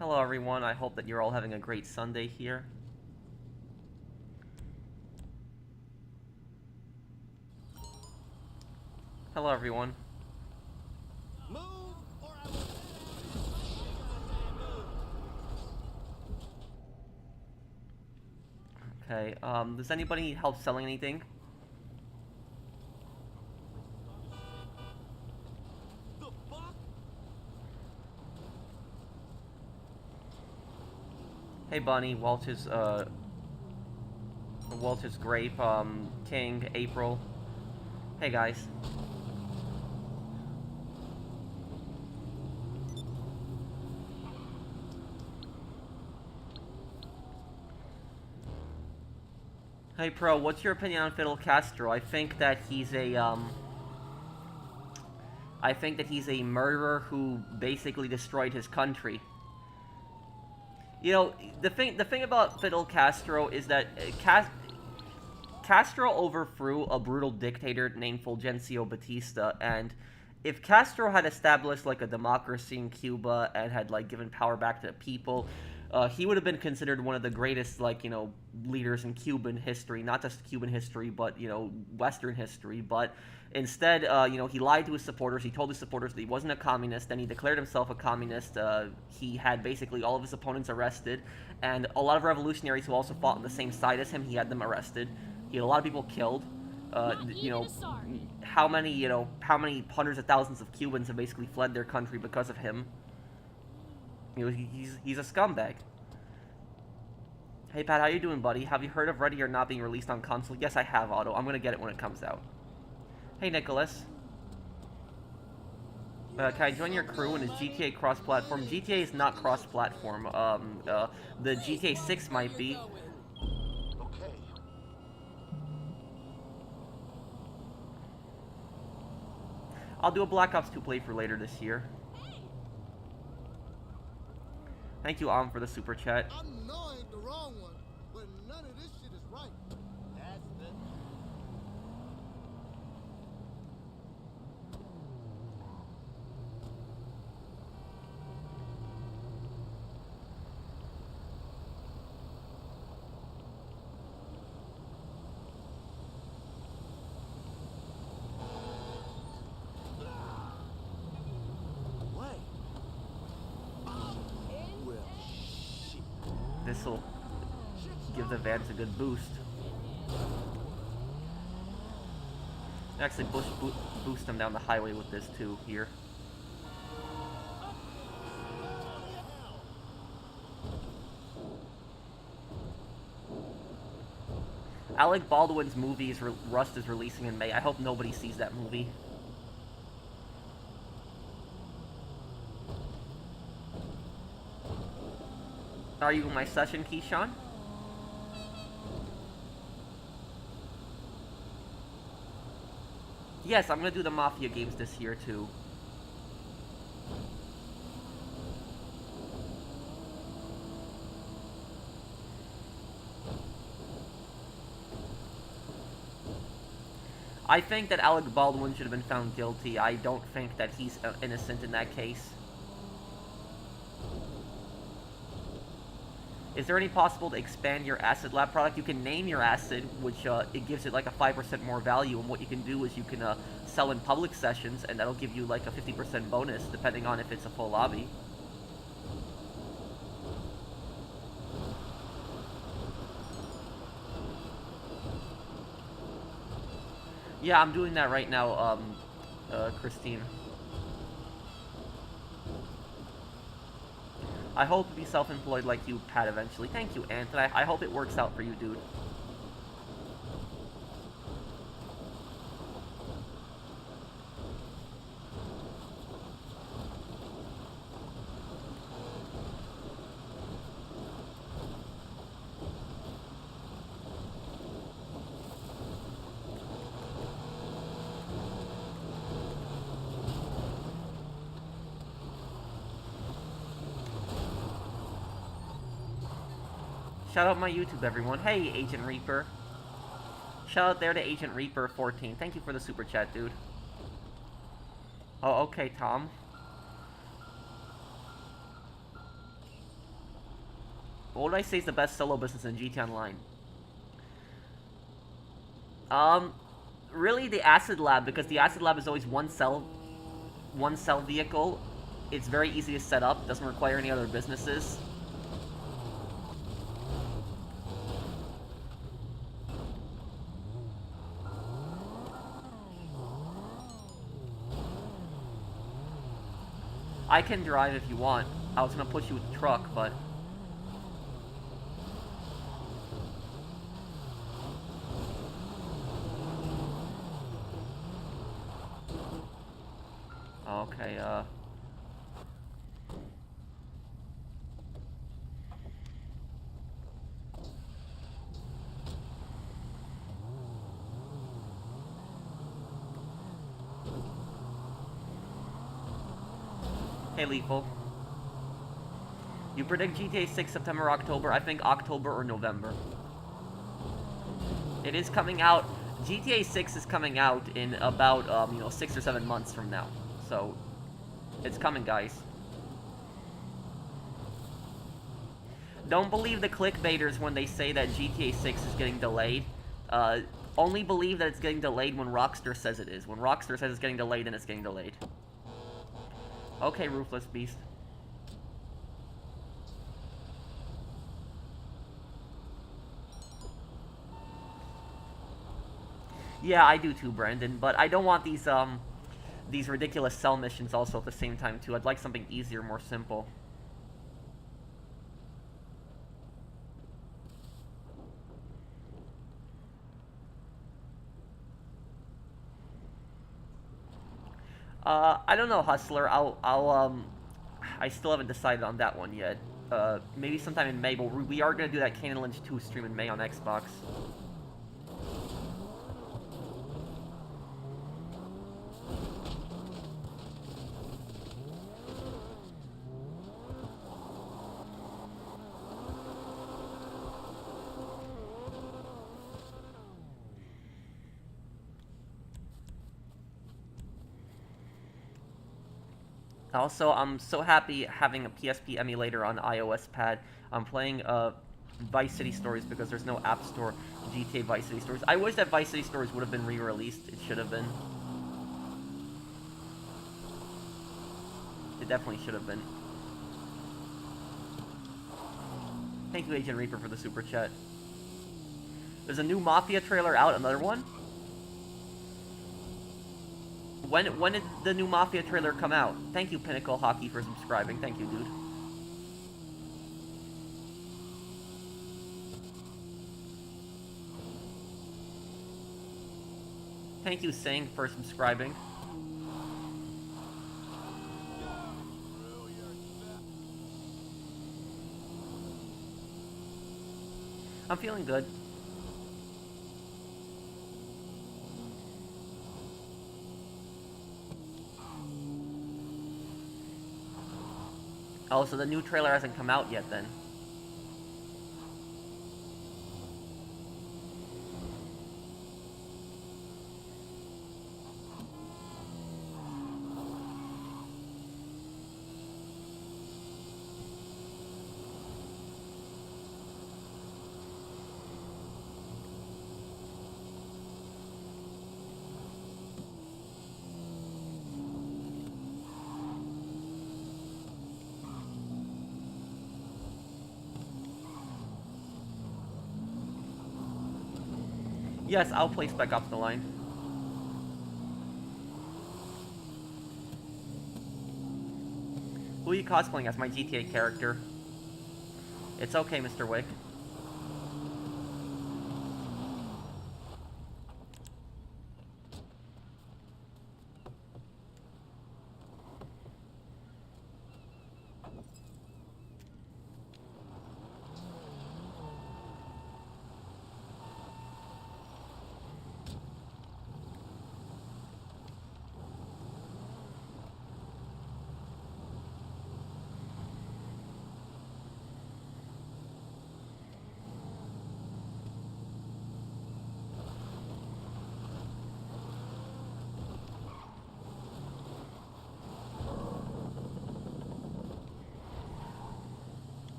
Hello everyone, I hope that you're all having a great Sunday here. Hello everyone. Move or I will Okay, does anybody need help selling anything? the fuck? Hey Bunny, Welch's Grape, King, April. Hey guys. Hey Pro, what's your opinion on Fidel Castro? I think that he's a murderer who basically destroyed his country. You know, the thing about Fidel Castro is that Castro overthrew a brutal dictator named Fulgencio Batista, and if Castro had established like a democracy in Cuba and had like given power back to the people, he would have been considered one of the greatest leaders in Cuban history, not just Cuban history, but Western history. But instead, he lied to his supporters. He told his supporters that he wasn't a communist. Then he declared himself a communist. He had basically all of his opponents arrested, and a lot of revolutionaries who also fought on the same side as him. He had them arrested. He had a lot of people killed. How many hundreds of thousands of Cubans have basically fled their country because of him? He's a scumbag. Hey Pat, how you doing, buddy? Have you heard of Ready or Not being released on console? Yes, I have, Otto. I'm gonna get it when it comes out. Hey Nicholas. Can I join your crew? And is GTA cross-platform? GTA is not cross-platform. The GTA 6 might be. Okay. I'll do a Black Ops 2 playthrough later this year. Thank you, for the super chat. I know I ain't the wrong one, but none of this shit is right. That's the... What? Well, shit. This'll give the Vans a good boost. Actually, boost them down the highway with this too, here. Alec Baldwin's movie Rust is releasing in May. I hope nobody sees that movie. Are you in my session, Keyshawn? Yes, I'm gonna do the Mafia games this year too. I think that Alec Baldwin should have been found guilty. I don't think that he's innocent in that case. Is there any possible to expand your acid lab product? You can name your acid, which it gives it like a 5% more value, and what you can do is you can sell in public sessions, and that'll give you like a 50% bonus, depending on if it's a full lobby. Yeah, I'm doing that right now, Christine. I hope to be self-employed like you, Pat, eventually. Thank you, Anthony. I hope it works out for you, dude. Shout out my YouTube, everyone. Hey, Agent Reaper. Shout out there to Agent Reaper 14. Thank you for the super chat, dude. Oh, okay, Tom. What would I say is the best solo business in GT Online? Really the Acid Lab, because the Acid Lab is always one cell vehicle. It's very easy to set up, doesn't require any other businesses. I can drive if you want. I was gonna push you with the truck, but... Okay, Hey, Lethal. You predict GTA 6 September, October? I think October or November. It is coming out... GTA 6 is coming out in about, 6 or 7 months from now. So, it's coming, guys. Don't believe the clickbaiters when they say that GTA 6 is getting delayed. Only believe that it's getting delayed when Rockstar says it is. When Rockstar says it's getting delayed, then it's getting delayed. Okay, Ruthless Beast. Yeah, I do too, Brandon, but I don't want these ridiculous cell missions also at the same time too. I'd like something easier, more simple. I don't know, Hustler. I still haven't decided on that one yet. Maybe sometime in May, but we are gonna do that Kane and Lynch 2 stream in May on Xbox. Also, I'm so happy having a PSP emulator on iOS pad. I'm playing Vice City Stories because there's no App Store GTA Vice City Stories. I wish that Vice City Stories would have been re-released. It should have been. It definitely should have been. Thank you, Agent Reaper, for the super chat. There's a new Mafia trailer out. Another one? When did the new Mafia trailer come out? Thank you, Pinnacle Hockey, for subscribing. Thank you, dude. Thank you, Sing, for subscribing. I'm feeling good. Oh, so the new trailer hasn't come out yet, then. Yes, I'll play Spec Ops The Line. Who are you cosplaying as? My GTA character. It's okay, Mr. Wick.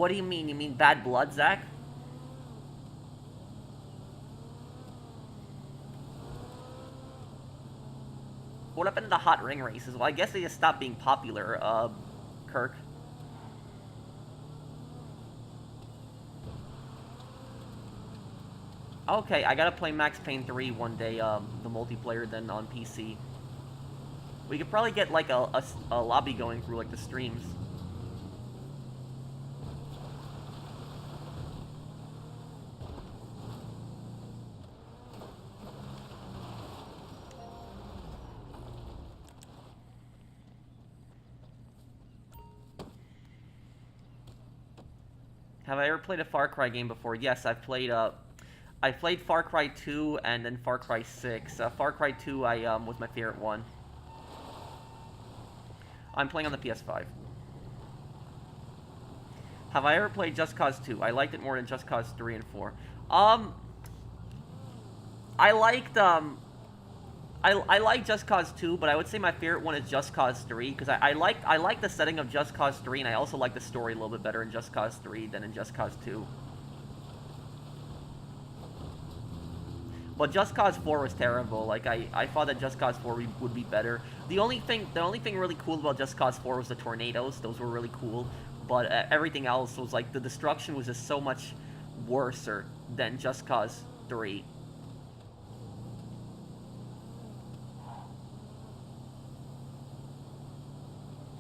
What do you mean? You mean bad blood, Zach? What happened to the hot ring races? Well, I guess they just stopped being popular, Kirk. Okay, I gotta play Max Payne 3 one day, the multiplayer then on PC. We could probably get, like, a lobby going through, like, the streams. Have I ever played a Far Cry game before? Yes, I played Far Cry 2 and then Far Cry 6. Far Cry 2 was my favorite one. I'm playing on the PS5. Have I ever played Just Cause 2? I liked it more than Just Cause 3 and 4. I liked I like Just Cause 2, but I would say my favorite one is Just Cause 3 because I like the setting of Just Cause 3, and I also like the story a little bit better in Just Cause 3 than in Just Cause 2. But Just Cause 4 was terrible. Like I thought that Just Cause 4 would be better. The only thing really cool about Just Cause 4 was the tornadoes. Those were really cool. But everything else was like the destruction was just so much worse than Just Cause 3.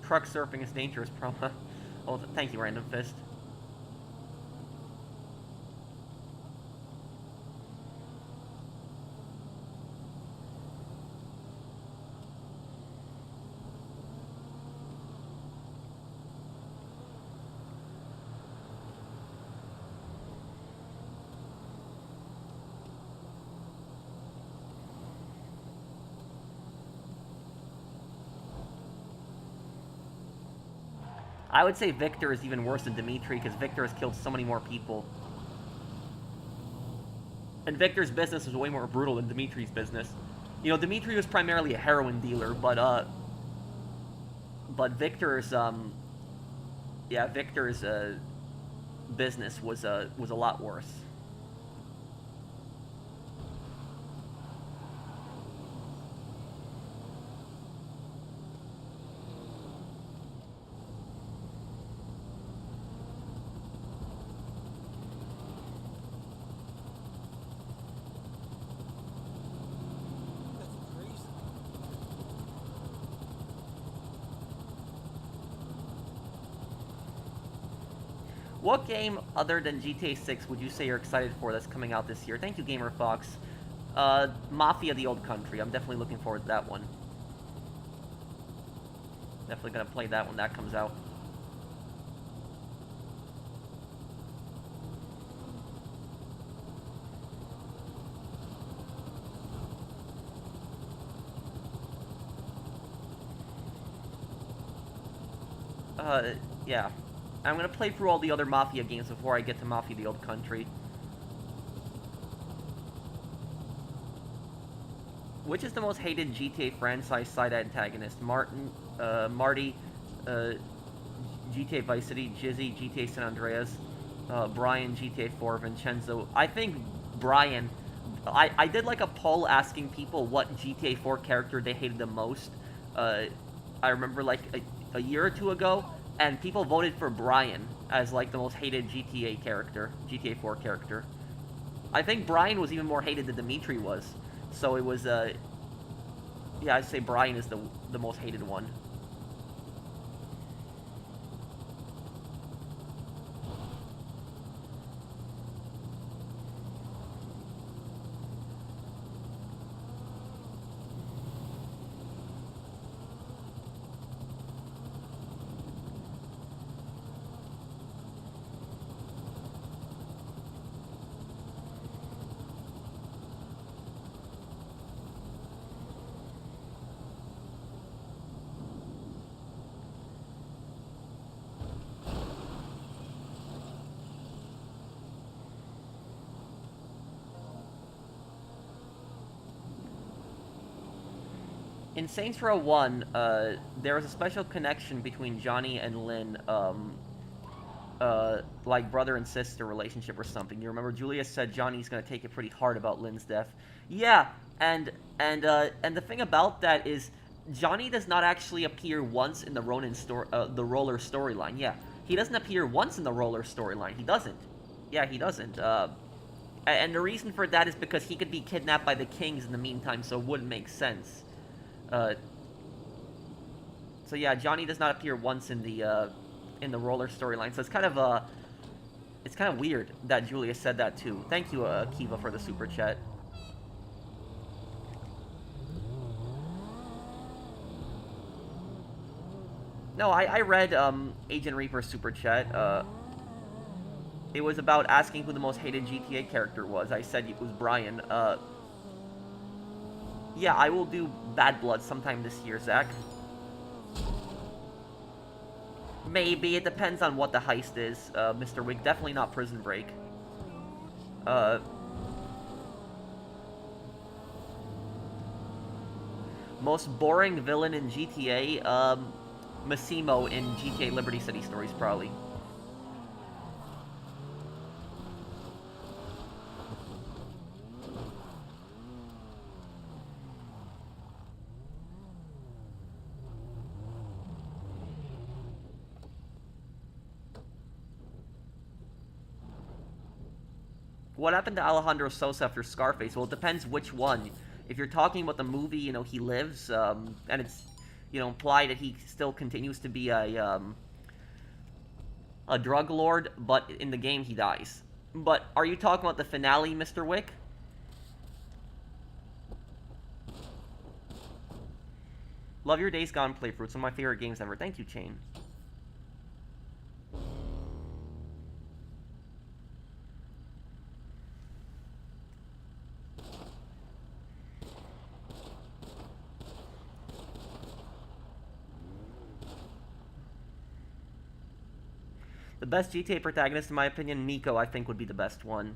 Truck surfing is dangerous, promo. Oh, thank you, Random Fist. I would say Victor is even worse than Dimitri because Victor has killed so many more people. And Victor's business is way more brutal than Dimitri's business. You know, Dimitri was primarily a heroin dealer, but Victor's Victor's business was a lot worse. What game other than GTA 6 would you say you're excited for that's coming out this year? Thank you, Gamer Fox. Mafia: The Old Country. I'm definitely looking forward to that one. Definitely gonna play that when that comes out. Yeah. I'm gonna play through all the other Mafia games before I get to Mafia: The Old Country. Which is the most hated GTA franchise side antagonist? Marty, GTA Vice City, Jizzy, GTA San Andreas, Brian, GTA 4, Vincenzo. I think Brian. I did like a poll asking people what GTA 4 character they hated the most. I remember like a year or two ago, and people voted for Brian as like the most hated GTA 4 character. I think Brian was even more hated than Dimitri was. So it was, yeah, I'd say Brian is the most hated one. In Saints Row 1, there was a special connection between Johnny and Lynn, like brother and sister relationship or something. You remember Julius said Johnny's gonna take it pretty hard about Lynn's death. Yeah, and the thing about that is Johnny does not actually appear once in the the Roller storyline. Yeah, he doesn't appear once in the Roller storyline. He doesn't. Yeah, he doesn't. And the reason for that is because he could be kidnapped by the Kings in the meantime, so it wouldn't make sense. So yeah, Johnny does not appear once in the Roller storyline. So it's kind of weird that Julia said that too. Thank you, Kiva, for the super chat. No, I read Agent Reaper's super chat. It was about asking who the most hated GTA character was. I said it was Brian. Yeah, I will do Bad Blood sometime this year, Zach. Maybe. It depends on what the heist is, Mr. Wick. Definitely not Prison Break. Most boring villain in GTA, Massimo in GTA Liberty City Stories, probably. What happened to Alejandro Sosa after Scarface? Well, it depends which one. If you're talking about the movie, you know, he lives, and it's, you know, implied that he still continues to be a drug lord, but in the game he dies. But are you talking about the finale, Mr. Wick? Love your Days Gone playthrough. It's one of my favorite games ever. Thank you, Chain. The best GTA protagonist, in my opinion, Nico, I think, would be the best one.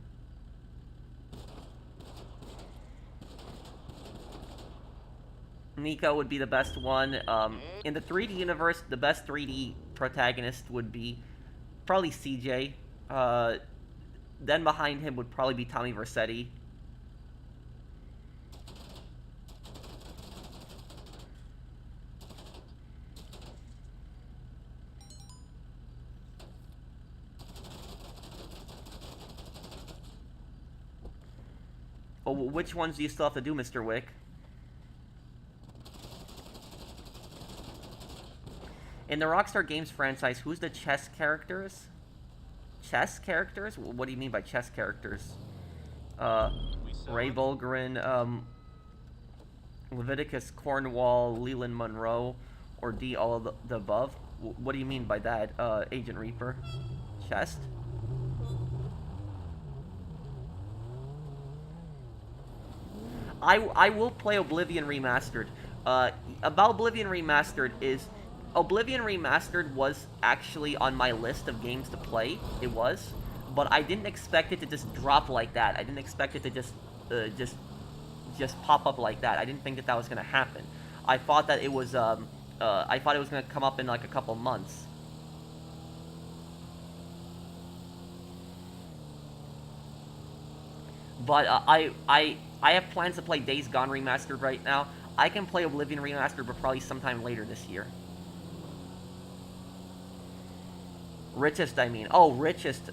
Nico would be the best one. In the 3D universe, the best 3D protagonist would be probably CJ. Then behind him would probably be Tommy Vercetti. Well, which ones do you still have to do, Mr. Wick? In the Rockstar Games franchise, who's the chess characters? Chess characters? What do you mean by chess characters? Ray Bulgarin, Leviticus Cornwall, Leland Monroe, or D, all of the above? What do you mean by that, Agent Reaper? Chest? I will play Oblivion Remastered. About Oblivion Remastered is... Oblivion Remastered was actually on my list of games to play. It was. But I didn't expect it to just drop like that. I didn't expect it to just pop up like that. I didn't think that that was going to happen. I thought that it was... I thought it was going to come up in like a couple months. But I have plans to play Days Gone Remastered right now. I can play Oblivion Remastered, but probably sometime later this year. Richest, I mean. Oh, richest,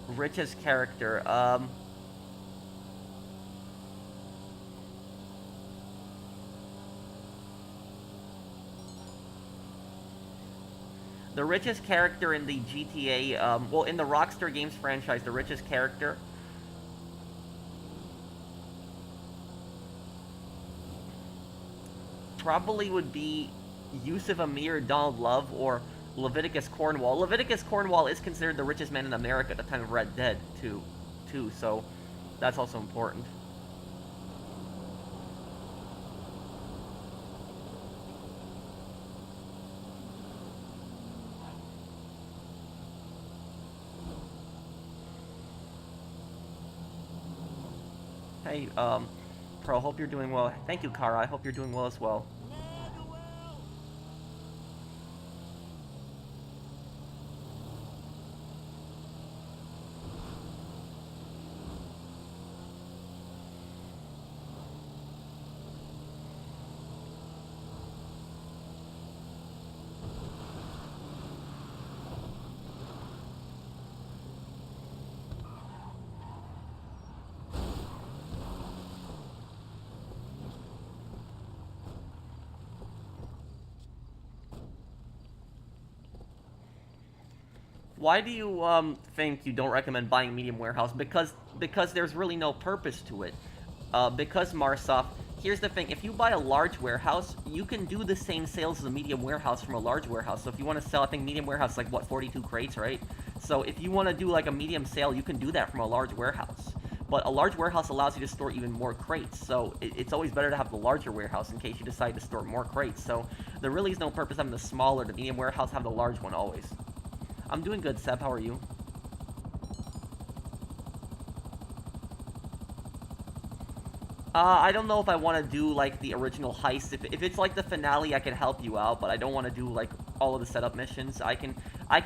richest character, the richest character in the GTA, well, in the Rockstar Games franchise, the richest character probably would be Yusuf Amir, Donald Love, or Leviticus Cornwall. Leviticus Cornwall is considered the richest man in America at the time of Red Dead, too, so that's also important. Hey, Pro, hope you're doing well. Thank you, Kara. I hope you're doing well as well. Why do you think you don't recommend buying medium warehouse? Because there's really no purpose to it. Because Marsoft, here's the thing: if you buy a large warehouse, you can do the same sales as a medium warehouse from a large warehouse. So if you want to sell, I think medium warehouse is like what, 42 crates, right? So if you want to do like a medium sale, you can do that from a large warehouse. But a large warehouse allows you to store even more crates, so it's always better to have the larger warehouse in case you decide to store more crates. So there really is no purpose having the smaller, the medium warehouse, have the large one always. I'm doing good, Seb. How are you? I don't know if I want to do, like, the original heist. If it's, like, the finale, I can help you out, but I don't want to do, like, all of the setup missions. I can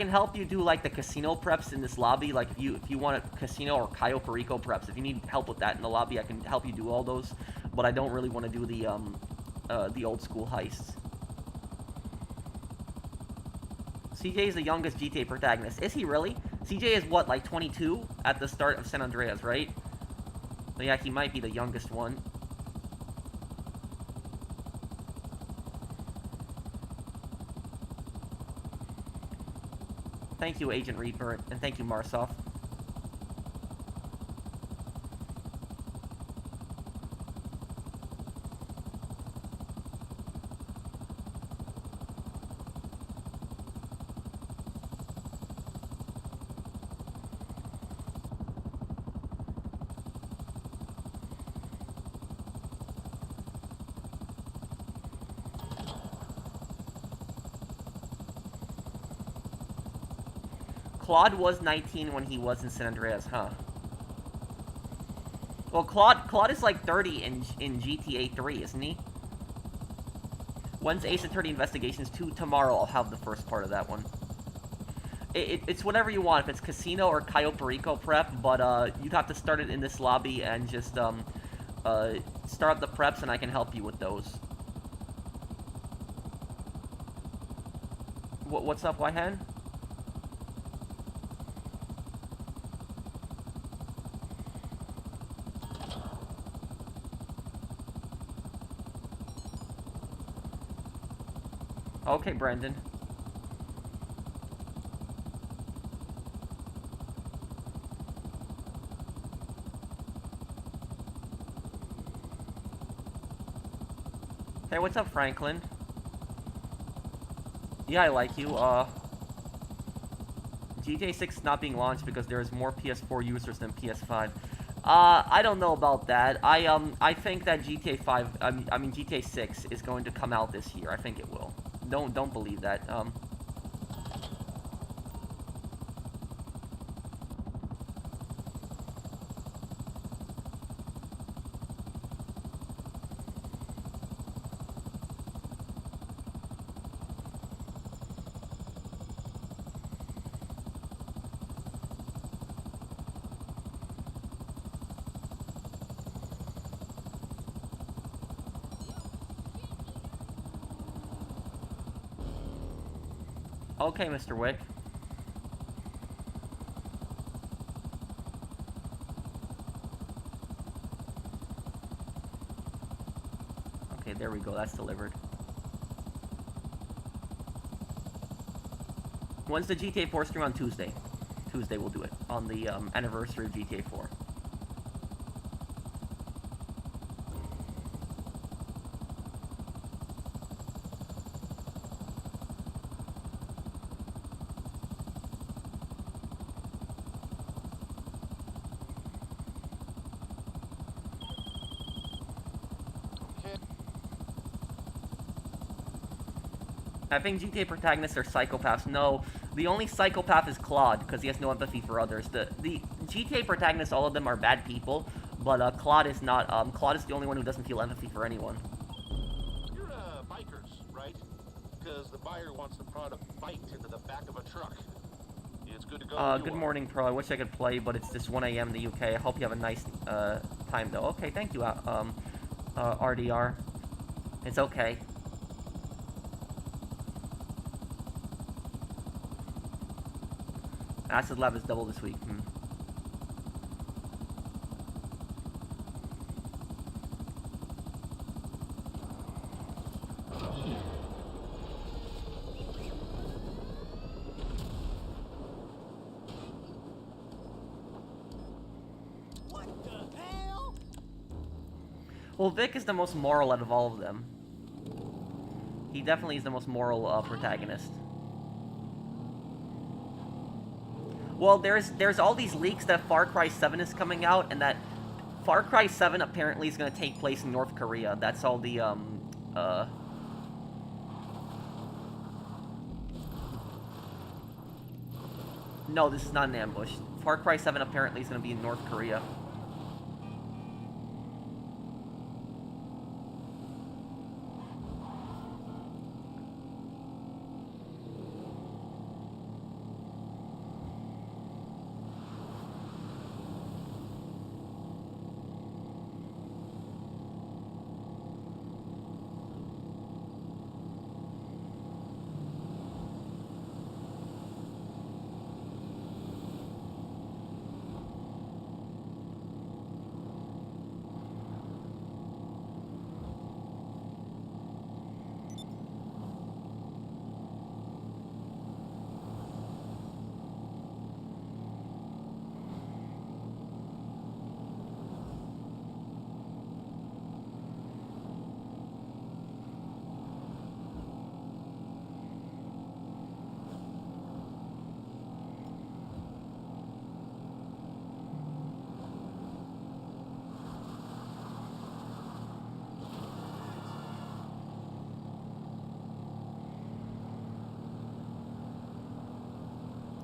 help you do, like, the casino preps in this lobby. Like, if you want a casino or Cayo Perico preps, if you need help with that in the lobby, I can help you do all those. But I don't really want to do the old school heists. CJ is the youngest GTA protagonist. Is he really? CJ is, what, like 22 at the start of San Andreas, right? So yeah, he might be the youngest one. Thank you, Agent Reaper, and thank you, Marsoft. Claude was 19 when he was in San Andreas, huh? Well, Claude is like 30 in GTA 3, isn't he? When's Ace Attorney Investigations 2? Tomorrow I'll have the first part of that one. It's whatever you want, if it's Casino or Cayo Perico prep, but you'd have to start it in this lobby and just start up the preps and I can help you with those. What's up, Whitehead? Okay, Brandon. Hey, what's up, Franklin? Yeah, I like you. GTA 6 is not being launched because there's more PS4 users than PS5. I don't know about that. I think that GTA 5, I mean GTA 6 is going to come out this year. I think it will. Don't believe that. Okay, Mr. Wick. Okay, there we go. That's delivered. When's the GTA 4 stream? On Tuesday? Tuesday we'll do it. On the anniversary of GTA 4. I think GTA protagonists are psychopaths. No, the only psychopath is Claude, because he has no empathy for others. The GTA protagonists, all of them are bad people, but Claude is not. Claude is the only one who doesn't feel empathy for anyone. You're bikers, right? Because the buyer wants the product biked into the back of a truck. It's good to go. Good morning, Pro. I wish I could play, but it's just 1 a.m. in the UK. I hope you have a nice time, though. Okay, thank you, RDR. It's okay. Acid Lab is double this week. Well, Vic is the most moral out of all of them. He definitely is the most moral protagonist. Well, there's all these leaks that Far Cry 7 is coming out, and that Far Cry 7 apparently is going to take place in North Korea. That's all the, No, this is not an ambush. Far Cry 7 apparently is going to be in North Korea.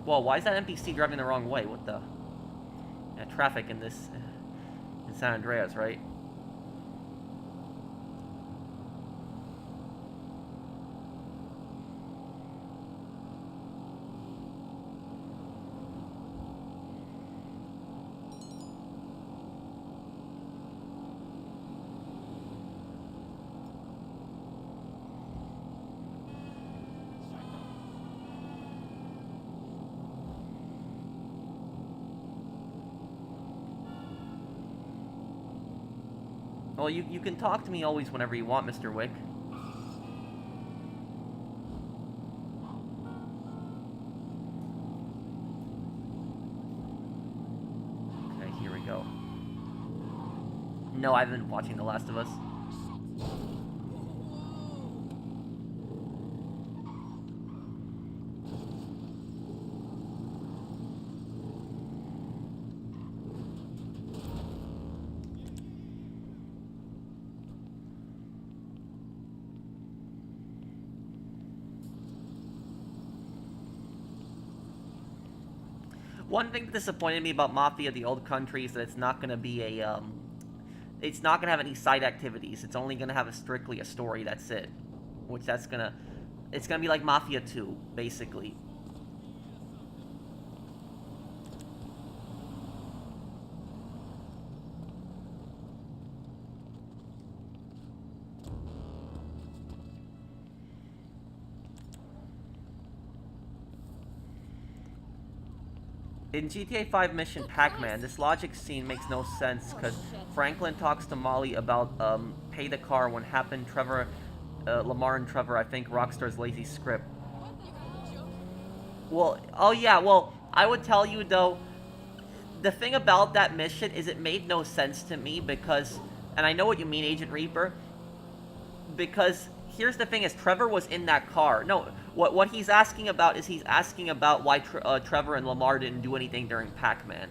Whoa, why is that NPC driving the wrong way? What the? Yeah, traffic in this... in San Andreas, right? Well, you can talk to me always whenever you want, Mr. Wick. Okay, here we go. No, I haven't been watching The Last of Us. One thing that disappointed me about Mafia: The Old Country is that it's not going to be a, it's not going to have any side activities. It's only going to have strictly a story, that's it. Which it's going to be like Mafia 2, basically. In GTA 5 mission Pac-Man, this logic scene makes no sense because Franklin talks to Molly about pay the car when happened. Trevor, Lamar and Trevor, I think Rockstar's lazy script. Well, oh yeah, well, I would tell you though, the thing about that mission is it made no sense to me because, and I know what you mean, Agent Reaper, because here's the thing: is Trevor was in that car. No, what he's asking about is he's asking about why Trevor and Lamar didn't do anything during Pac-Man.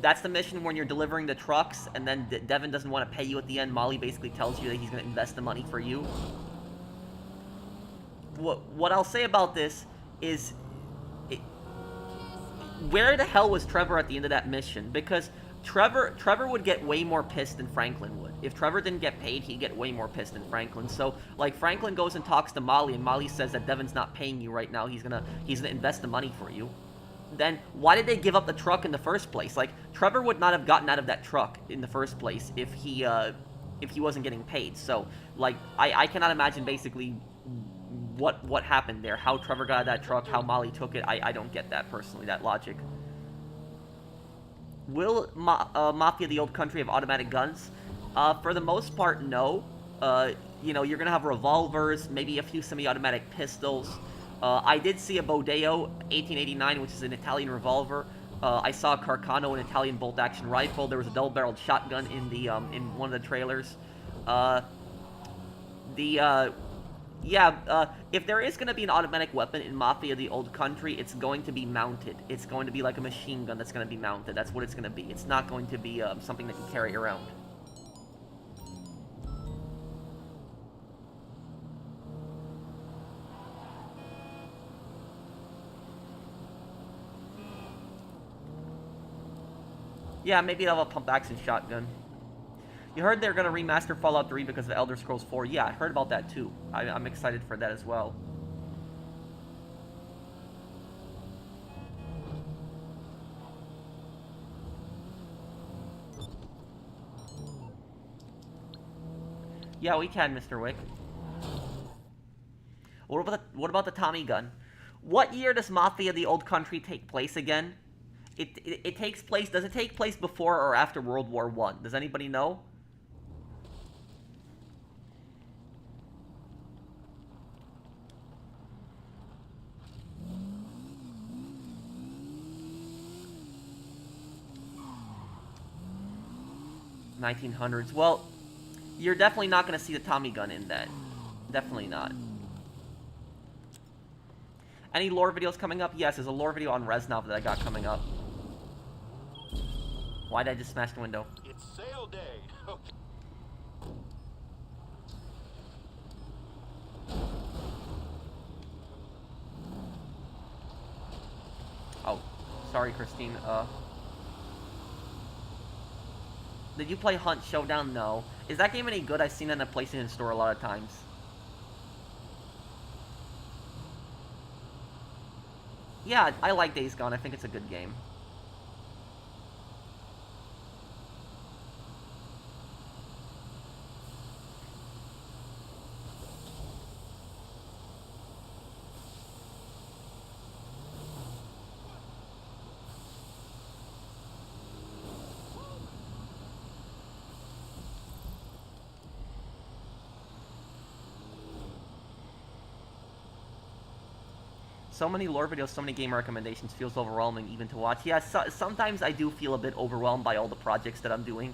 That's the mission when you're delivering the trucks, and then Devin doesn't want to pay you at the end. Molly basically tells you that he's going to invest the money for you. What I'll say about this is, where the hell was Trevor at the end of that mission? Because Trevor would get way more pissed than Franklin would. If Trevor didn't get paid, he'd get way more pissed than Franklin. So, like, Franklin goes and talks to Molly, and Molly says that Devin's not paying you right now. He's gonna invest the money for you. Then why did they give up the truck in the first place? Like, Trevor would not have gotten out of that truck in the first place if he wasn't getting paid. So, like, I cannot imagine basically what happened there. How Trevor got out of that truck, how Molly took it. I don't get that personally, that logic. Will Mafia: The Old Country have automatic guns? For the most part, no. You know, you're going to have revolvers, maybe a few semi-automatic pistols. I did see a Bodeo 1889, which is an Italian revolver. I saw a Carcano, an Italian bolt-action rifle. There was a double-barreled shotgun in the in one of the trailers. Uh, if there is going to be an automatic weapon in Mafia the Old Country, it's going to be mounted. It's going to be like a machine gun that's going to be mounted. That's what it's going to be. It's not going to be something that you carry around. Yeah, maybe I'll have a pump-action shotgun. You heard they're going to remaster Fallout 3 because of Elder Scrolls 4. Yeah, I heard about that too. I'm excited for that as well. Yeah, we can, Mr. Wick. What about the Tommy gun? What year does Mafia the Old Country take place again? It takes place... Does it take place before or after World War I? Does anybody know? $1900s. Well, you're definitely not going to see the Tommy gun in that. Definitely not. Any lore videos coming up? Yes, there's a lore video on Reznov that I got coming up. Why did I just smash the window? It's sale day. Oh, sorry, Christine. Did you play Hunt Showdown? No. Is that game any good? I've seen it in the PlayStation Store a lot of times. Yeah, I like Days Gone. I think it's a good game. So many lore videos, so many game recommendations, feels overwhelming even to watch. Yeah, sometimes I do feel a bit overwhelmed by all the projects that I'm doing,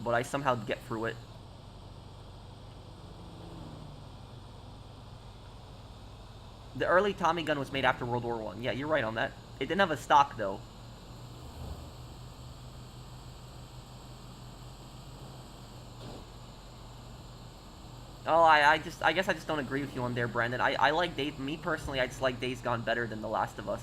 but I somehow get through it. The early Tommy gun was made after World War I. Yeah, you're right on that. It didn't have a stock, though. Oh, I guess I just don't agree with you on there, Brandon. I like me personally, I just like Days Gone better than The Last of Us.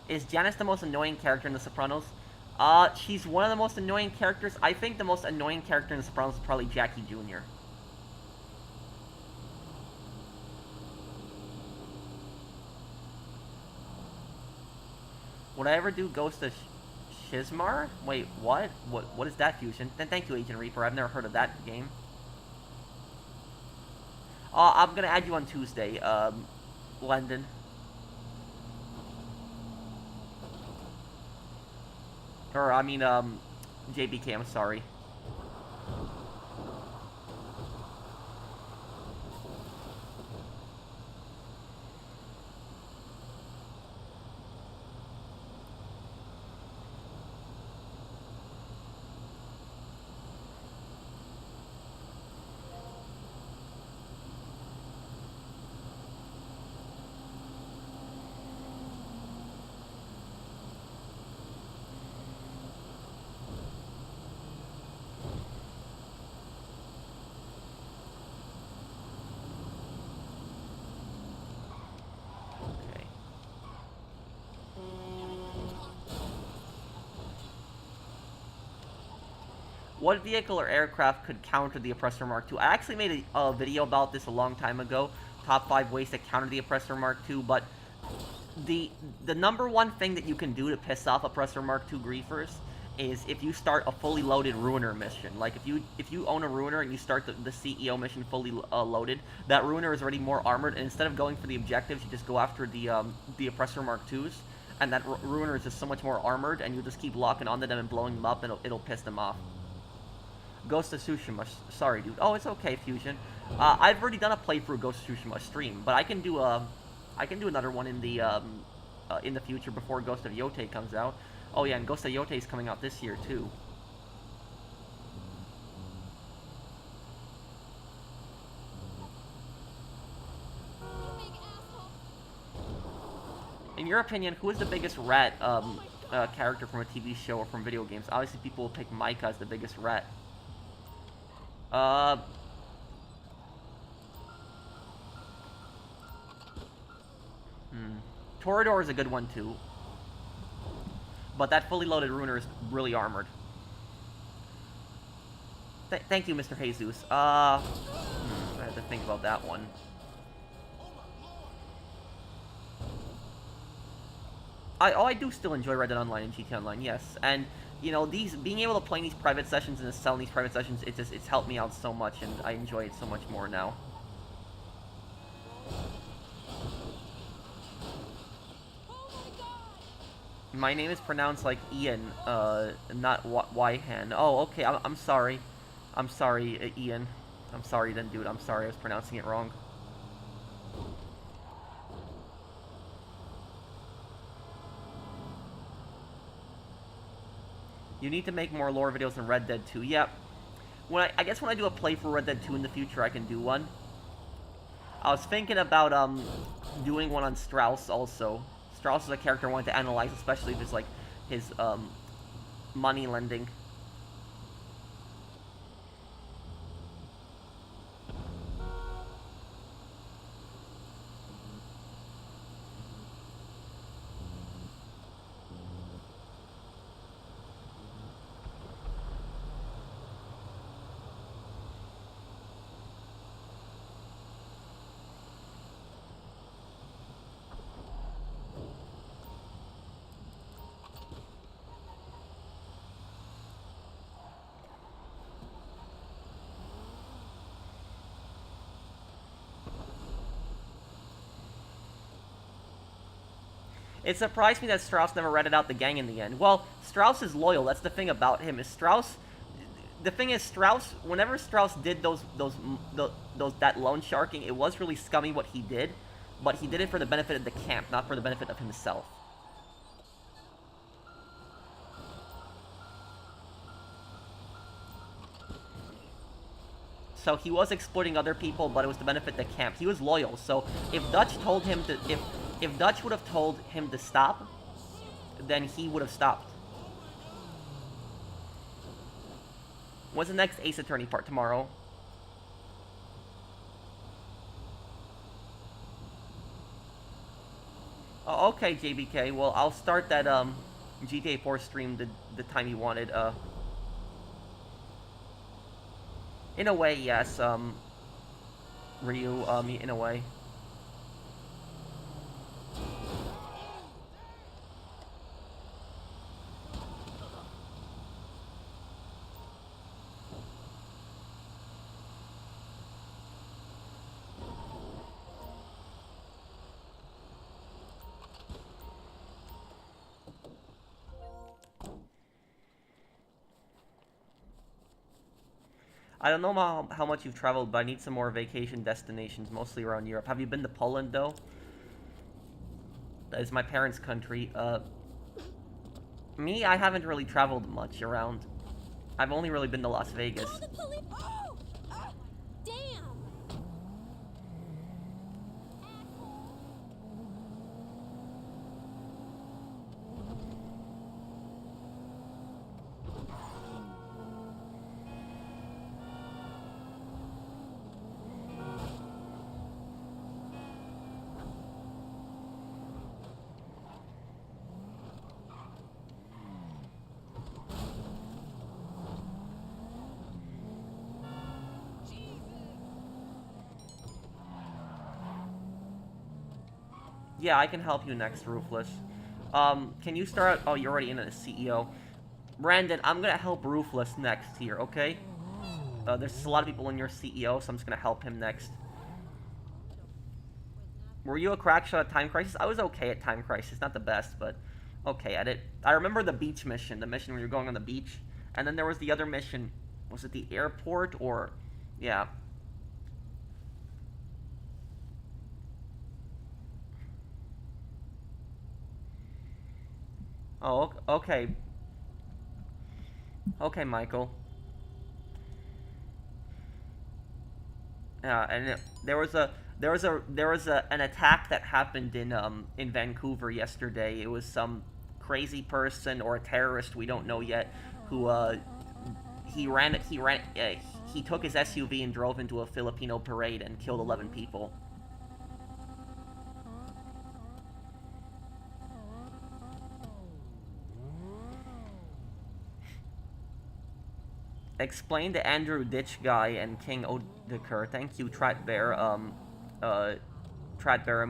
Is Janice the most annoying character in The Sopranos? She's one of the most annoying characters. I think the most annoying character in The Sopranos is probably Jackie Jr. Would I ever do Ghost of Shizmar? Wait, what? What is that fusion? Then thank you, Agent Reaper. I've never heard of that game. I'm gonna add you on Tuesday, London. Or, I mean, JBK, I'm sorry. What vehicle or aircraft could counter the Oppressor Mark II? I actually made a video about this a long time ago. Top 5 ways to counter the Oppressor Mark II, but the number one thing that you can do to piss off Oppressor Mark II griefers is if you start a fully loaded Ruiner mission. Like, if you own a Ruiner and you start the CEO mission fully loaded, that Ruiner is already more armored, and instead of going for the objectives, you just go after the Oppressor Mark IIs, and that Ruiner is just so much more armored, and you just keep locking onto them and blowing them up, and it'll piss them off. Ghost of Tsushima. Sorry, dude. Oh, it's okay, Fusion. I've already done a playthrough of Ghost of Tsushima stream, but I can do another one in the future before Ghost of Yotei comes out. Oh yeah, and Ghost of Yotei is coming out this year too. In your opinion, who is the biggest rat character from a TV show or from video games? Obviously, people will pick Micah as the biggest rat. Torador is a good one too. But that fully loaded Ruiner is really armored. Thank you, Mr. Jesus. I have to think about that one. I do still enjoy Red Dead Online and GTA Online, yes. And, you know, being able to play in these private sessions and to sell in these private sessions, it's helped me out so much, and I enjoy it so much more now. My name is pronounced like Ian, not Wyhan. Oh, okay, I'm sorry. I'm sorry, Ian. I'm sorry then, dude. I'm sorry, I was pronouncing it wrong. You need to make more lore videos in Red Dead 2. Yep. I guess when I do a play for Red Dead 2 in the future, I can do one. I was thinking about, doing one on Strauss also. Strauss is a character I wanted to analyze, especially if it's like his money lending. It surprised me that Strauss never ratted out the gang in the end. Well, Strauss is loyal. That's the thing about him. Is Strauss? The thing is, Strauss. Whenever Strauss did that loan sharking, it was really scummy what he did, but he did it for the benefit of the camp, not for the benefit of himself. So he was exploiting other people, but it was to benefit the camp. He was loyal. So if Dutch told him to, if Dutch would have told him to stop, then he would have stopped. When's the next Ace Attorney part? Tomorrow? Oh, okay, JBK. Well, I'll start that GTA 4 stream the time you wanted. In a way, yes. Ryu. In a way. I don't know how much you've traveled, but I need some more vacation destinations, mostly around Europe. Have you been to Poland, though? That is my parents' country. Me, I haven't really traveled much around. I've only really been to Las Vegas. Oh! Damn! Yeah, I can help you next, Ruthless. Can you start? Oh, you're already in as CEO. Brandon, I'm gonna help Ruthless next here, okay? There's a lot of people in your CEO, so I'm just gonna help him next. Were you a crack shot at Time Crisis? I was okay at Time Crisis, not the best, but okay at it. I remember the beach mission, the mission where you're going on the beach, and then there was the other mission. Was it the airport or, yeah? Oh, okay. Okay, Michael. Yeah, and there was an attack that happened in Vancouver yesterday. It was some crazy person or a terrorist, we don't know yet, who he took his SUV and drove into a Filipino parade and killed 11 people. Explain the Andrew Ditch guy and King Odeker. Thank you, Tratbear. Tratbear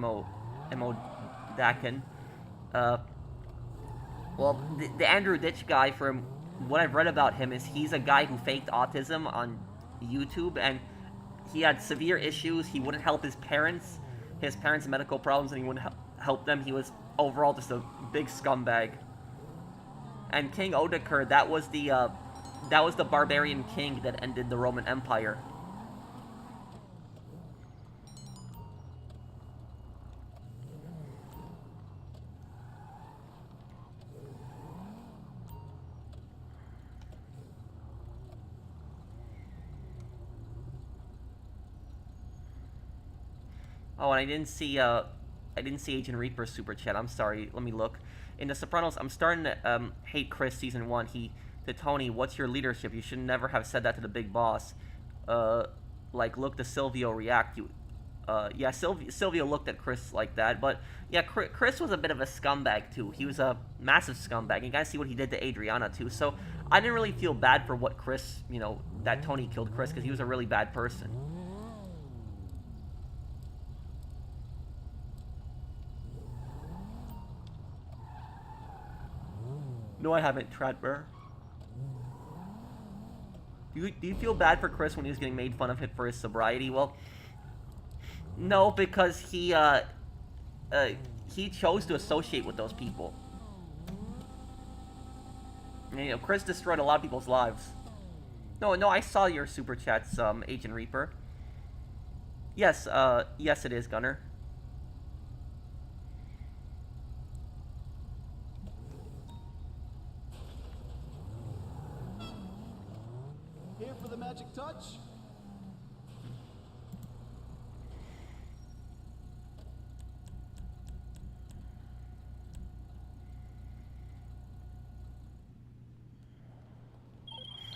Emo Dakin. Uh, well, the Andrew Ditch guy, from what I've read about him, is he's a guy who faked autism on YouTube, and he had severe issues. He wouldn't help his parents' medical problems, and he wouldn't help them. He was overall just a big scumbag. And King Odeker, that was the barbarian king that ended the Roman Empire. Oh, and I didn't see Agent Reaper's super chat. I'm sorry. Let me look. In The Sopranos, I'm starting to hate Chris season 1. To Tony, what's your leadership? You should never have said that to the big boss. Like, look to Silvio react. Yeah, Silvio looked at Chris like that, but yeah, Chris was a bit of a scumbag too. He was a massive scumbag. You guys see what he did to Adriana too. So I didn't really feel bad for what Chris, that Tony killed Chris, because he was a really bad person. No, I haven't, Tradber. Do you feel bad for Chris when he was getting made fun of him for his sobriety? Well, no, because he chose to associate with those people. And, Chris destroyed a lot of people's lives. No, I saw your super chats, Agent Reaper. Yes, yes it is, Gunner. Here for the magic touch?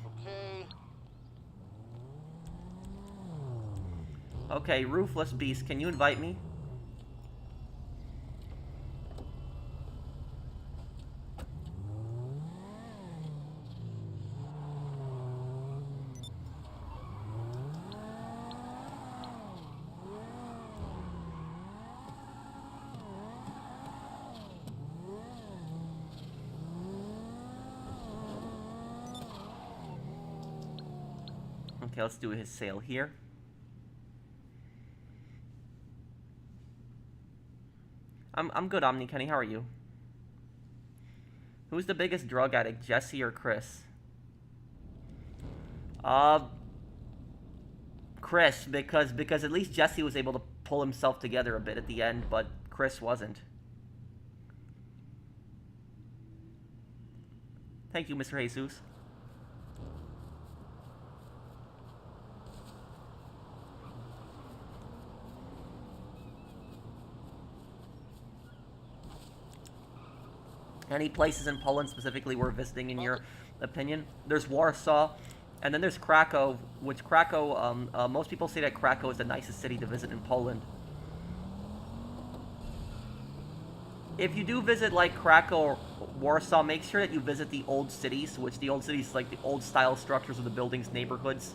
Okay. Okay, Ruthless Beast, can you invite me? Okay, let's do his sale here. I'm good, Omni Kenny. How are you? Who's the biggest drug addict, Jesse or Chris? Chris, because at least Jesse was able to pull himself together a bit at the end, but Chris wasn't. Thank you, Mr. Jesus. Any places in Poland specifically we're visiting, in your opinion? There's Warsaw, and then there's Krakow, which most people say that Krakow is the nicest city to visit in Poland. If you do visit, like, Krakow or Warsaw, make sure that you visit the old cities, which the old cities, like, the old style structures of the buildings, neighborhoods,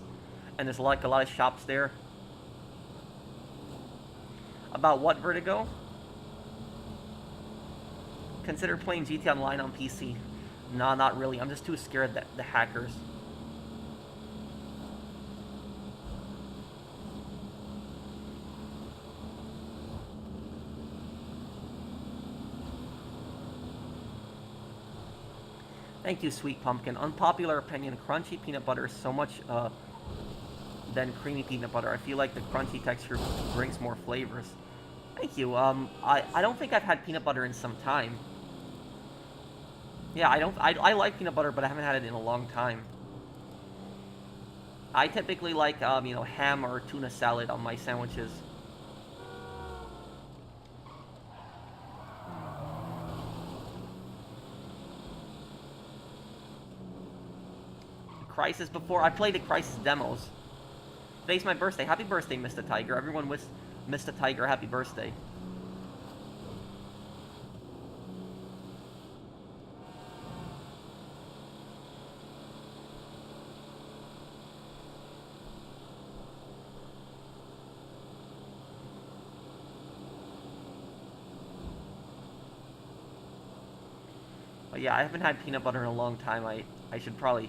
and there's, like, a lot of shops there. About what, Vertigo? Consider playing GTA Online on PC. Nah, not really. I'm just too scared that the hackers. Thank you, Sweet Pumpkin. Unpopular opinion, crunchy peanut butter is so much than creamy peanut butter. I feel like the crunchy texture brings more flavors. Thank you. I don't think I've had peanut butter in some time. Yeah, I like peanut butter, but I haven't had it in a long time. I typically like, you know, ham or tuna salad on my sandwiches. Crisis before. I played the Crisis demos. Today's my birthday. Happy birthday, Mr. Tiger. Everyone wish Mr. Tiger happy birthday. But yeah, I haven't had peanut butter in a long time. I should probably...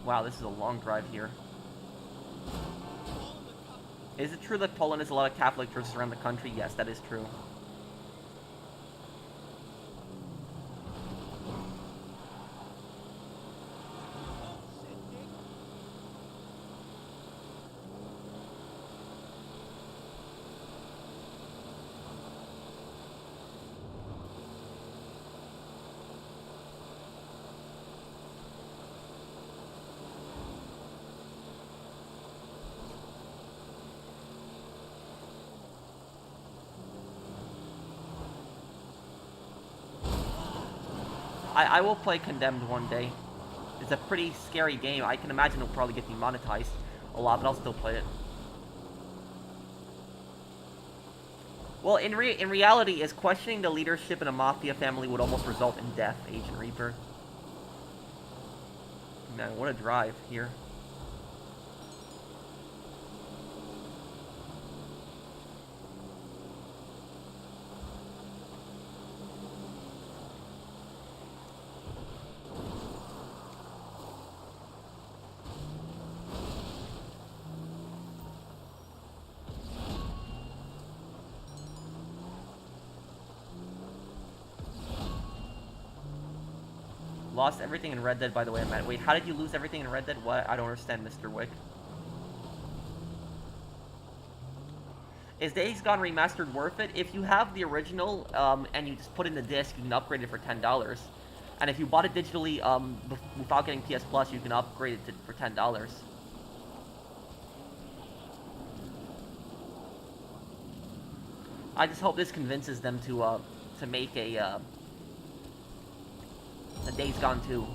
Wow, this is a long drive here. Is it true that Poland has a lot of Catholic churches around the country? Yes, that is true. I will play Condemned one day. It's a pretty scary game. I can imagine it'll probably get demonetized a lot, but I'll still play it. Well, in reality, is questioning the leadership in a Mafia family would almost result in death, Agent Reaper. Man, what a drive here. Lost everything in Red Dead, by the way, Matt. Wait, how did you lose everything in Red Dead? What? I don't understand, Mr. Wick. Is Days Gone Remastered worth it? If you have the original, and you just put in the disc, you can upgrade it for $10. And if you bought it digitally, without getting PS Plus, you can upgrade it for $10. I just hope this convinces them to make a Days Gone 2.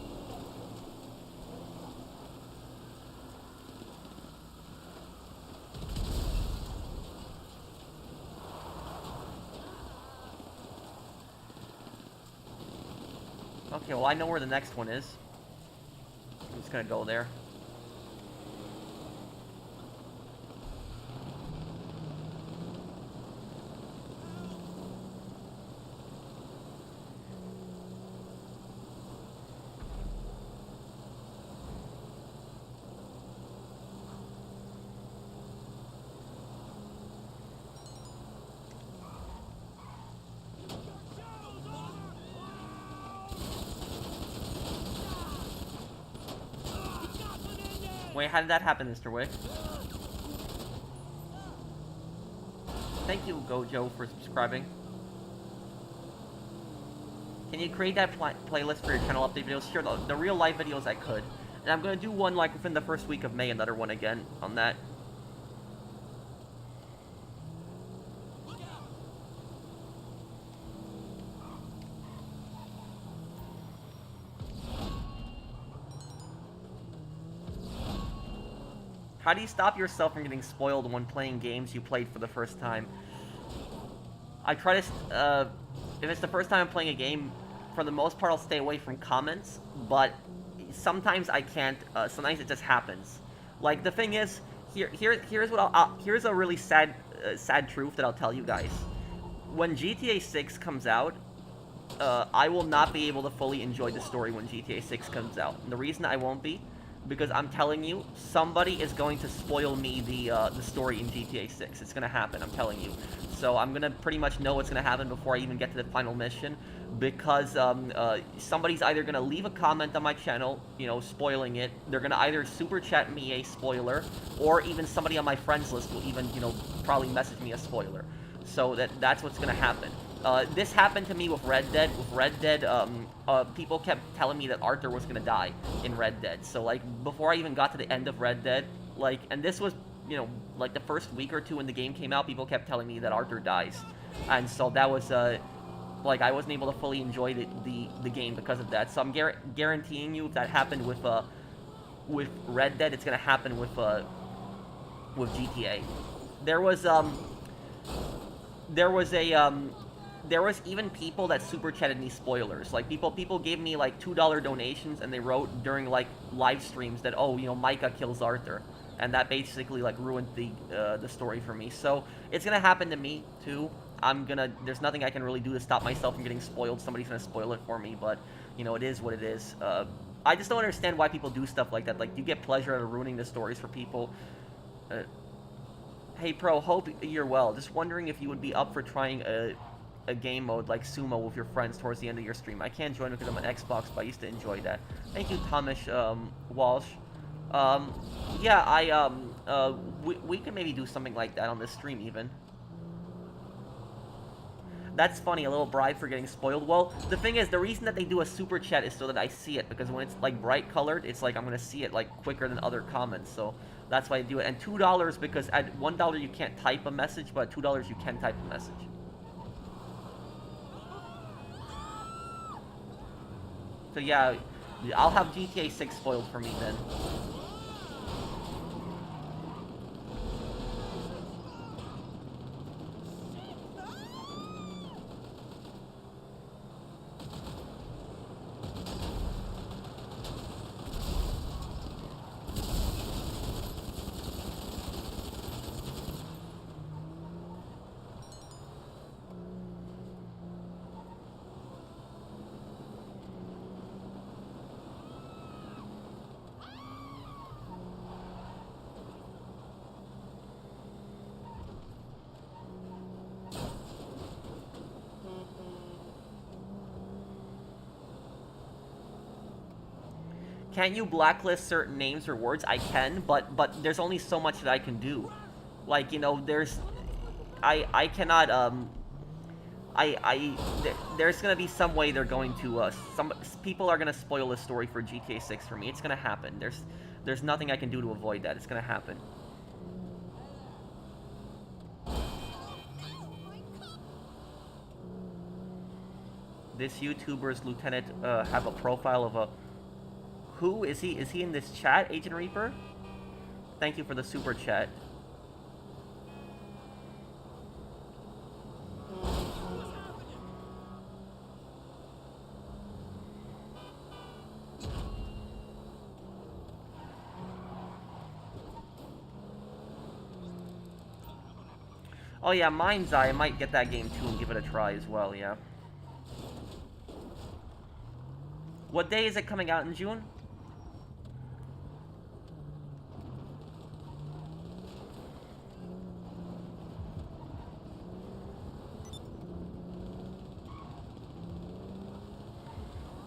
Okay, well I know where the next one is. I'm just gonna go there. Wait, how did that happen, Mr. Wick? Thank you, Gojo, for subscribing. Can you create that playlist for your channel update videos? Sure, the real life videos I could. And I'm gonna do one like within the first week of May, another one again on that. How do you stop yourself from getting spoiled when playing games you played for the first time? I try to, if it's the first time I'm playing a game, for the most part I'll stay away from comments, but sometimes I can't, sometimes it just happens. Like, the thing is, here's what here's a really sad truth that I'll tell you guys. When GTA 6 comes out, I will not be able to fully enjoy the story when GTA 6 comes out. And the reason I won't be, because I'm telling you, somebody is going to spoil me the story in GTA 6. It's gonna happen, I'm telling you. So I'm gonna pretty much know what's gonna happen before I even get to the final mission, because somebody's either gonna leave a comment on my channel, you know, spoiling it. They're gonna either super chat me a spoiler, or even somebody on my friends list will even, you know, probably message me a spoiler. So that's what's gonna happen. This happened to me with Red Dead. With Red Dead, people kept telling me that Arthur was gonna die in Red Dead. So, like, before I even got to the end of Red Dead, like, and this was, you know, like the first week or two when the game came out, people kept telling me that Arthur dies. And so that was, like, I wasn't able to fully enjoy the game because of that. So I'm guaranteeing you if that happened with Red Dead, it's gonna happen with GTA. There was even people that super chatted me spoilers. Like, people gave me like $2 donations, and they wrote during like live streams that, oh, you know, Micah kills Arthur, and that basically like ruined the story for me. So it's gonna happen to me too. There's nothing I can really do to stop myself from getting spoiled. Somebody's gonna spoil it for me, but you know, it is what it is. I just don't understand why people do stuff like that. Like, you get pleasure out of ruining the stories for people. Hey Pro, hope you're well. Just wondering if you would be up for trying a game mode like Sumo with your friends towards the end of your stream. I can't join because I'm on Xbox, but I used to enjoy that. Thank you, Thomas Walsh. Yeah, we can maybe do something like that on this stream even. That's funny, a little bribe for getting spoiled. Well, the thing is, the reason that they do a super chat is so that I see it, because when it's like bright colored, it's like I'm gonna see it like quicker than other comments, so that's why I do it. And $2 because at $1 you can't type a message, but at $2 you can type a message. So yeah, I'll have GTA 6 spoiled for me then. Can't you blacklist certain names or words? I can, but there's only so much that I can do. Like, you know, I cannot, there's gonna be some way they're going to, some people are gonna spoil the story for GTA 6 for me. It's gonna happen. There's nothing I can do to avoid that. It's gonna happen. This YouTuber's lieutenant, have a profile of a... Who is he? Is he in this chat, Agent Reaper? Thank you for the super chat. Oh yeah, Mind's Eye. I might get that game too and give it a try as well, yeah. What day is it coming out in June?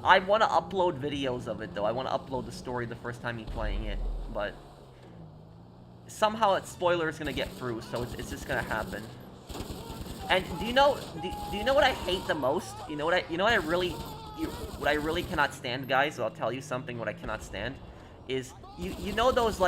I want to upload videos of it, though. I want to upload the story the first time you're playing it, but somehow that spoiler is gonna get through, so it's just gonna happen. And do you know what I hate the most? What I really cannot stand, guys? So I'll tell you something. What I cannot stand is you know those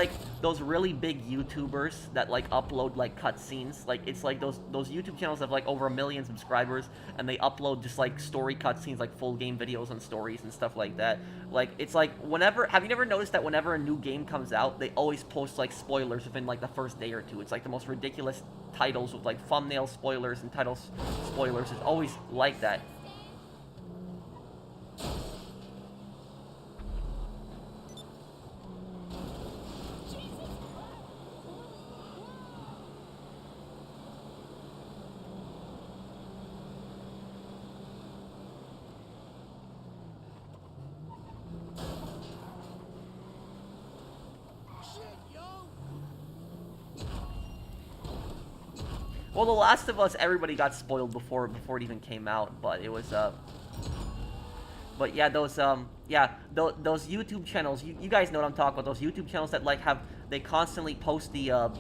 really big YouTubers that like upload like cutscenes, like it's like those YouTube channels have like over 1 million subscribers, and they upload just like story cutscenes, like full game videos and stories and stuff like that. Like it's like whenever, have you never noticed that whenever a new game comes out, they always post like spoilers within like the first day or two? It's like the most ridiculous titles with like thumbnail spoilers and title spoilers. It's always like that. Well, The Last of Us, everybody got spoiled before it even came out, but it was but yeah, those those YouTube channels, you guys know what I'm talking about. Those YouTube channels that like they constantly post the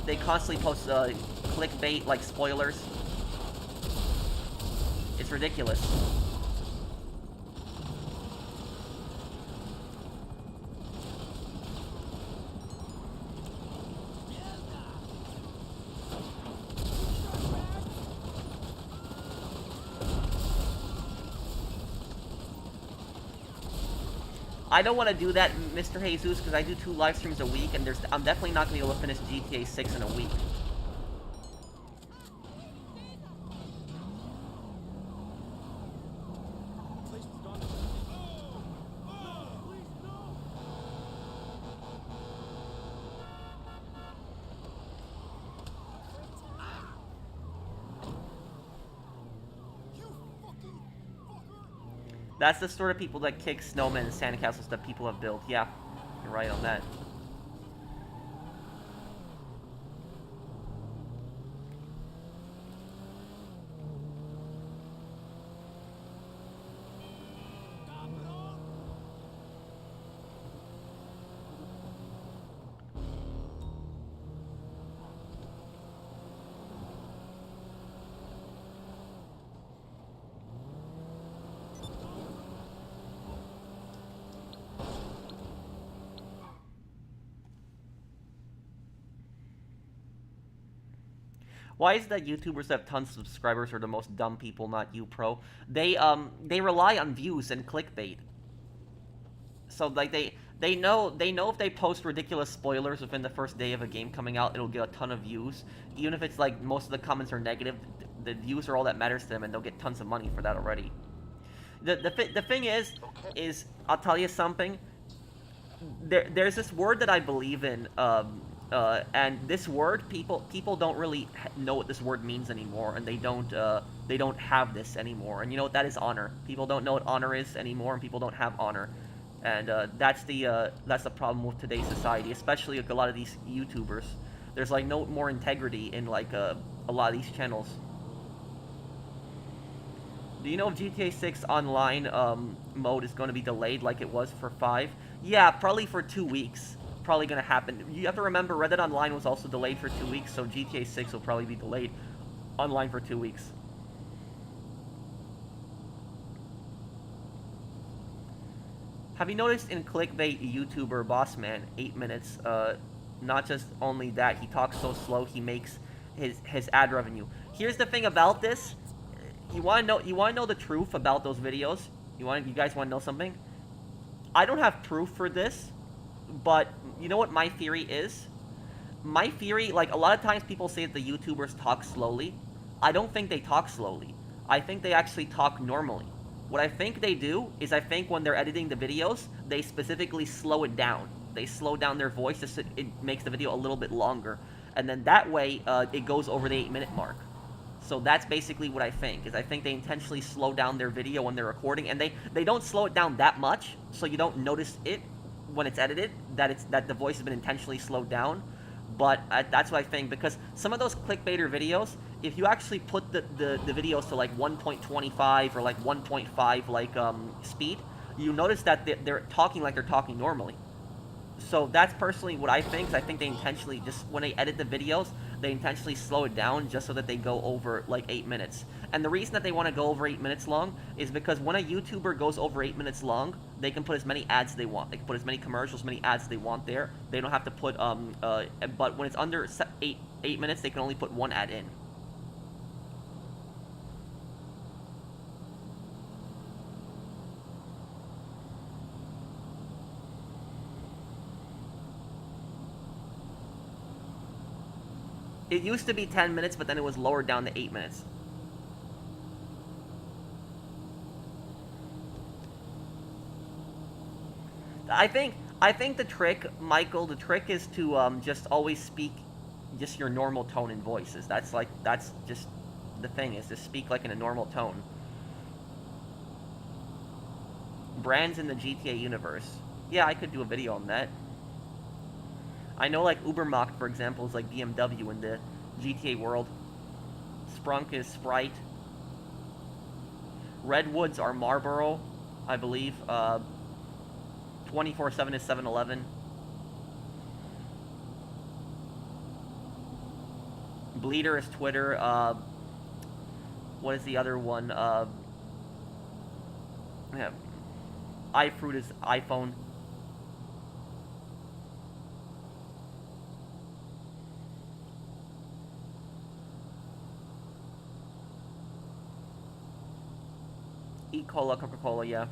they constantly post clickbait, like spoilers. It's ridiculous. I don't want to do that, Mr. Jesus, because I do 2 live streams a week, and I'm definitely not going to be able to finish GTA 6 in a week. That's the sort of people that kick snowmen and sandcastles that people have built. Yeah, you're right on that. Why is it that YouTubers that have tons of subscribers are the most dumb people, not you, pro? They rely on views and clickbait. So like they know if they post ridiculous spoilers within the first day of a game coming out, it'll get a ton of views. Even if it's like most of the comments are negative, the views are all that matters to them, and they'll get tons of money for that already. The thing is I'll tell you something. There's this word that I believe in. And this word, people don't really know what this word means anymore, and they don't have this anymore. And you know what that is? Honor. People don't know what honor is anymore, and people don't have honor, and that's the problem with today's society, especially like a lot of these YouTubers. There's like no more integrity in like a lot of these channels. Do you know if GTA 6 online mode is going to be delayed like it was for 5? Yeah, probably for 2 weeks. Probably going to happen. You have to remember Red Dead Online was also delayed for 2 weeks, so GTA 6 will probably be delayed online for 2 weeks. Have you noticed in clickbait YouTuber Bossman 8 minutes, not just only that, he talks so slow he makes his ad revenue. Here's the thing about this. You want to know the truth about those videos? You guys want to know something? I don't have proof for this, but you know what my theory is? My theory, like a lot of times people say that the YouTubers talk slowly. I don't think they talk slowly. I think they actually talk normally. What I think they do is I think when they're editing the videos, they specifically slow it down. They slow down their voice so it makes the video a little bit longer. And then that way, it goes over the 8-minute mark. So that's basically what I think, is I think they intentionally slow down their video when they're recording, and they don't slow it down that much, so you don't notice it when it's edited, that the voice has been intentionally slowed down. But that's what I think, because some of those clickbaiter videos, if you actually put the videos to like 1.25 or like 1.5 like speed, you notice that they're talking like they're talking normally. So that's personally what I think. I think they intentionally, just when they edit the videos, they intentionally slow it down just so that they go over like 8 minutes. And the reason that they want to go over 8 minutes long is because when a YouTuber goes over 8 minutes long, they can put as many ads they want. They can put as many commercials, as many ads they want there. They don't have to put but when it's under 8 minutes, they can only put one ad in. It used to be 10 minutes, but then it was lowered down to 8 minutes. I think the trick, Michael, the trick is to just always speak just your normal tone and voices. That's just the thing, is to speak like in a normal tone. Brands in the GTA universe. Yeah, I could do a video on that. I know, like, Ubermacht, for example, is like BMW in the GTA world. Sprunk is Sprite. Redwoods are Marlboro, I believe. 24/7 is 7-Eleven. Bleeder is Twitter. What is the other one? Yeah. iFruit is iPhone. E-Cola, Coca-Cola, yeah.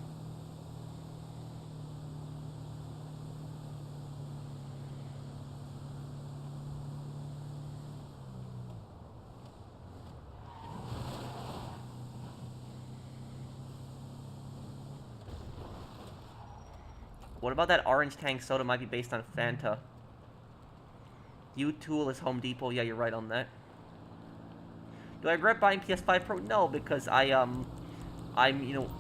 What about that orange tank soda might be based on Fanta? U-Tool is Home Depot. Yeah, you're right on that. Do I regret buying PS5 Pro? No, because I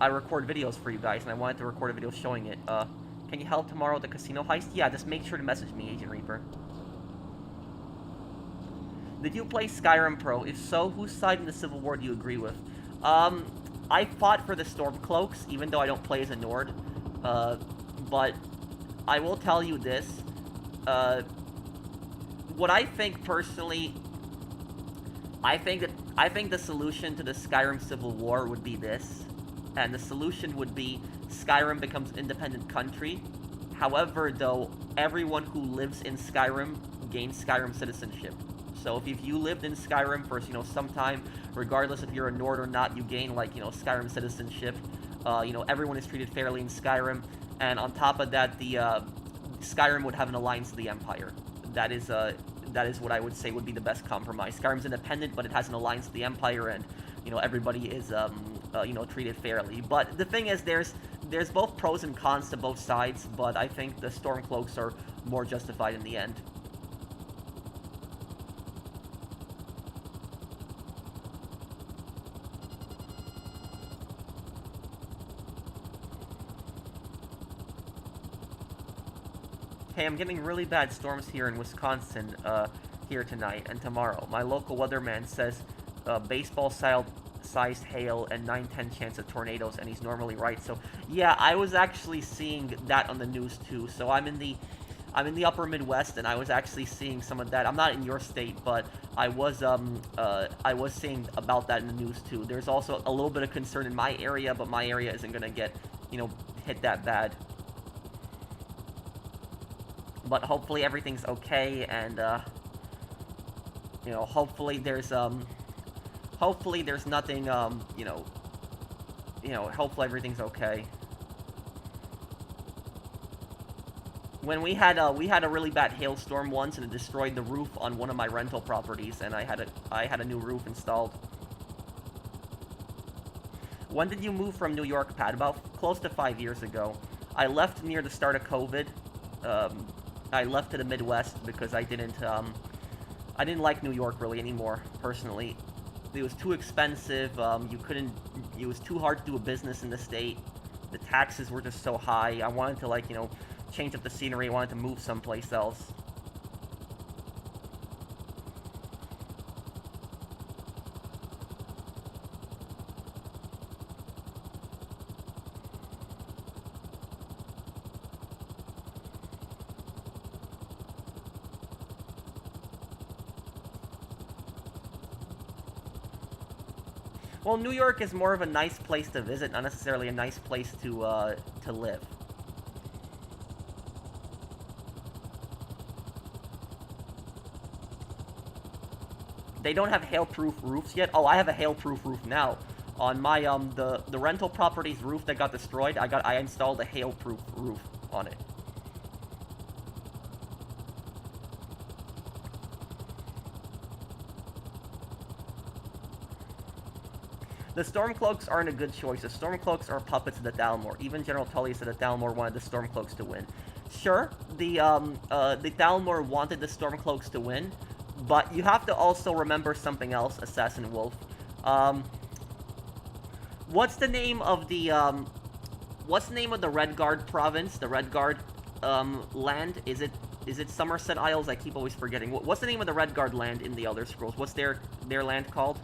record videos for you guys, and I wanted to record a video showing it. Can you help tomorrow with the casino heist? Yeah, just make sure to message me, Agent Reaper. Did you play Skyrim Pro? If so, whose side in the Civil War do you agree with? I fought for the Stormcloaks, even though I don't play as a Nord. But I will tell you this. What I think personally, I think the solution to the Skyrim Civil War would be this. And the solution would be Skyrim becomes an independent country. However, though, everyone who lives in Skyrim gains Skyrim citizenship. So if you lived in Skyrim for, some time, regardless if you're a Nord or not, you gain, Skyrim citizenship. Everyone is treated fairly in Skyrim. And on top of that, the Skyrim would have an alliance to the Empire. That is what I would say would be the best compromise. Skyrim's independent, but it has an alliance to the Empire, and everybody is treated fairly. But the thing is, there's both pros and cons to both sides. But I think the Stormcloaks are more justified in the end. Hey, I'm getting really bad storms here in Wisconsin here tonight and tomorrow. My local weatherman says baseball-sized hail and 9-10 chance of tornadoes, and he's normally right. So, yeah, I was actually seeing that on the news, too. So I'm in the upper Midwest, and I was actually seeing some of that. I'm not in your state, but I was seeing about that in the news, too. There's also a little bit of concern in my area, but my area isn't going to get, hit that bad. But hopefully everything's okay, and hopefully there's nothing, hopefully everything's okay. When we had a really bad hailstorm once, and it destroyed the roof on one of my rental properties, and I had a new roof installed. When did you move from New York, Pat? About close to 5 years ago. I left near the start of COVID. I left to the Midwest because I didn't like New York really anymore, personally. It was too expensive, it was too hard to do a business in the state. The taxes were just so high. I wanted to, change up the scenery. I wanted to move someplace else. Well, New York is more of a nice place to visit, not necessarily a nice place to live. They don't have hail-proof roofs yet. Oh, I have a hail-proof roof now. On my the rental property's roof that got destroyed, I installed a hail-proof roof on it. The Stormcloaks aren't a good choice. The Stormcloaks are puppets of the Thalmor. Even General Tully said the Thalmor wanted the Stormcloaks to win. Sure, the Thalmor wanted the Stormcloaks to win, but you have to also remember something else, Assassin Wolf. What's the name of the Redguard province? The Redguard land? Is it Somerset Isles? I keep always forgetting. What's the name of the Redguard land in the Elder Scrolls? What's their land called?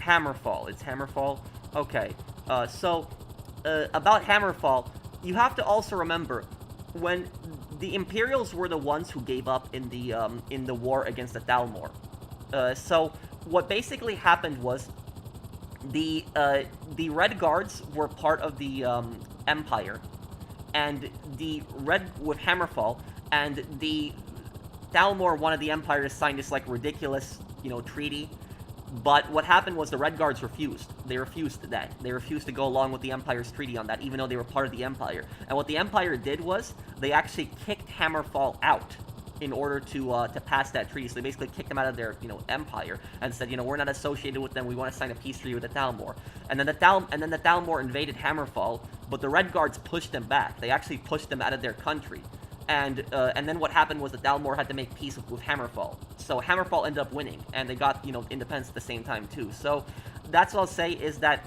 Hammerfall. It's Hammerfall. Okay. About Hammerfall, you have to also remember when the Imperials were the ones who gave up in the war against the Thalmor. So what basically happened was the Red Guards were part of the Empire, and the Red with Hammerfall, and the Thalmor wanted the Empire to sign this like ridiculous, treaty. But what happened was the Red Guards refused. They refused that. They refused to go along with the Empire's treaty on that, even though they were part of the Empire. And what the Empire did was they actually kicked Hammerfall out in order to pass that treaty. So they basically kicked them out of their empire and said, we're not associated with them. We want to sign a peace treaty with the Thalmor. And then the Thalmor invaded Hammerfall, but the Red Guards pushed them back. They actually pushed them out of their country. And then what happened was the Thalmor had to make peace with Hammerfall. So Hammerfall ended up winning, and they got, independence at the same time, too. So that's what I'll say is that,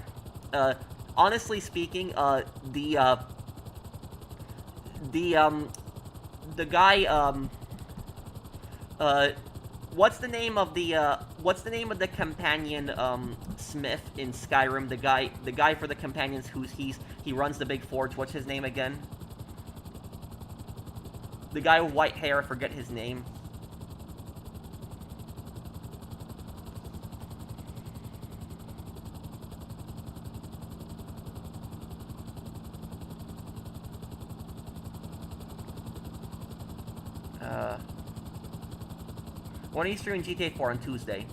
honestly speaking, the guy, what's the name of the companion, Smith in Skyrim? The guy for the companions he runs the big forge. What's his name again? The guy with white hair, I forget his name. When are you streaming GTA 4 on Tuesday?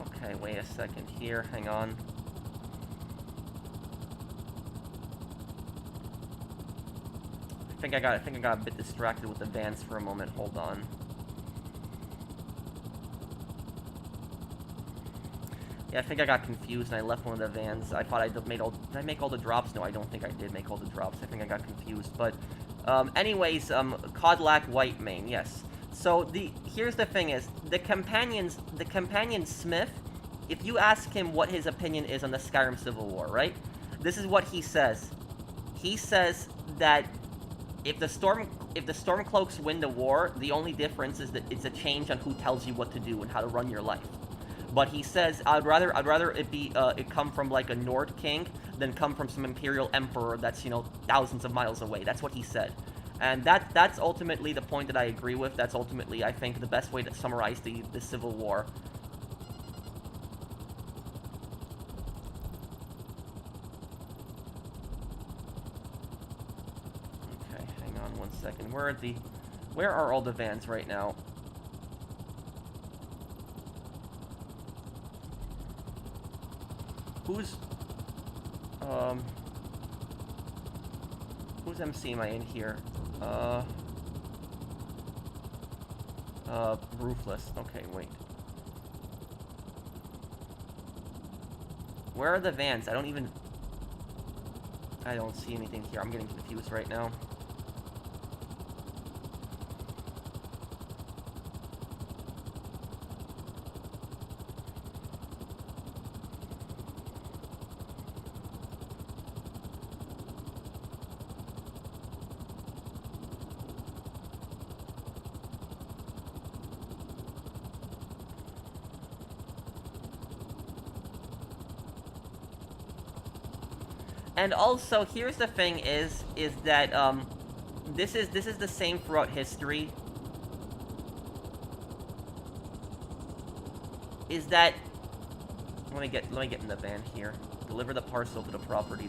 Okay, wait a second here. Hang on. I think I got a bit distracted with the vans for a moment. Hold on. Yeah, I think I got confused and I left one of the vans. I thought did I make all the drops? No, I don't think I did make all the drops. I think I got confused. But, anyways, Codlac Whitemane, yes. So, here's the thing is, the companion Smith, if you ask him what his opinion is on the Skyrim Civil War, right? This is what he says. He says that if the Stormcloaks win the war, the only difference is that it's a change on who tells you what to do and how to run your life. But he says, I'd rather it come from like a Nord king than come from some imperial emperor that's, thousands of miles away. That's what he said. And that's ultimately the point that I agree with. That's ultimately, I think, the best way to summarize the Civil War. Okay, hang on one second. Where are all the vans right now? Who's MC am I in here? Roofless. Okay, wait. Where are the vans? I don't see anything here. I'm getting confused right now. And also, here's the thing: is that this is the same throughout history. Is that let me get in the van here. Deliver the parcel to the property.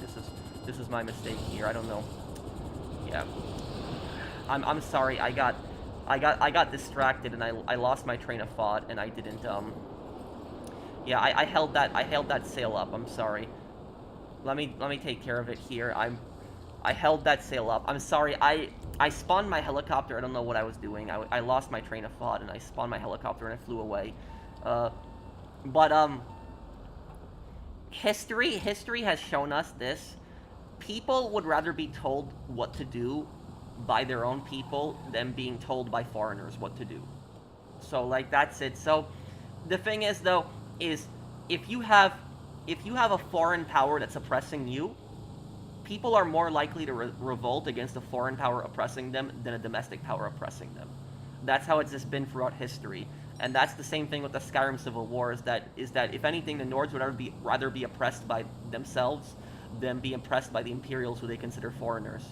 This is my mistake here. I don't know. Yeah. I'm sorry. I got distracted and I lost my train of thought and I didn't yeah, I held that sail up. I'm sorry. Let me take care of it here. I held that sail up. I'm sorry. I spawned my helicopter. I don't know what I was doing. I lost my train of thought and I spawned my helicopter and I flew away. But history has shown us this. People would rather be told what to do by their own people than being told by foreigners what to do. So like that's it. So the thing is though is if you have a foreign power that's oppressing you, people are more likely to revolt against a foreign power oppressing them than a domestic power oppressing them. That's how it's just been throughout history. And that's the same thing with the Skyrim Civil War, is that if anything, the Nords would rather be oppressed by themselves than be oppressed by the Imperials, who they consider foreigners.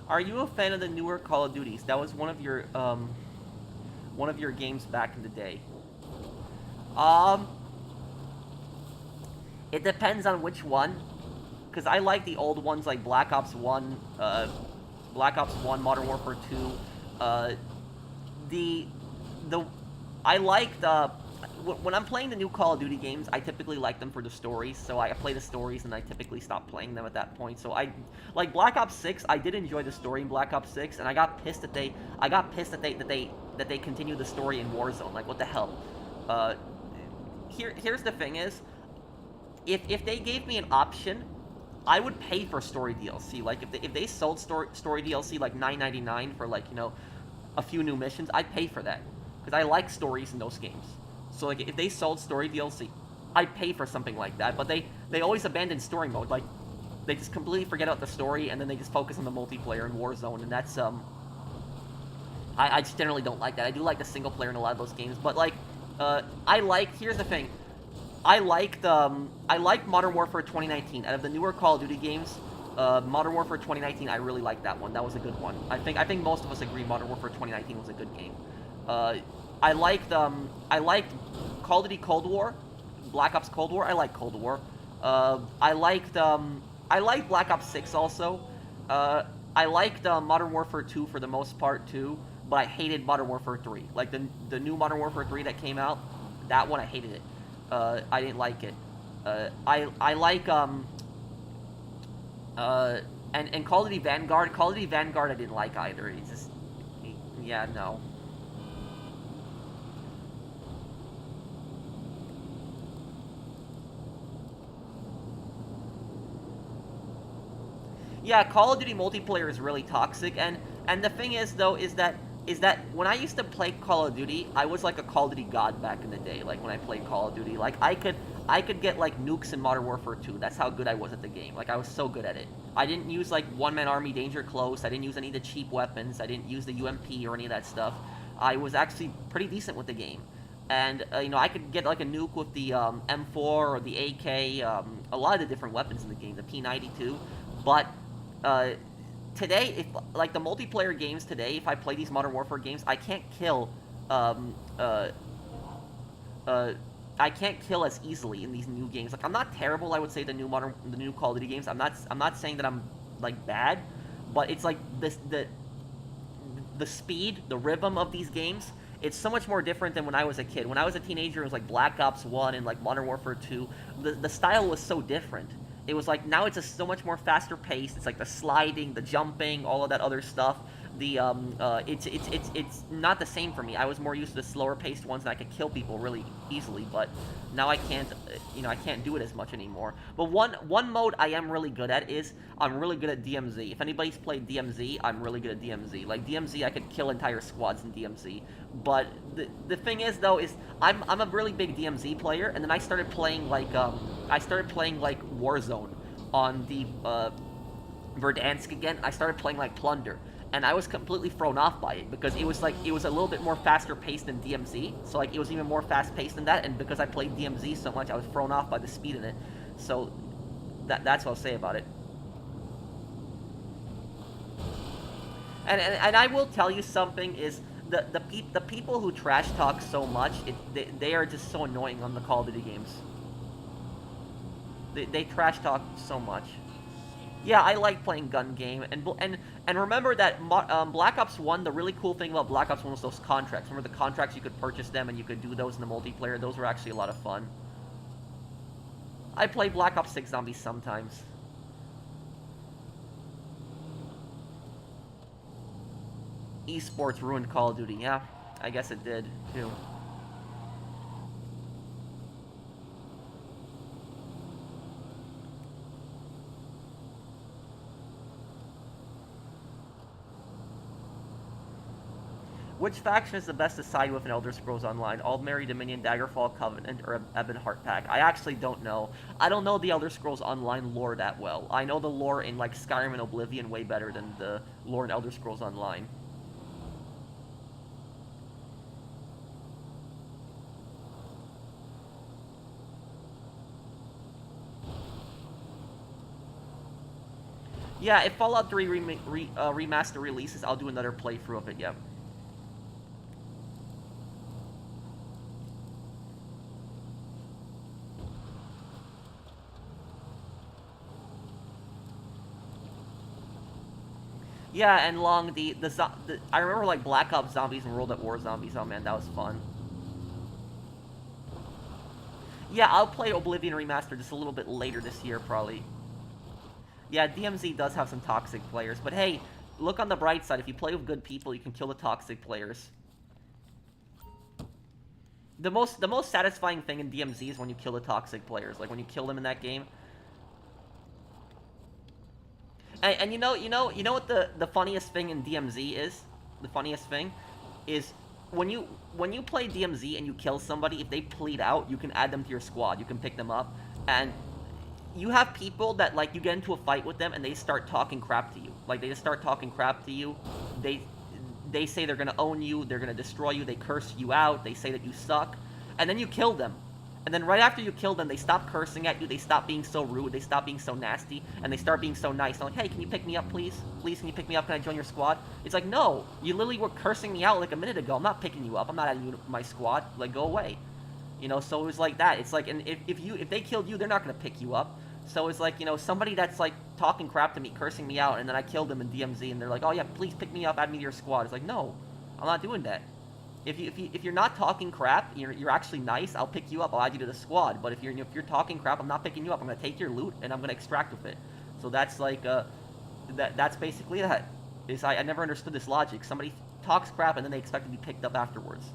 Are you a fan of the newer Call of Duties? That was one of your games back in the day. It depends on which one, because I like the old ones like Black Ops 1, Modern Warfare 2. I like the when I'm playing the new Call of Duty games, I typically like them for the stories, so I play the stories and I typically stop playing them at that point. So I like Black Ops 6. I did enjoy the story in Black Ops 6, and I got pissed that they continued the story in Warzone. Like, what the hell? Here's the thing is, if they gave me an option, I would pay for story DLC. Like if they sold story DLC like $9.99 for, like, you know, a few new missions, I'd pay for that because I like stories in those games. So like if they sold story DLC, I'd pay for something like that. But they always abandon story mode. Like they just completely forget about the story and then they just focus on the multiplayer in Warzone, and that's I just generally don't like that. I do like the single player in a lot of those games, but like here's the thing. I like Modern Warfare 2019. Out of the newer Call of Duty games, Modern Warfare 2019, I really like that one. That was a good one. I think most of us agree Modern Warfare 2019 was a good game. I liked Call of Duty Cold War, Black Ops Cold War. I like Cold War. I liked Black Ops 6 also. I liked Modern Warfare 2 for the most part too, but I hated Modern Warfare 3. Like the new Modern Warfare 3 that came out, that one I hated it. I didn't like it. I like and Call of Duty Vanguard. Call of Duty Vanguard I didn't like either. It's just, yeah, no. Yeah, Call of Duty multiplayer is really toxic, and the thing is though is that when I used to play Call of Duty, I was like a Call of Duty god back in the day. Like when I played Call of Duty, like I could get like nukes in Modern Warfare 2. That's how good I was at the game. Like I was so good at it. I didn't use like one-man army danger close. I didn't use any of the cheap weapons. I didn't use the UMP or any of that stuff. I was actually pretty decent with the game. And you know, I could get like a nuke with the M4 or the AK, a lot of the different weapons in the game, the P92. But today, if like the multiplayer games today, if I play these Modern Warfare games, I can't kill I can't kill as easily in these new games. Like I'm not terrible, I would say, the new Call of Duty games. I'm not saying that I'm like bad, but it's like the speed, the rhythm of these games, it's so much more different than when I was a kid. When I was a teenager, it was like Black Ops 1 and like Modern Warfare 2. The style was so different. It was like, now it's just so much more faster paced. It's like the sliding, the jumping, all of that other stuff. it's not the same for me. I was more used to the slower paced ones that I could kill people really easily, but now I can't, I can't do it as much anymore. But one mode I am really good at is I'm really good at DMZ. If anybody's played DMZ, I'm really good at DMZ. Like DMZ, I could kill entire squads in DMZ. But the thing is though is I'm a really big DMZ player, and then I started playing like Warzone on the Verdansk again. I started playing like Plunder, and I was completely thrown off by it because it was a little bit more faster paced than DMZ. So like it was even more fast paced than that, and because I played DMZ so much, I was thrown off by the speed in it. So that's what I'll say about it. And I will tell you something is the people who trash talk so much, they are just so annoying on the Call of Duty games. They trash talk so much. Yeah, I like playing gun game, and remember that Black Ops 1, the really cool thing about Black Ops 1 was those contracts. Remember the contracts, you could purchase them and you could do those in the multiplayer. Those were actually a lot of fun. I play Black Ops 6 Zombies sometimes. Esports ruined Call of Duty. Yeah, I guess it did, too. Which faction is the best to side with in Elder Scrolls Online? Aldmeri, Dominion, Daggerfall, Covenant, or Ebon Heartpack? I actually don't know. I don't know the Elder Scrolls Online lore that well. I know the lore in like Skyrim and Oblivion way better than the lore in Elder Scrolls Online. Yeah, if Fallout 3 remaster releases, I'll do another playthrough of it, yeah. Yeah, and Long, I remember like Black Ops Zombies and World at War Zombies. Oh man, that was fun. Yeah, I'll play Oblivion Remastered just a little bit later this year, probably. Yeah, DMZ does have some toxic players, but hey, look on the bright side. If you play with good people, you can kill the toxic players. The most satisfying thing in DMZ is when you kill the toxic players. Like when you kill them in that game. And you know what the funniest thing in DMZ is? The funniest thing is when you play DMZ and you kill somebody, if they plead out, you can add them to your squad. You can pick them up, and you have people that like you get into a fight with them and they start talking crap to you. Like they just start talking crap to you. They say they're gonna own you, they're gonna destroy you, they curse you out, they say that you suck, and then you kill them. And then right after you kill them, they stop cursing at you, they stop being so rude, they stop being so nasty, and they start being so nice. They're like, hey, can you pick me up, please? Please, can you pick me up? Can I join your squad? It's like, no, you literally were cursing me out like a minute ago. I'm not picking you up. I'm not adding you to my squad. Like, go away. You know, so it was like that. It's like, and if they killed you, they're not going to pick you up. So it's like, you know, somebody that's like talking crap to me, cursing me out, and then I killed them in DMZ, and they're like, oh yeah, please pick me up, add me to your squad. It's like, no, I'm not doing that. If you're not talking crap, you're actually nice, I'll pick you up, I'll add you to the squad. But if you're talking crap, I'm not picking you up. I'm gonna take your loot and I'm gonna extract with it. So that's like that's basically that. I never understood this logic. Somebody talks crap and then they expect to be picked up afterwards.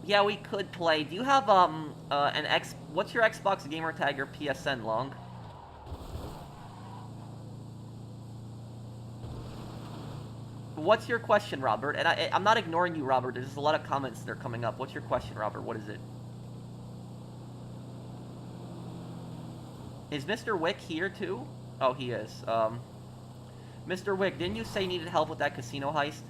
Yeah, we could play. Do you have what's your Xbox gamer tag or PSN, Long? What's your question, Robert? And I'm not ignoring you, Robert. There's just a lot of comments that are coming up. What's your question, Robert? What is it? Is Mr. Wick here too? Oh, he is. Mr. Wick, didn't you say you needed help with that casino heist?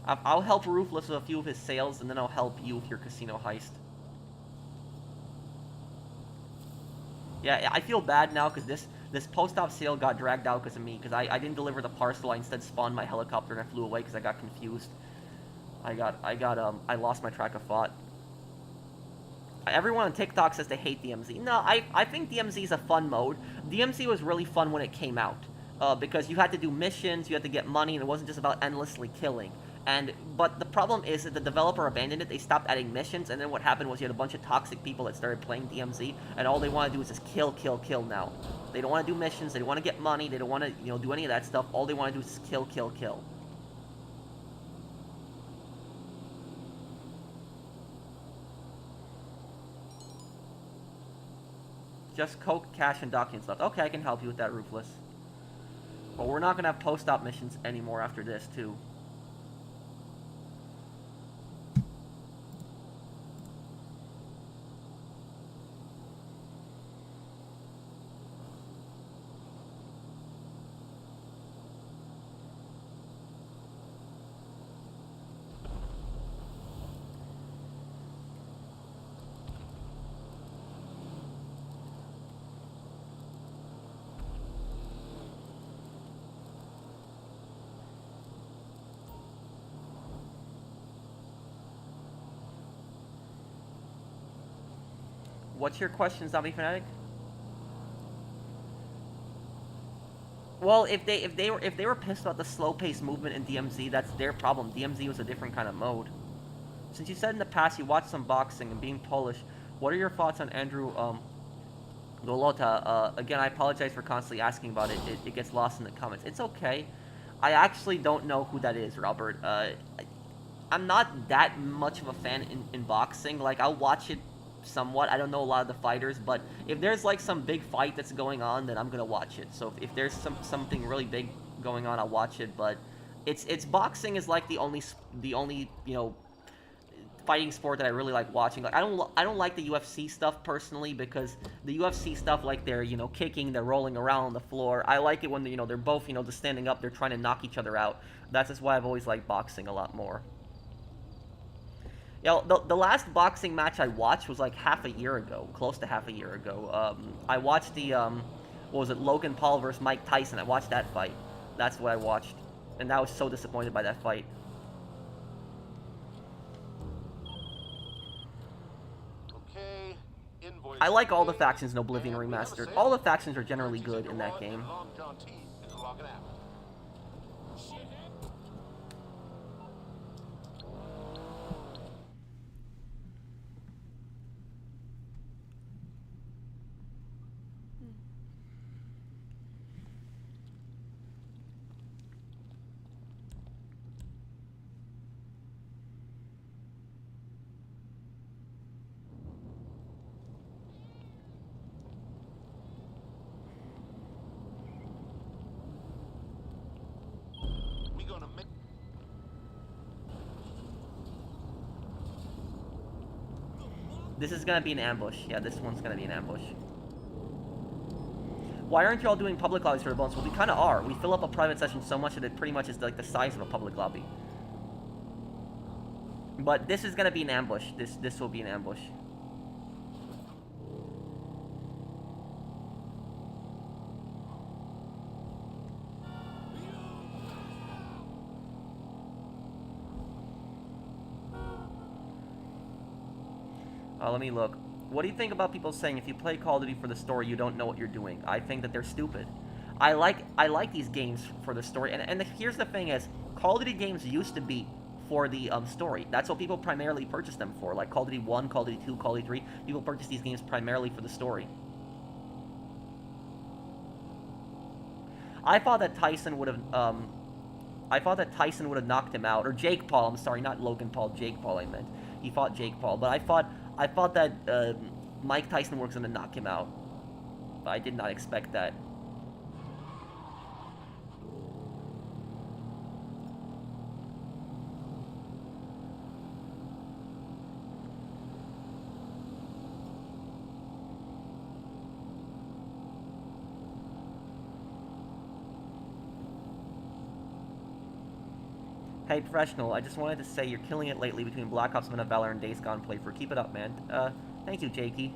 I'll help Ruthless with a few of his sales, and then I'll help you with your casino heist. Yeah, I feel bad now because this post-op sale got dragged out because of me, because I didn't deliver the parcel. I instead spawned my helicopter and I flew away because I got confused. I lost my track of thought. Everyone on TikTok says they hate DMZ. No, I think DMZ is a fun mode. DMZ was really fun when it came out, because you had to do missions, you had to get money, and it wasn't just about endlessly killing. But the problem is that the developer abandoned it. They stopped adding missions, and then what happened was you had a bunch of toxic people that started playing DMZ, and all they want to do is just kill, kill, kill now. They don't want to do missions. They don't want to get money. They don't want to, do any of that stuff. All they want to do is just kill, kill, kill. Just coke, cash, and documents left. Okay, I can help you with that, Ruthless. But we're not gonna have post-op missions anymore after this, too. What's your question, Zombie Fanatic? Well, if they were pissed about the slow-paced movement in DMZ, that's their problem. DMZ was a different kind of mode. Since you said in the past you watched some boxing and being Polish, what are your thoughts on Andrew Golota? Again, I apologize for constantly asking about it. It gets lost in the comments. It's okay. I actually don't know who that is, Robert. I'm not that much of a fan in boxing. Like, I'll watch it somewhat. I don't know a lot of the fighters, but if there's like some big fight that's going on, then I'm gonna watch it. So if there's something really big going on, I'll watch it. But it's boxing is like the only fighting sport that I really like watching. Like I don't like the UFC stuff personally, because the UFC stuff, like they're kicking, they're rolling around on the floor. I like it when they're both just standing up, they're trying to knock each other out. That's just why I've always liked boxing a lot more. The last boxing match I watched was like half a year ago, close to half a year ago. I watched the, what was it, Logan Paul versus Mike Tyson. I watched that fight. That's what I watched. And I was so disappointed by that fight. Okay, invoice. I like all the factions in Oblivion Remastered. All the factions are generally good in that game. This is gonna be an ambush. Yeah, this one's gonna be an ambush. Why aren't you all doing public lobbies for the bones? Well, we kind of are. We fill up a private session so much that it pretty much is like the size of a public lobby. But this is gonna be an ambush. This will be an ambush. Let me look. What do you think about people saying if you play Call of Duty for the story, you don't know what you're doing? I think that they're stupid. I like these games for the story, and here's the thing is, Call of Duty games used to be for the story. That's what people primarily purchase them for. Like Call of Duty 1, Call of Duty 2, Call of Duty 3. People purchase these games primarily for the story. I thought that Tyson would have knocked him out, or Jake Paul. I'm sorry, not Logan Paul. Jake Paul. I meant he fought Jake Paul, but I thought that Mike Tyson was going to knock him out. But I did not expect that. Hey, Professional, I just wanted to say you're killing it lately between Black Ops Men of Valor and Days Gone playthrough. Keep it up, man. Thank you, Jakey.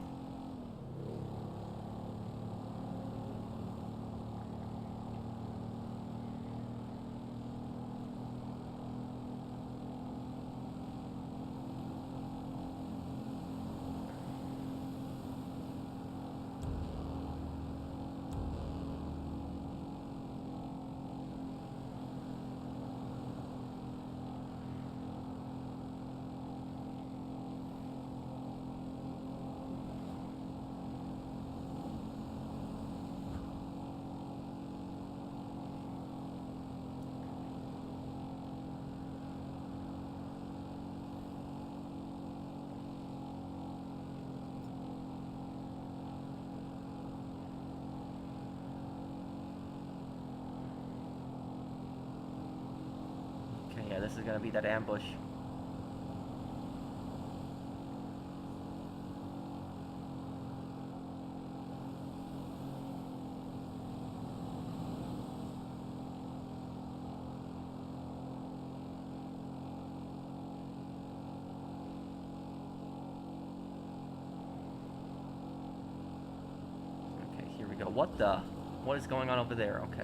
is gonna be that ambush. What is going on over there? Okay.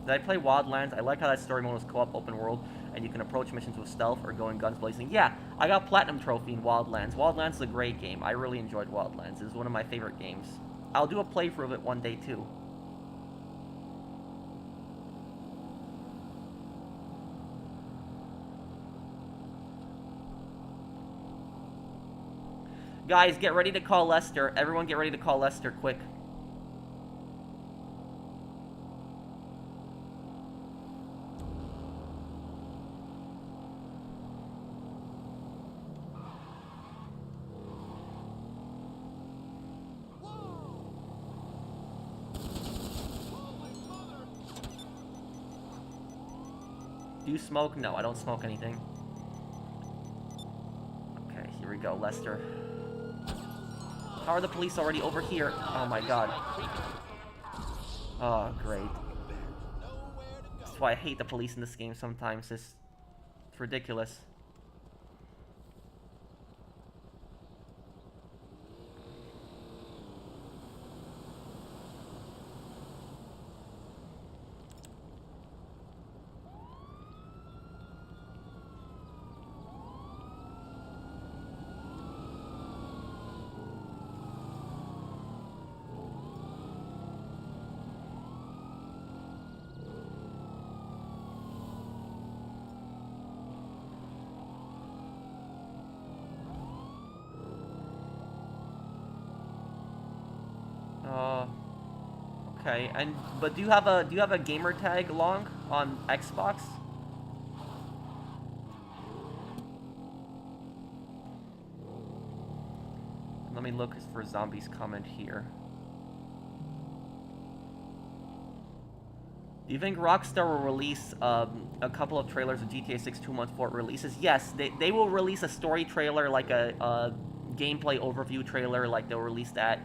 Did I play Wildlands? I like how that story mode was co-op open world, and you can approach missions with stealth or going guns blazing. Yeah, I got Platinum Trophy in Wildlands. Wildlands is a great game. I really enjoyed Wildlands. It was one of my favorite games. I'll do a playthrough of it one day, too. Guys, get ready to call Lester. Everyone get ready to call Lester, quick. Do you smoke? No, I don't smoke anything. Okay, here we go, Lester. How are the police already over here? Oh my god. Oh, great. That's why I hate the police in this game sometimes. It's ridiculous. Okay, but do you have a gamer tag long on Xbox? Let me look for Zombie's comment here. Do you think Rockstar will release a couple of trailers of GTA 6 2 months before it releases? Yes, they will release a story trailer, like a gameplay overview trailer, like they'll release that.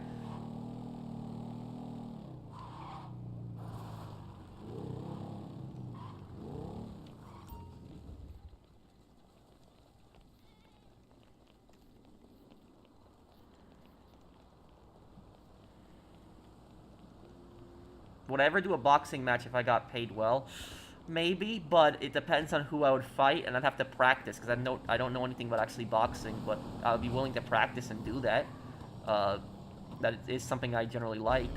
Would I ever do a boxing match if I got paid well? Maybe, but it depends on who I would fight, and I'd have to practice, because I don't know anything about actually boxing, but I would be willing to practice and do that. That is something I generally like.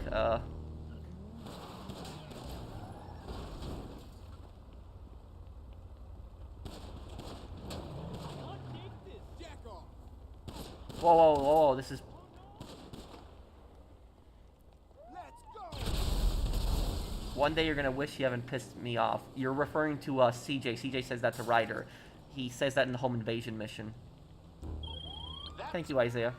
Whoa, whoa, whoa, this is... One day you're gonna wish you haven't pissed me off. You're referring to CJ. CJ says that's a writer. He says that in the home invasion mission. Thank you, Isaiah.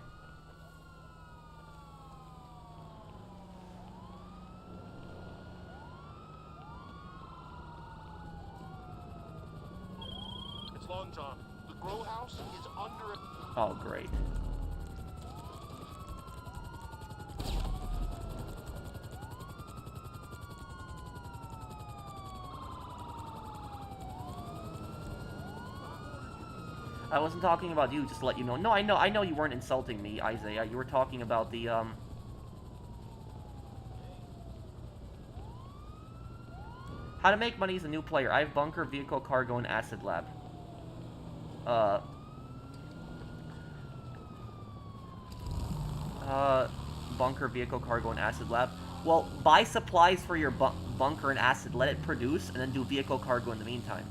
It's Long John. The grow house is under a... Oh, great. I wasn't talking about you, just to let you know. No, I know you weren't insulting me, Isaiah. You were talking about the, How to make money as a new player. I have bunker, vehicle, cargo, and acid lab. Bunker, vehicle, cargo, and acid lab. Well, buy supplies for your bunker and acid, let it produce, and then do vehicle, cargo in the meantime.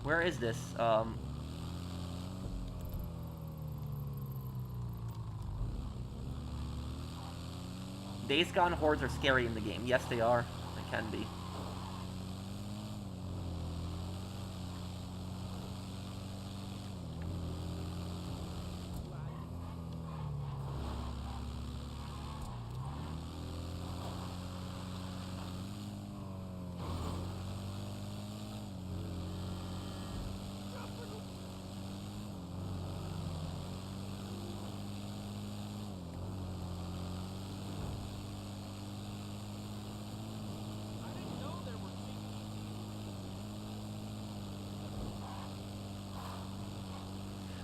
Where is this? Days Gone hordes are scary in the game. Yes, they are. They can be.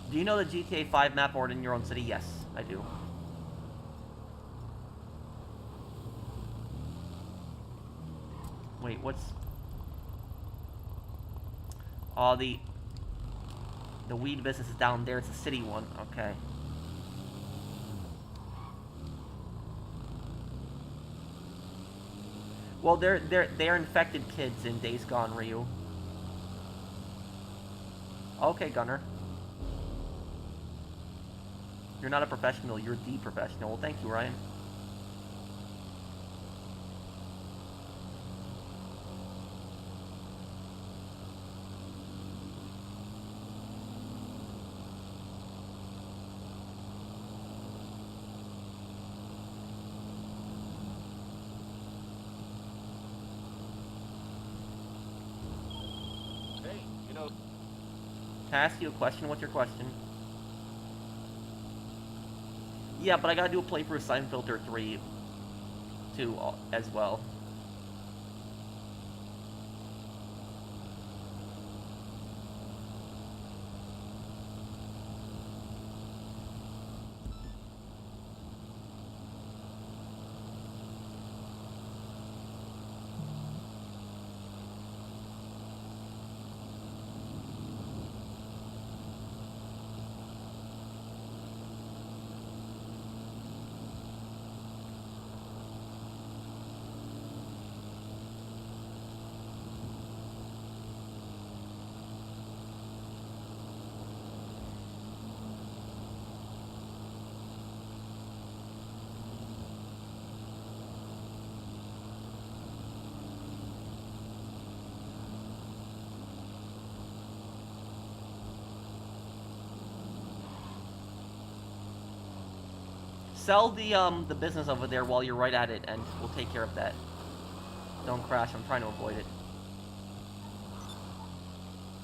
Do you know the GTA 5 map or in your own city? Yes, I do. Wait, what's... Oh, the weed business is down there. It's a city one. Okay. Well, they're infected kids in Days Gone, Ryu. Okay, Gunner. You're not a professional. You're the professional. Well, thank you, Ryan. Hey, you know, Can I ask you a question? What's your question? Yeah, but I gotta do a playthrough of Sign Filter 3 too, as well. Sell the business over there while you're right at it, and we'll take care of that. Don't crash. I'm trying to avoid it.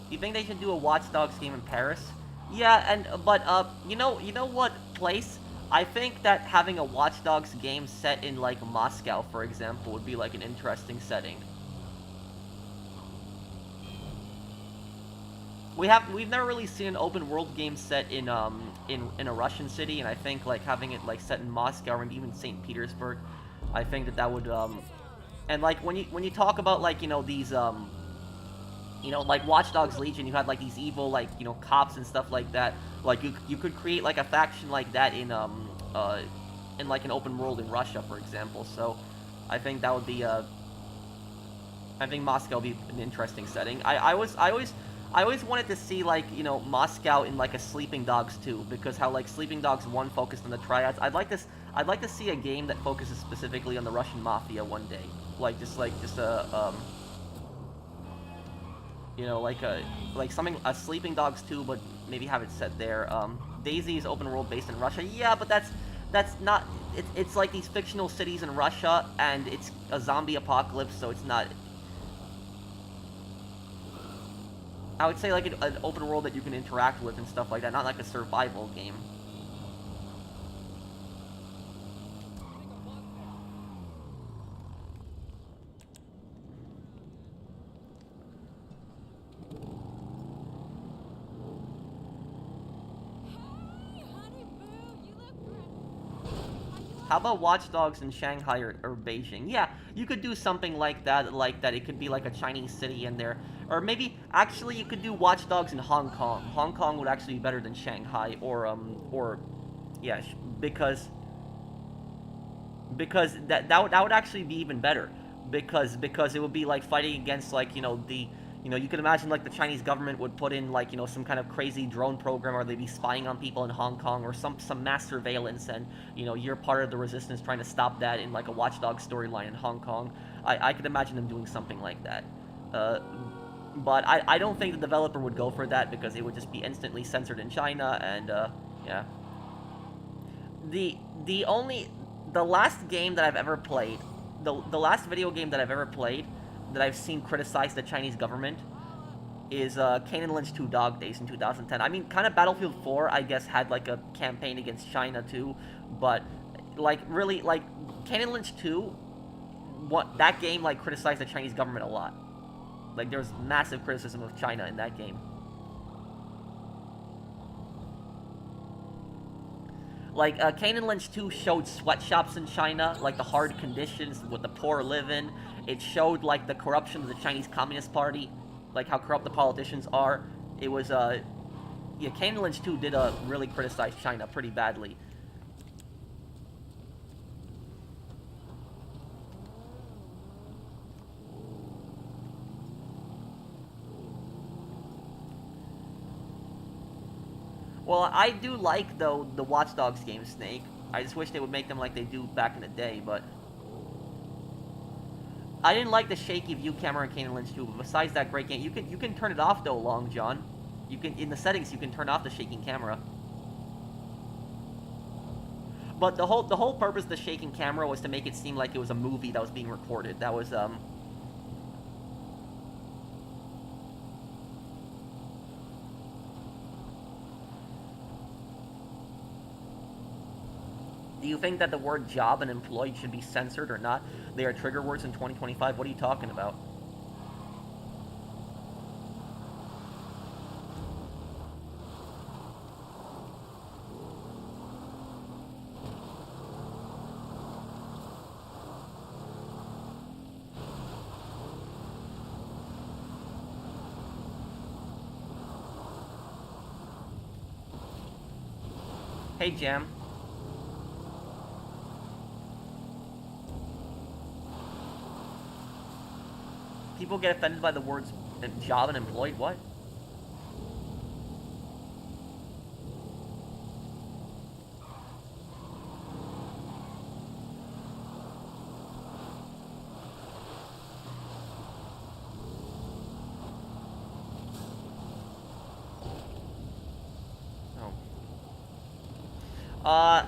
You think they should do a Watch Dogs game in Paris? Yeah, but you know what place? I think that having a Watch Dogs game set in like Moscow, for example, would be like an interesting setting. We've never really seen an open world game set in a Russian city, and I think like having it like set in Moscow or even St. Petersburg, I think that would and like when you talk about like these like Watch Dogs Legion, you had like these evil like cops and stuff like that. Like you could create like a faction like that in like an open world in Russia, for example. So I think that would be I think Moscow would be an interesting setting. I always wanted to see like Moscow in like a Sleeping Dogs 2, because how like Sleeping Dogs 1 focused on the triads. I'd like to see a game that focuses specifically on the Russian Mafia one day. Like just a like something, a Sleeping Dogs 2, but maybe have it set there. Daisy is open world based in Russia. Yeah, but that's not. It's like these fictional cities in Russia, and it's a zombie apocalypse, so it's not. I would say like an open world that you can interact with and stuff like that, not like a survival game. How about Watch Dogs in Shanghai or Beijing? Yeah, you could do something like that. It could be like a Chinese city in there. Or maybe, actually, you could do Watch Dogs in Hong Kong. Hong Kong would actually be better than Shanghai, yeah, because that would actually be even better. Because it would be like fighting against like, you could imagine like the Chinese government would put in like, some kind of crazy drone program, or they'd be spying on people in Hong Kong, or some mass surveillance, and, you're part of the resistance trying to stop that in like a Watch Dogs storyline in Hong Kong. I could imagine them doing something like that. But I don't think the developer would go for that, because it would just be instantly censored in China, and, yeah. The last game that I've ever played, the last video game that I've ever played that I've seen criticize the Chinese government is Kane & Lynch 2 Dog Days in 2010. I mean, kind of Battlefield 4, I guess, had like a campaign against China too, but like really, like Kane & Lynch 2, that game like criticized the Chinese government a lot. Like there was massive criticism of China in that game. Like, Kane and Lynch 2 showed sweatshops in China, like the hard conditions with the poor living. It showed, like, the corruption of the Chinese Communist Party, like how corrupt the politicians are. It was, yeah, Kane and Lynch 2 did, really criticize China pretty badly. Well, I do like, though, the Watch Dogs games, Snake. I just wish they would make them like they do back in the day, but... I didn't like the shaky view camera in Kane and Lynch 2, but besides that great game, you can turn it off, though, Long John. You can, in the settings, you can turn off the shaking camera. But the whole purpose of the shaking camera was to make it seem like it was a movie that was being recorded. That was, Do you think that the word job and employed should be censored or not? They are trigger words in 2025. What are you talking about? Hey, Jam. People get offended by the words job and employed? What? Oh.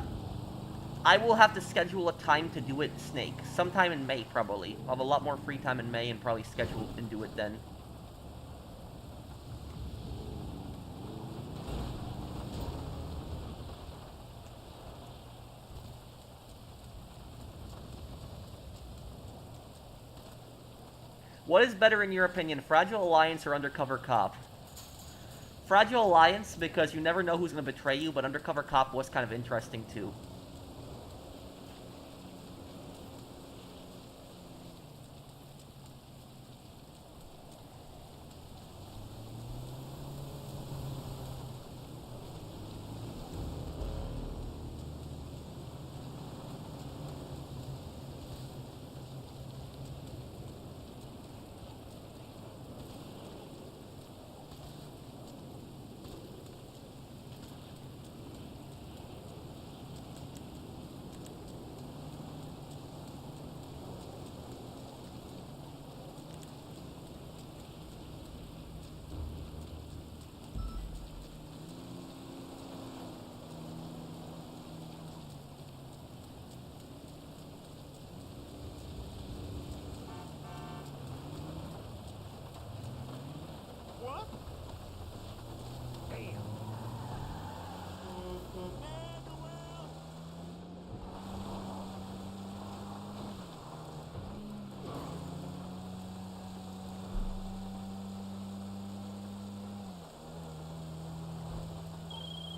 I will have to schedule a time to do it, Snake. Sometime in May, probably. I'll have a lot more free time in May and probably schedule and do it then. What is better in your opinion, Fragile Alliance or Undercover Cop? Fragile Alliance, because you never know who's going to betray you, but Undercover Cop was kind of interesting too.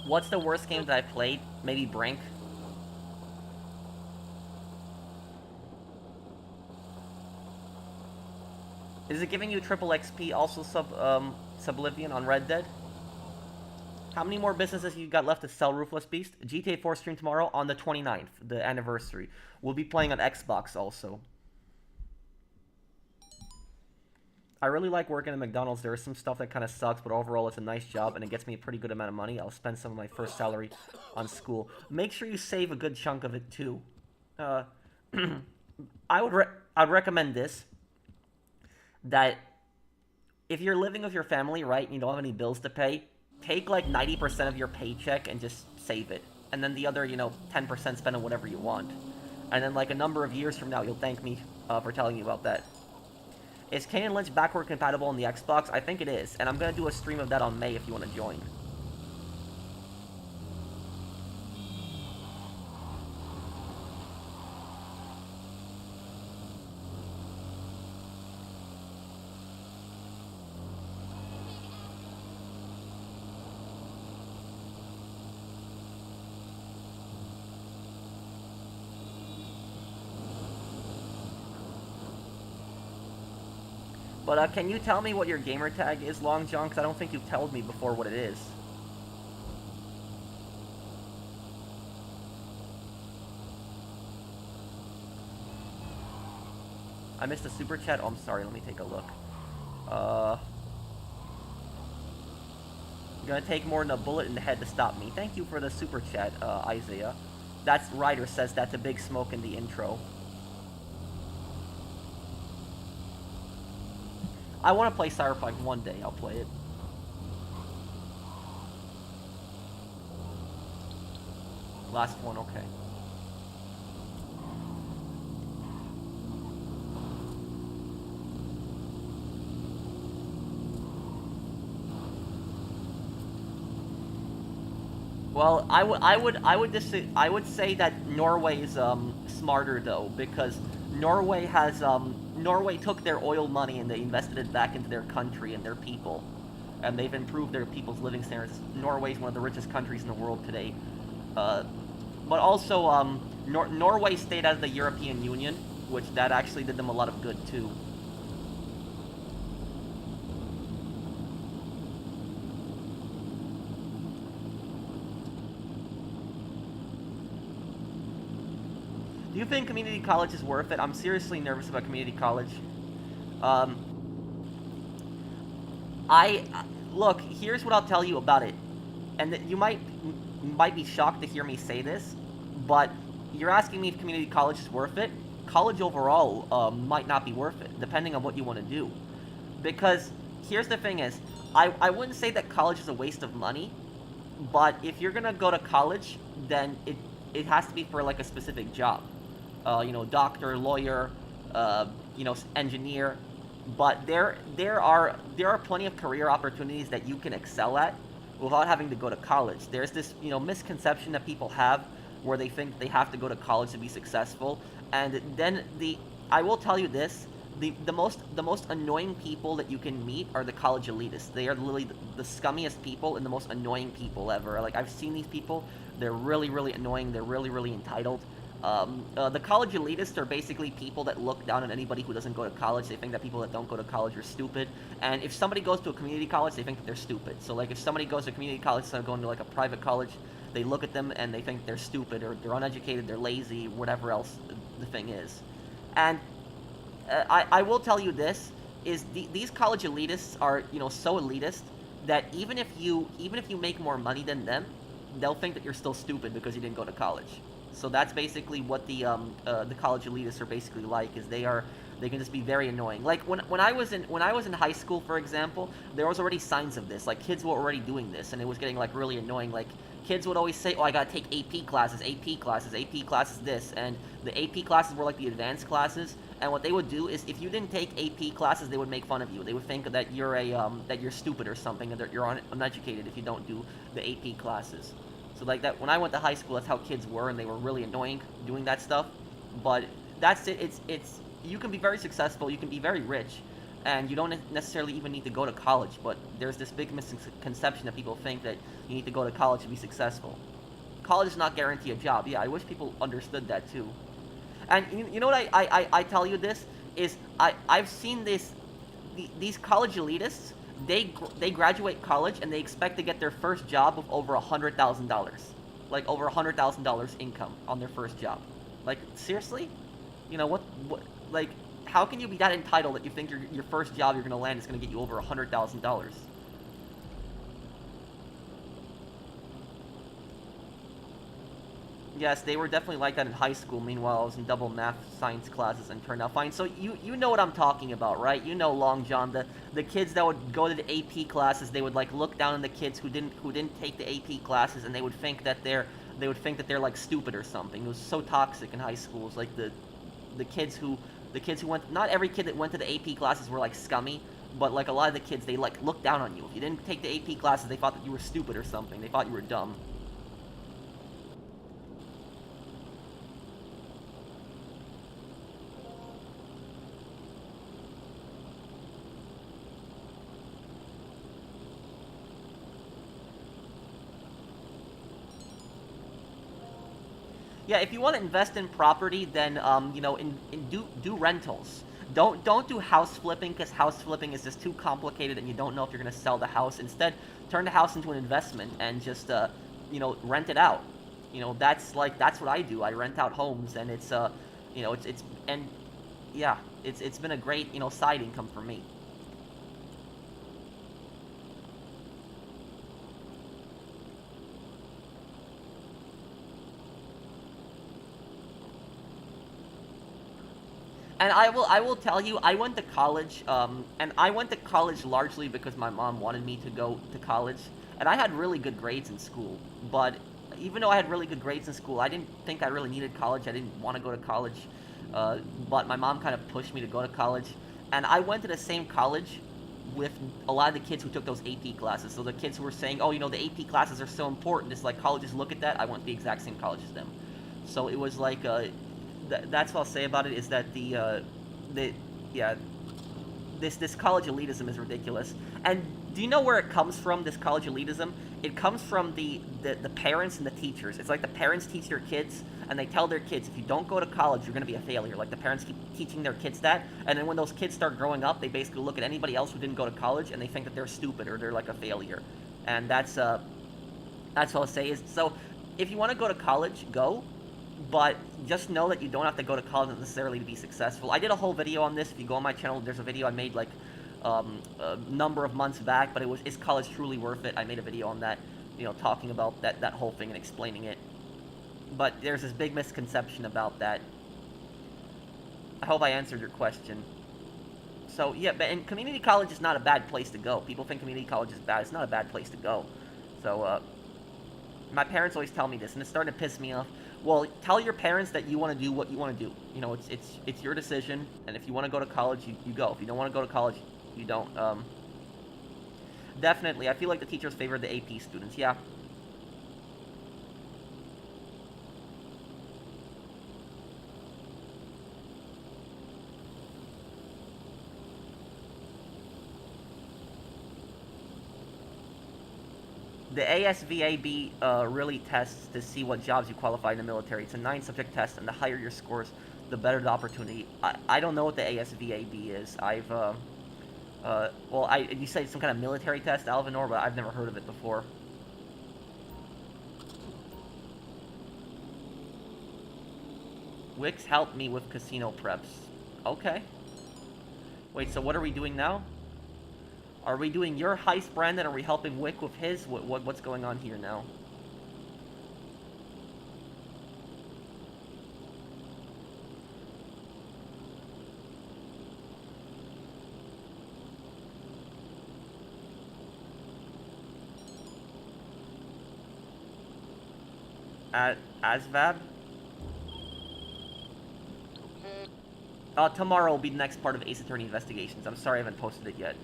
What's the worst game that I've played? Maybe Brink? Is it giving you triple XP, also Sublivion on Red Dead? How many more businesses you got left to sell Ruthless Beast? GTA 4 stream tomorrow on the 29th, the anniversary. We'll be playing on Xbox also. I really like working at McDonald's. There is some stuff that kind of sucks, but overall it's a nice job and it gets me a pretty good amount of money. I'll spend some of my first salary on school. Make sure you save a good chunk of it too. I'd recommend this. That if you're living with your family, right, and you don't have any bills to pay, take like 90% of your paycheck and just save it. And then the other, 10% spend on whatever you want. And then like a number of years from now, you'll thank me for telling you about that. Is Kane and Lynch backward compatible on the Xbox? I think it is, and I'm going to do a stream of that on May if you want to join. But can you tell me what your gamer tag is, Long John? Because I don't think you've told me before what it is. I missed a super chat. Oh, I'm sorry. Let me take a look. You're gonna take more than a bullet in the head to stop me. Thank you for the super chat, Isaiah. That's Ryder says that to Big Smoke in the intro. I want to play Cyberpunk one day. I'll play it. Last one, okay. Well, I would say that Norway is smarter though, because Norway has Norway took their oil money and they invested it back into their country and their people, and they've improved their people's living standards. Norway is one of the richest countries in the world today, but also Norway stayed out of the European Union, which that actually did them a lot of good too. Do you think community college is worth it? I'm seriously nervous about community college. Look, here's what I'll tell you about it, and that you might be shocked to hear me say this, but you're asking me if community college is worth it. College overall might not be worth it, depending on what you want to do. Because here's the thing is, I wouldn't say that college is a waste of money, but if you're gonna go to college, then it has to be for like a specific job. You know, doctor, lawyer, you know, engineer. But there are plenty of career opportunities that you can excel at without having to go to college. There's this, you know, misconception that people have where they think they have to go to college to be successful. And then I will tell you this, the most annoying people that you can meet are the college elitists. They are literally the scummiest people and the most annoying people ever. Like, I've seen these people. They're really, really annoying. They're really, really entitled. The college elitists are basically people that look down on anybody who doesn't go to college. They think that people that don't go to college are stupid. And if somebody goes to a community college, they think that they're stupid. So, like, if somebody goes to a community college instead of going to, like, a private college, they look at them and they think they're stupid or they're uneducated, they're lazy, whatever else the thing is. And I will tell you this, is these college elitists are, you know, so elitist that even if you make more money than them, they'll think that you're still stupid because you didn't go to college. So that's basically what the college elitists are basically like. Is they can just be very annoying. Like when I was in high school, for example, there was already signs of this. Like, kids were already doing this, and it was getting like really annoying. Like, kids would always say, "Oh, I gotta take AP classes, AP classes, AP classes." This and the AP classes were like the advanced classes. And what they would do is, if you didn't take AP classes, they would make fun of you. They would think that you're that you're stupid or something, and that you're uneducated if you don't do the AP classes. So like that, when I went to high school, that's how kids were, and they were really annoying doing that stuff. But that's it. It's you can be very successful, you can be very rich, and you don't necessarily even need to go to college. But there's this big misconception that people think that you need to go to college to be successful. College does not guarantee a job. Yeah, I wish people understood that too. And you know what I tell you this is, I've seen these college elitists. They graduate college and they expect to get their first job with over $100,000, like over $100,000 income on their first job. Like, seriously, you know what like, how can you be that entitled that you think your first job you're gonna land is gonna get you over $100,000? Yes, they were definitely like that in high school. Meanwhile, I was in double math science classes and turned out fine. So you know what I'm talking about, right? You know, Long John, the kids that would go to the AP classes, they would like look down on the kids who didn't take the AP classes, and they would think that they're like stupid or something. It was so toxic in high schools. Like the kids who went, not every kid that went to the AP classes were like scummy, but like a lot of the kids, they like looked down on you. If you didn't take the AP classes, they thought that you were stupid or something. They thought you were dumb. Yeah, if you want to invest in property, then you know, do rentals. Don't do house flipping, because house flipping is just too complicated and you don't know if you're going to sell the house. Instead, turn the house into an investment and just rent it out. That's what I do. I rent out homes, and it's yeah, it's been a great side income for me. And I will tell you, I went to college, and I went to college largely because my mom wanted me to go to college, and I had really good grades in school. But even though I had really good grades in school, I didn't think I really needed college. I didn't want to go to college, but my mom kind of pushed me to go to college, and I went to the same college with a lot of the kids who took those AP classes. So the kids who were saying, oh, the AP classes are so important, it's like colleges look at that. I went to the exact same college as them. So it was like, that's what I'll say about it, is that this college elitism is ridiculous. And do you know where it comes from, this college elitism? It comes from the parents and the teachers. It's like the parents teach their kids, and they tell their kids, if you don't go to college, you're going to be a failure. Like, the parents keep teaching their kids that, and then when those kids start growing up, they basically look at anybody else who didn't go to college, and they think that they're stupid, or they're like a failure. And that's what I'll say is, so, if you want to go to college, go. But just know that you don't have to go to college necessarily to be successful. I did a whole video on this. If you go on my channel, there's a video I made like a number of months back, but is college truly worth it? I made a video on that, talking about that whole thing and explaining it. But there's this big misconception about that. I hope I answered your question. So yeah, and community college is not a bad place to go. People think community college is bad. It's not a bad place to go. So my parents always tell me this, and it's starting to piss me off. Well, tell your parents that you want to do what you want to do. It's your decision, and if you want to go to college, you go. If you don't want to go to college, you don't. Definitely, I feel like the teachers favor the AP students, yeah. The ASVAB really tests to see what jobs you qualify in the military. It's a 9-subject test, and the higher your scores, the better the opportunity. I don't know what the ASVAB is. You say it's some kind of military test, Alvinor, but I've never heard of it before. Wix helped me with casino preps. Okay. Wait, so what are we doing now? Are we doing your heist, Brandon? Are we helping Wick with his? What's going on here now? Asvab? Tomorrow will be the next part of Ace Attorney Investigations. I'm sorry I haven't posted it yet.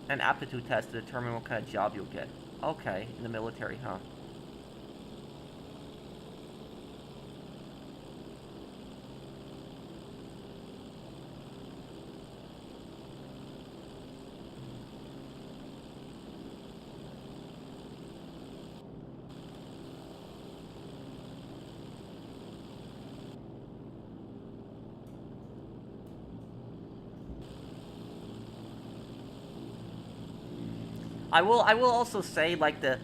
An aptitude test to determine what kind of job you'll get. Okay, in the military, huh? I will also say, like, the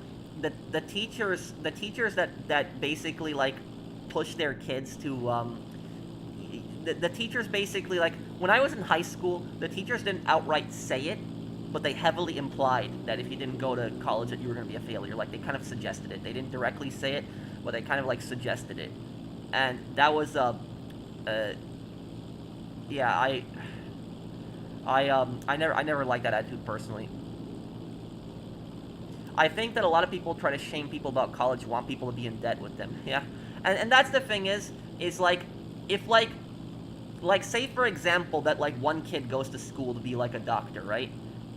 teachers that basically, like, push their kids to the teachers basically, like, when I was in high school, the teachers didn't outright say it, but they heavily implied that if you didn't go to college that you were going to be a failure. Like, they kind of suggested it. They didn't directly say it, but they kind of, like, suggested it. And that was yeah, I never liked that attitude personally. I think that a lot of people try to shame people about college, want people to be in debt with them, yeah? And that's the thing is like, if, like, say, for example, that, like, one kid goes to school to be, like, a doctor, right?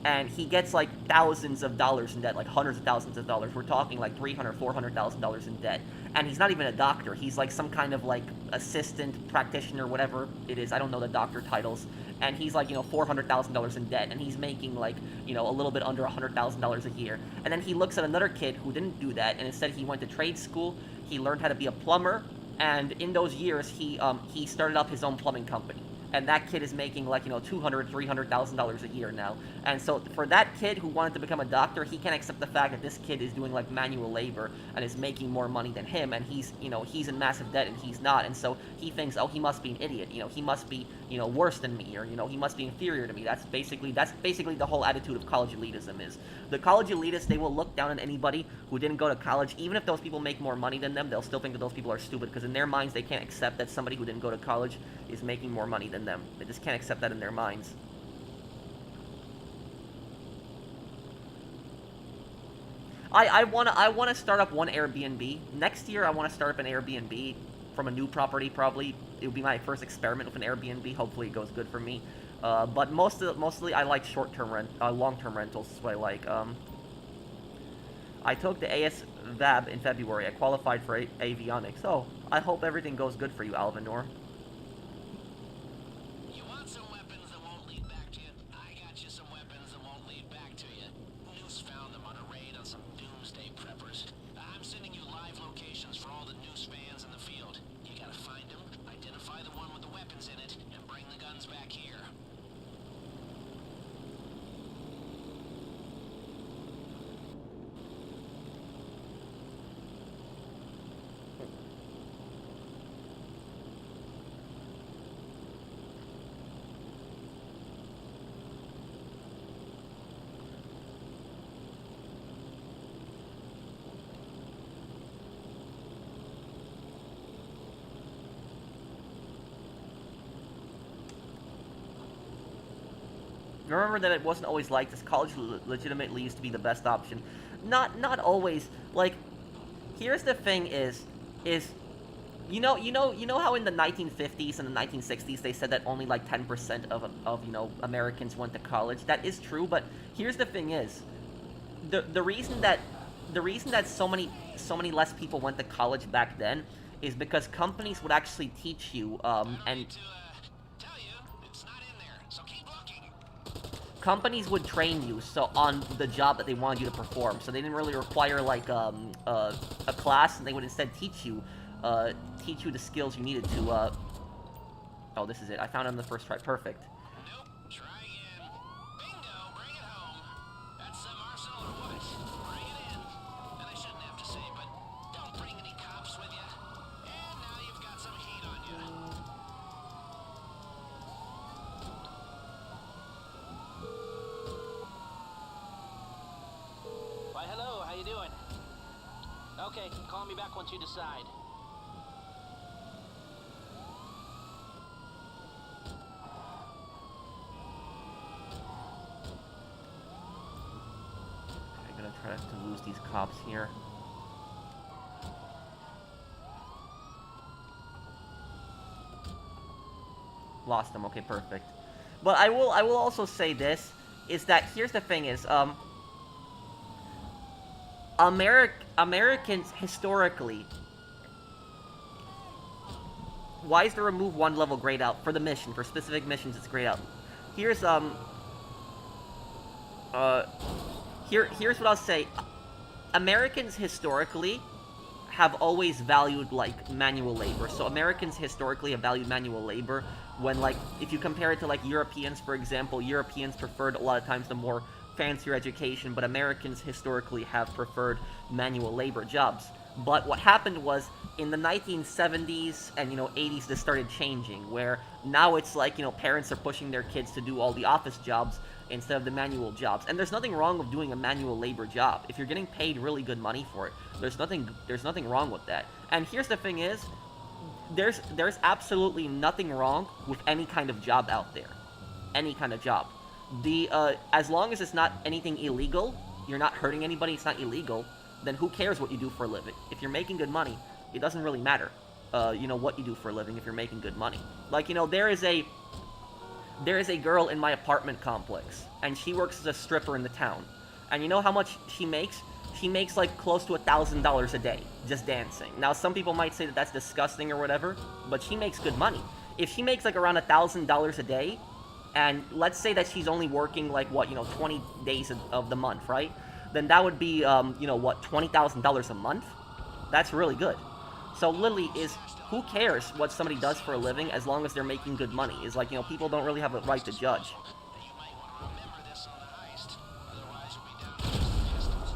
And he gets, like, thousands of dollars in debt, like, hundreds of thousands of dollars. We're talking, like, $300,000, $400,000 in debt. and he's not even a doctor. He's like some kind of like assistant, practitioner, whatever it is. I don't know the doctor titles. And he's like, $400,000 in debt, and he's making like, a little bit under $100,000 a year. And then he looks at another kid who didn't do that, and instead he went to trade school. He learned how to be a plumber, and in those years he started up his own plumbing company. And that kid is making like, $200,000, $300,000 a year now. And so for that kid who wanted to become a doctor, he can't accept the fact that this kid is doing like manual labor and is making more money than him, and he's in massive debt and he's not. And so he thinks, oh, he must be an idiot. He must be, worse than me, or he must be inferior to me. That's basically the whole attitude of college elitism is. The college elitists, they will look down on anybody who didn't go to college. Even if those people make more money than them, they'll still think that those people are stupid, because in their minds they can't accept that somebody who didn't go to college is making more money than them. They just can't accept that in their minds. I wanna start up one Airbnb. Next year I wanna start up an Airbnb from a new property, probably. It would be my first experiment with an Airbnb. Hopefully it goes good for me. But mostly I like long-term rentals is what I like. I took the AS VAB in February. I qualified for avionics. Oh, I hope everything goes good for you, Alvinor. You want some weapons that won't lead back to you? I got you some weapons that won't lead back to you. Noose found them on a raid on some doomsday preppers. I'm sending you live locations for all the Noose fans in the field. You gotta find them, identify the one with the weapons in it, and bring the guns back here. Remember that it wasn't always like this. College legitimately used to be the best option. Not always. Like, here's the thing is you know how in the 1950s and the 1960s they said that only like 10% of Americans went to college. That is true, but here's the thing is the reason that so many less people went to college back then is because companies would actually teach you and companies would train you on the job that they wanted you to perform. So they didn't really require like a class, and they would instead teach you the skills you needed to. Oh, this is it. I found it on the first try. Perfect. Nope. Try again. Bingo. Bring it home. That's some arsenal or what? Bring it in. And I shouldn't have to say, but don't bring any cops with you. And now you've got some heat on you. Why, hello, how you doing? Okay, call me back once you decide. I'm gonna try to lose these cops here. Lost them. Okay, perfect. But I will also say this, is that here's the thing is Americans historically, why is the remove one level grayed out? For the mission, for specific missions, it's grayed out. Here's here's what I'll say. Americans historically have always valued like manual labor. So Americans historically have valued manual labor when, like, if you compare it to like Europeans, for example, Europeans preferred a lot of times the more fancier education, but Americans historically have preferred manual labor jobs. But what happened was, in the 1970s and 80s, this started changing, where now it's like parents are pushing their kids to do all the office jobs instead of the manual jobs. And there's nothing wrong with doing a manual labor job if you're getting paid really good money for it. There's nothing wrong with that. And here's the thing is, there's absolutely nothing wrong with any kind of job out there, any kind of job. As long as it's not anything illegal, you're not hurting anybody, it's not illegal, then who cares what you do for a living? If you're making good money, it doesn't really matter, what you do for a living if you're making good money. Like, there is a girl in my apartment complex, and she works as a stripper in the town. And you know how much she makes? she makes like close to $1,000 a day just dancing. Now, some people might say that that's disgusting or whatever, but she makes good money. If she makes like around $1,000 a day, and let's say that she's only working like what, 20 days of the month, right? Then that would be, what, $20,000 a month? That's really good. So literally who cares what somebody does for a living as long as they're making good money? Is like, people don't really have a right to judge. You might want to remember this on the heist. Otherwise, you'll be down to just the pistols.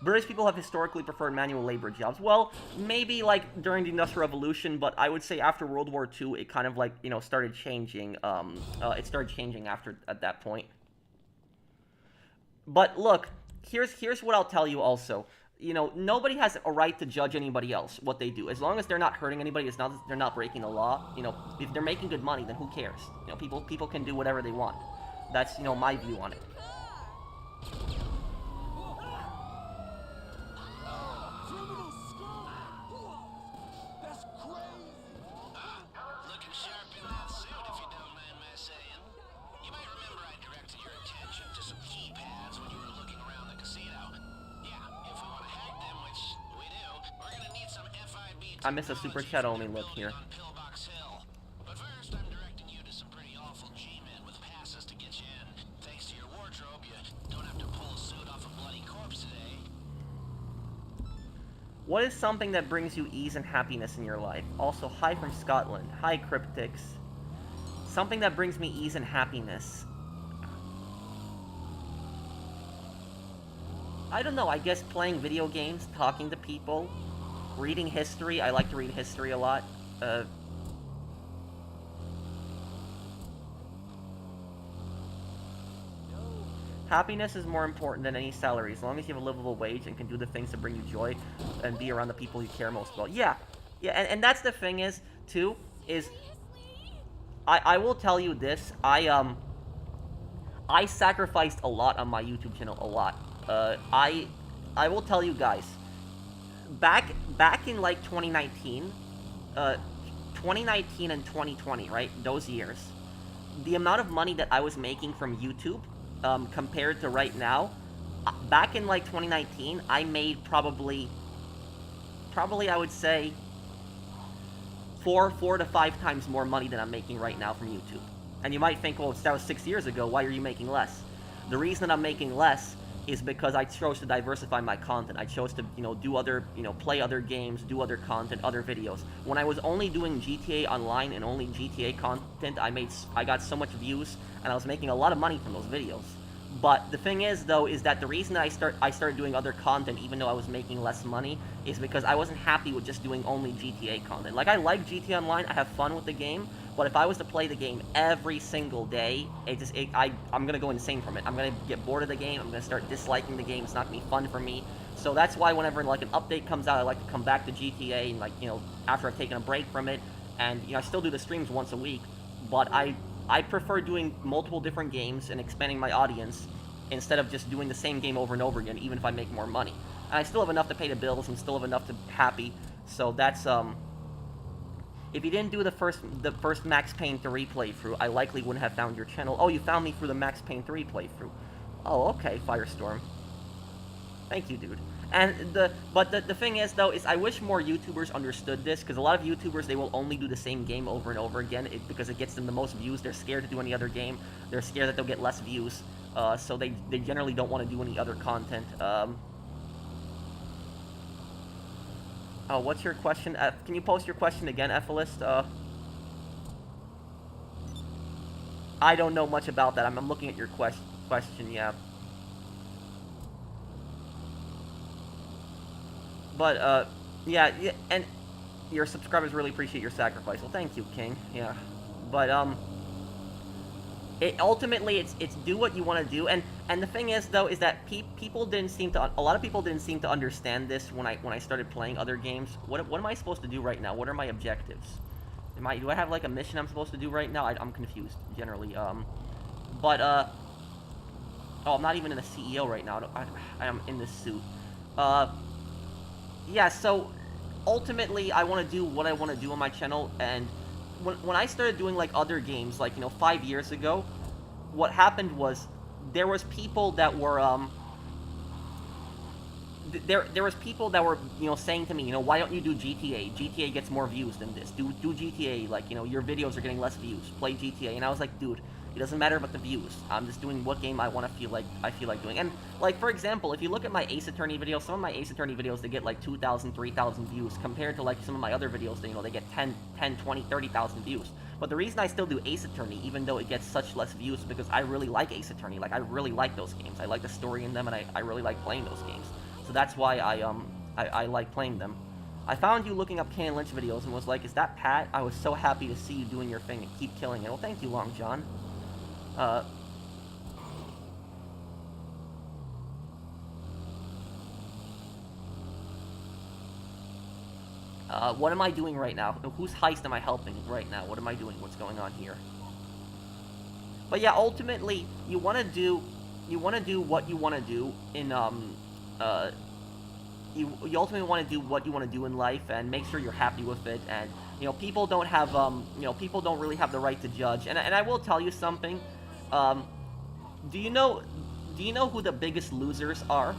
British people have historically preferred manual labor jobs. Well, maybe like during the Industrial Revolution, but I would say after World War II, it kind of like, started changing. It started changing at that point. But look, here's what I'll tell you also. Nobody has a right to judge anybody else, what they do. As long as they're not hurting anybody, as long as they're not breaking the law, if they're making good money, then who cares? People can do whatever they want. That's, my view on it. Looking sharp in that suit, if you don't mind my saying. You might remember I directed your attention to some keypads when you were looking around the casino. Yeah, if we want to hack them, which we do, we're gonna need some FIB I miss a super chat only look here. on Pillbox Hill. But first, I'm directing you to some pretty awful G-men with passes to get you in. Thanks to your wardrobe, you don't have to pull a suit off a bloody corpse today. What is something that brings you ease and happiness in your life? Also, hi from Scotland. Hi, Cryptics. Something that brings me ease and happiness. I don't know, I guess playing video games, talking to people, reading history. I like to read history a lot. Happiness is more important than any salary, as long as you have a livable wage and can do the things that bring you joy and be around the people you care most about. Yeah, and that's the thing is, too, is I will tell you this, I sacrificed a lot on my YouTube channel, a lot. I will tell you guys, back in like 2019 and 2020, right, those years, the amount of money that I was making from YouTube, compared to right now, back in like 2019, I made probably I would say 4 to 5 times more money than I'm making right now from YouTube. And you might think, well, that was 6 years ago, why are you making less? The reason that I'm making less is because I chose to diversify my content. I chose to, do other, play other games, do other content, other videos. When I was only doing GTA Online and only GTA content, I got so much views, and I was making a lot of money from those videos. But the thing is, though, is that the reason that I started doing other content, even though I was making less money, is because I wasn't happy with just doing only GTA content. Like, I like GTA Online, I have fun with the game, but if I was to play the game every single day, I'm gonna go insane from it. I'm gonna get bored of the game, I'm gonna start disliking the game, it's not gonna be fun for me. So that's why whenever, like, an update comes out, I like to come back to GTA, and, like, after I've taken a break from it, and, I still do the streams once a week, but I prefer doing multiple different games and expanding my audience instead of just doing the same game over and over again, even if I make more money. And I still have enough to pay the bills and still have enough to be happy. So that's, if you didn't do the first Max Payne 3 playthrough, I likely wouldn't have found your channel. Oh, you found me through the Max Payne 3 playthrough. Oh, okay, Firestorm. Thank you, dude. And the thing is, though, is I wish more YouTubers understood this, because a lot of YouTubers, they will only do the same game over and over again because it gets them the most views. They're scared to do any other game. They're scared that they'll get less views, so they generally don't want to do any other content. Oh, what's your question? Can you post your question again, Ephelist? I don't know much about that. I'm looking at your question, yeah. But, yeah, and your subscribers really appreciate your sacrifice. Well, thank you, King. Yeah. But, ultimately, it's do what you want to do. And the thing is, though, is that a lot of people didn't seem to understand this when I started playing other games. What am I supposed to do right now? What are my objectives? Do I have, like, a mission I'm supposed to do right now? I'm confused, generally. Oh, I'm not even in the CEO right now. I'm in this suit. Yeah, so ultimately I want to do what I want to do on my channel, and when I started doing like other games, like 5 years ago, what happened was there was people that were there was people that were, you know, saying to me, you know, why don't you do GTA? GTA gets more views than this. Do GTA, like, you know, your videos are getting less views. Play GTA. And I was like, dude, it doesn't matter about the views. I'm just doing what game I feel like doing. And like, for example, if you look at my Ace Attorney videos, some of my Ace Attorney videos, they get like 2,000, 3,000 views compared to like some of my other videos that, you know, they get 10, 20, 30,000 views. But the reason I still do Ace Attorney, even though it gets such less views, is because I really like Ace Attorney. Like, I really like those games. I like the story in them, and I really like playing those games. So that's why I like playing them. I found you looking up Kane Lynch videos and was like, is that Pat? I was so happy to see you doing your thing and keep killing it. Well, thank you, Long John. What am I doing right now? Whose heist am I helping right now? What am I doing? What's going on here? But yeah, ultimately, you want to do what you want to do in, you ultimately want to do what you want to do in life and make sure you're happy with it. And, you know, people don't have, you know, people don't really have the right to judge. And I will tell you something. Do you know who the biggest losers are?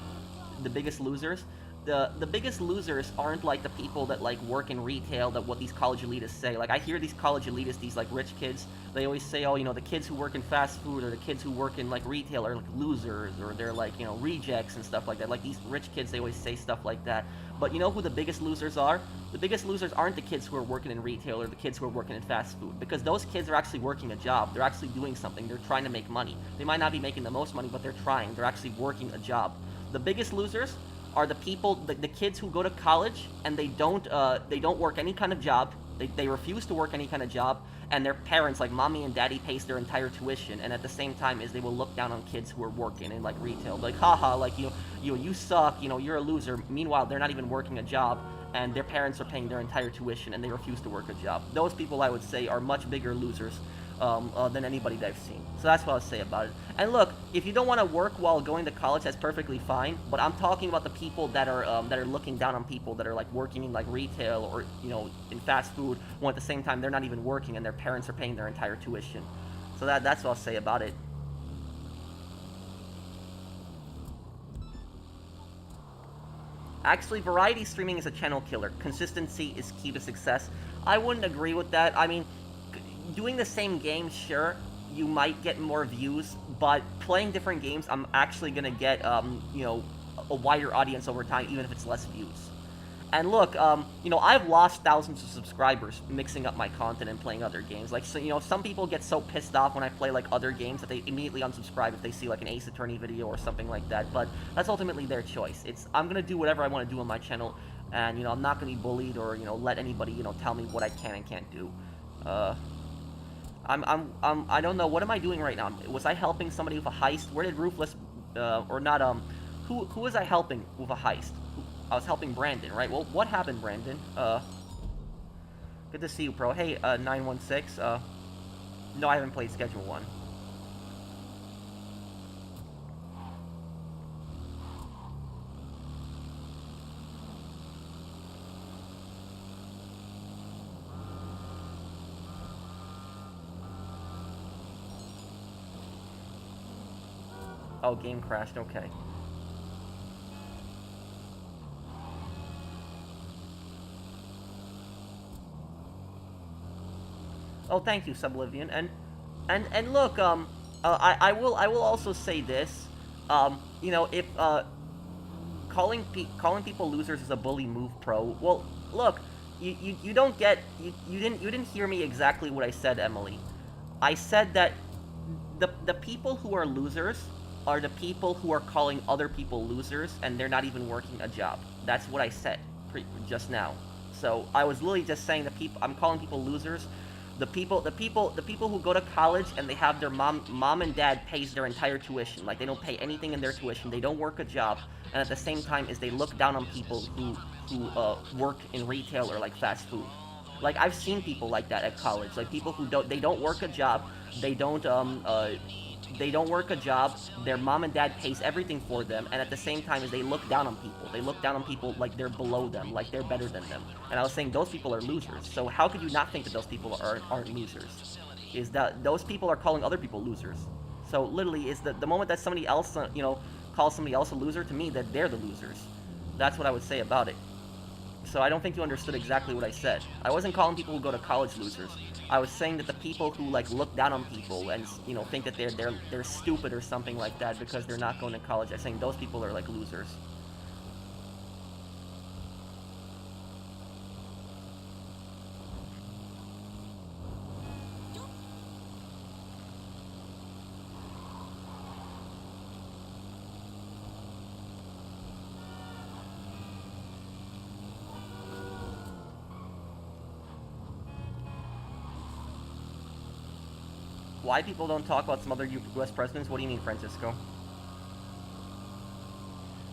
The biggest losers? The biggest losers aren't like the people that like work in retail, that what these college elitists say. Like, I hear these college elitists, these like rich kids, they always say, oh, you know, the kids who work in fast food or the kids who work in like retail are like losers, or they're like, you know, rejects and stuff like that. Like, these rich kids, they always say stuff like that. But you know who the biggest losers are? The biggest losers aren't the kids who are working in retail or the kids who are working in fast food, because those kids are actually working a job. They're actually doing something. They're trying to make money. They might not be making the most money, but they're trying. They're actually working a job. The biggest losers are the people, the kids who go to college and they don't work any kind of job. They refuse to work any kind of job, and their parents, like mommy and daddy, pays their entire tuition, and at the same time is they will look down on kids who are working in like retail, like, haha, like, you suck, you know, you're a loser. Meanwhile, they're not even working a job, and their parents are paying their entire tuition, and they refuse to work a job. Those people, I would say, are much bigger losers than anybody that I've seen. So that's what I'll say about it. And look, if you don't want to work while going to college, that's perfectly fine. But I'm talking about the people that are looking down on people that are like working in like retail or, you know, in fast food, when at the same time they're not even working and their parents are paying their entire tuition. So that's what I'll say about it. Actually, variety streaming is a channel killer. Consistency is key to success. I wouldn't agree with that. I mean, doing the same game, sure, you might get more views, but playing different games, I'm actually gonna get, you know, a wider audience over time, even if it's less views. And look, you know, I've lost thousands of subscribers mixing up my content and playing other games. Like, so, you know, some people get so pissed off when I play, like, other games that they immediately unsubscribe if they see, like, an Ace Attorney video or something like that, but that's ultimately their choice. I'm gonna do whatever I want to do on my channel, and, you know, I'm not gonna be bullied or, you know, let anybody, you know, tell me what I can and can't do. I don't know, what am I doing right now? Was I helping somebody with a heist? Where did Ruthless, or not, who was I helping with a heist? I was helping Brandon, right? Well, what happened, Brandon? Good to see you, bro. Hey, 916, no, I haven't played Schedule 1. Oh, game crashed, okay. Oh, thank you, Sublivion. And look, I will also say this. You know, if calling people losers is a bully move, pro. Well, look, you don't get you didn't hear me exactly what I said, Emily. I said that the people who are losers are the people who are calling other people losers, and they're not even working a job. That's what I said just now. So I was literally just saying I'm calling people losers. The people who go to college and they have their mom and dad pays their entire tuition. Like, they don't pay anything in their tuition. They don't work a job, and at the same time is they look down on people who work in retail or like fast food. Like, I've seen people like that at college. Like, people who don't work a job. They don't work a job, their mom and dad pays everything for them, and at the same time is they look down on people. They look down on people like they're below them, like they're better than them. And I was saying those people are losers. So how could you not think that those people aren't losers? Is that those people are calling other people losers. So literally, is the moment that somebody else, calls somebody else a loser, to me, that they're the losers. That's what I would say about it. So I don't think you understood exactly what I said. I wasn't calling people who go to college losers. I was saying that the people who like look down on people and think that they're stupid or something like that because they're not going to college. I'm saying those people are like losers. Why people don't talk about some other U.S. presidents? What do you mean, Francisco?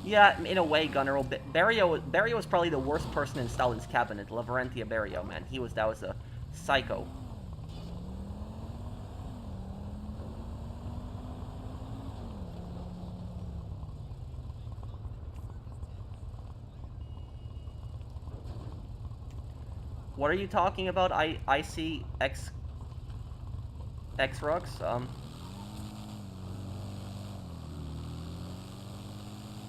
Yeah, in a way, Gunnar. Berio was probably the worst person in Stalin's cabinet. Lavrentiy Berio, man. That was a psycho. What are you talking about? I see X-Rux?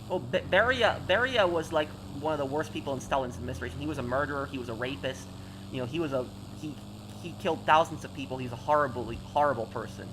Well, Beria was like one of the worst people in Stalin's administration. He was a murderer. He was a rapist. He killed thousands of people. He's a horrible person.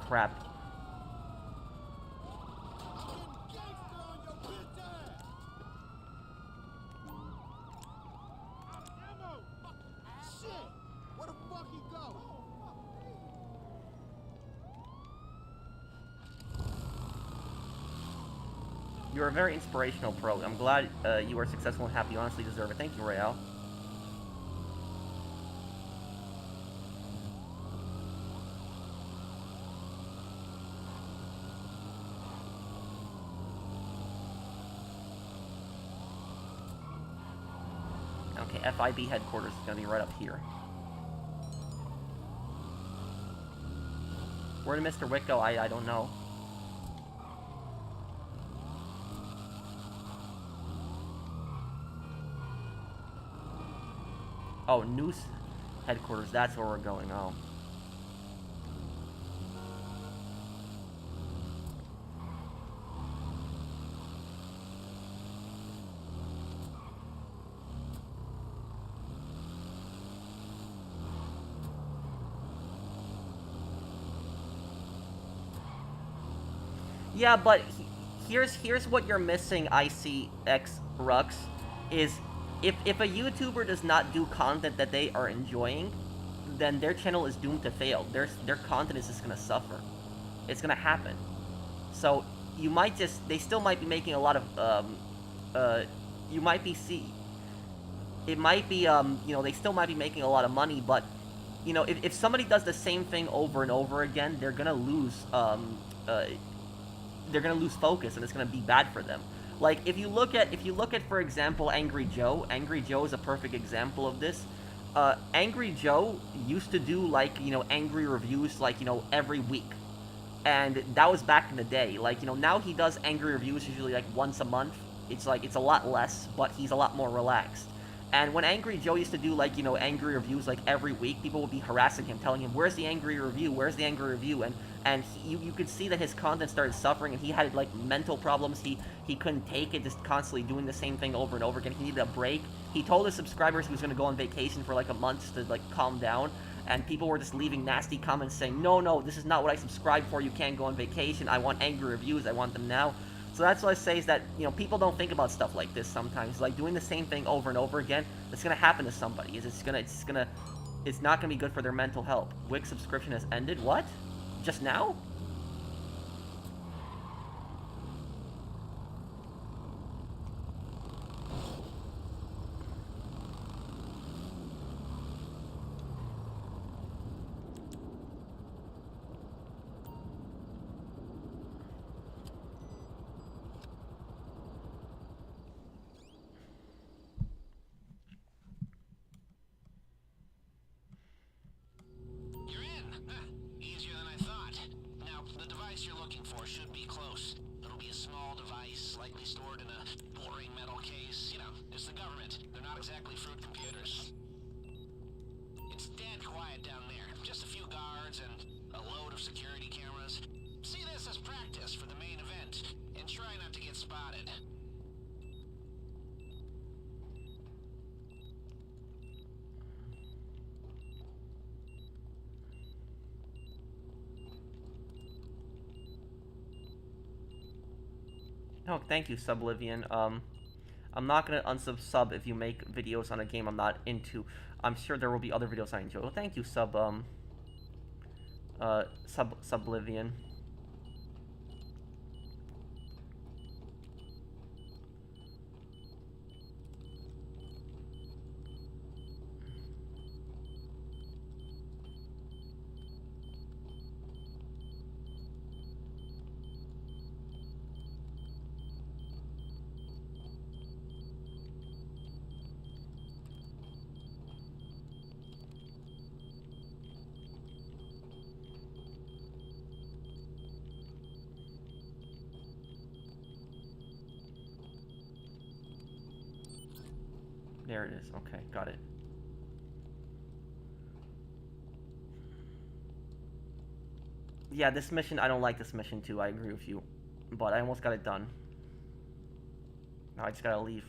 Crap. You're a very inspirational pro. I'm glad you are successful and happy. You honestly deserve it. Thank you, Royale. Okay, FIB headquarters is going to be right up here. Where did Mr. Wick go? I don't know. Oh, Noose headquarters. That's where we're going. Oh. Yeah, but here's what you're missing, ICX Rux, is if a YouTuber does not do content that they are enjoying, then their channel is doomed to fail. Their content is just gonna suffer. It's gonna happen. So they still might be making a lot of they still might be making a lot of money, but if somebody does the same thing over and over again, they're gonna lose focus, and it's going to be bad for them. Like, if you look at, for example, Angry Joe is a perfect example of this. Angry Joe used to do, like, angry reviews, like, every week. And that was back in the day. Like, now he does angry reviews usually, like, once a month. It's a lot less, but he's a lot more relaxed. And when Angry Joe used to do, like, angry reviews, like, every week, people would be harassing him, telling him, where's the angry review? Where's the angry review? And you could see that his content started suffering, and he had, like, mental problems. He couldn't take it, just constantly doing the same thing over and over again. He needed a break. He told his subscribers he was going to go on vacation for, like, a month to, like, calm down. And people were just leaving nasty comments saying, no, this is not what I subscribed for. You can't go on vacation. I want angry reviews. I want them now. So that's what I say is that, people don't think about stuff like this sometimes. Like, doing the same thing over and over again, it's going to happen to somebody. It's not going to be good for their mental health. Wix subscription has ended. What? Just now? security cameras. See this as practice for the main event, and try not to get spotted. Oh, thank you, Sublivian. I'm not gonna unsub if you make videos on a game I'm not into. I'm sure there will be other videos I enjoy. Well, thank you, Sublivian. There it is. Okay, got it. Yeah, this mission, I don't like this mission too, I agree with you. But I almost got it done. Now I just gotta leave.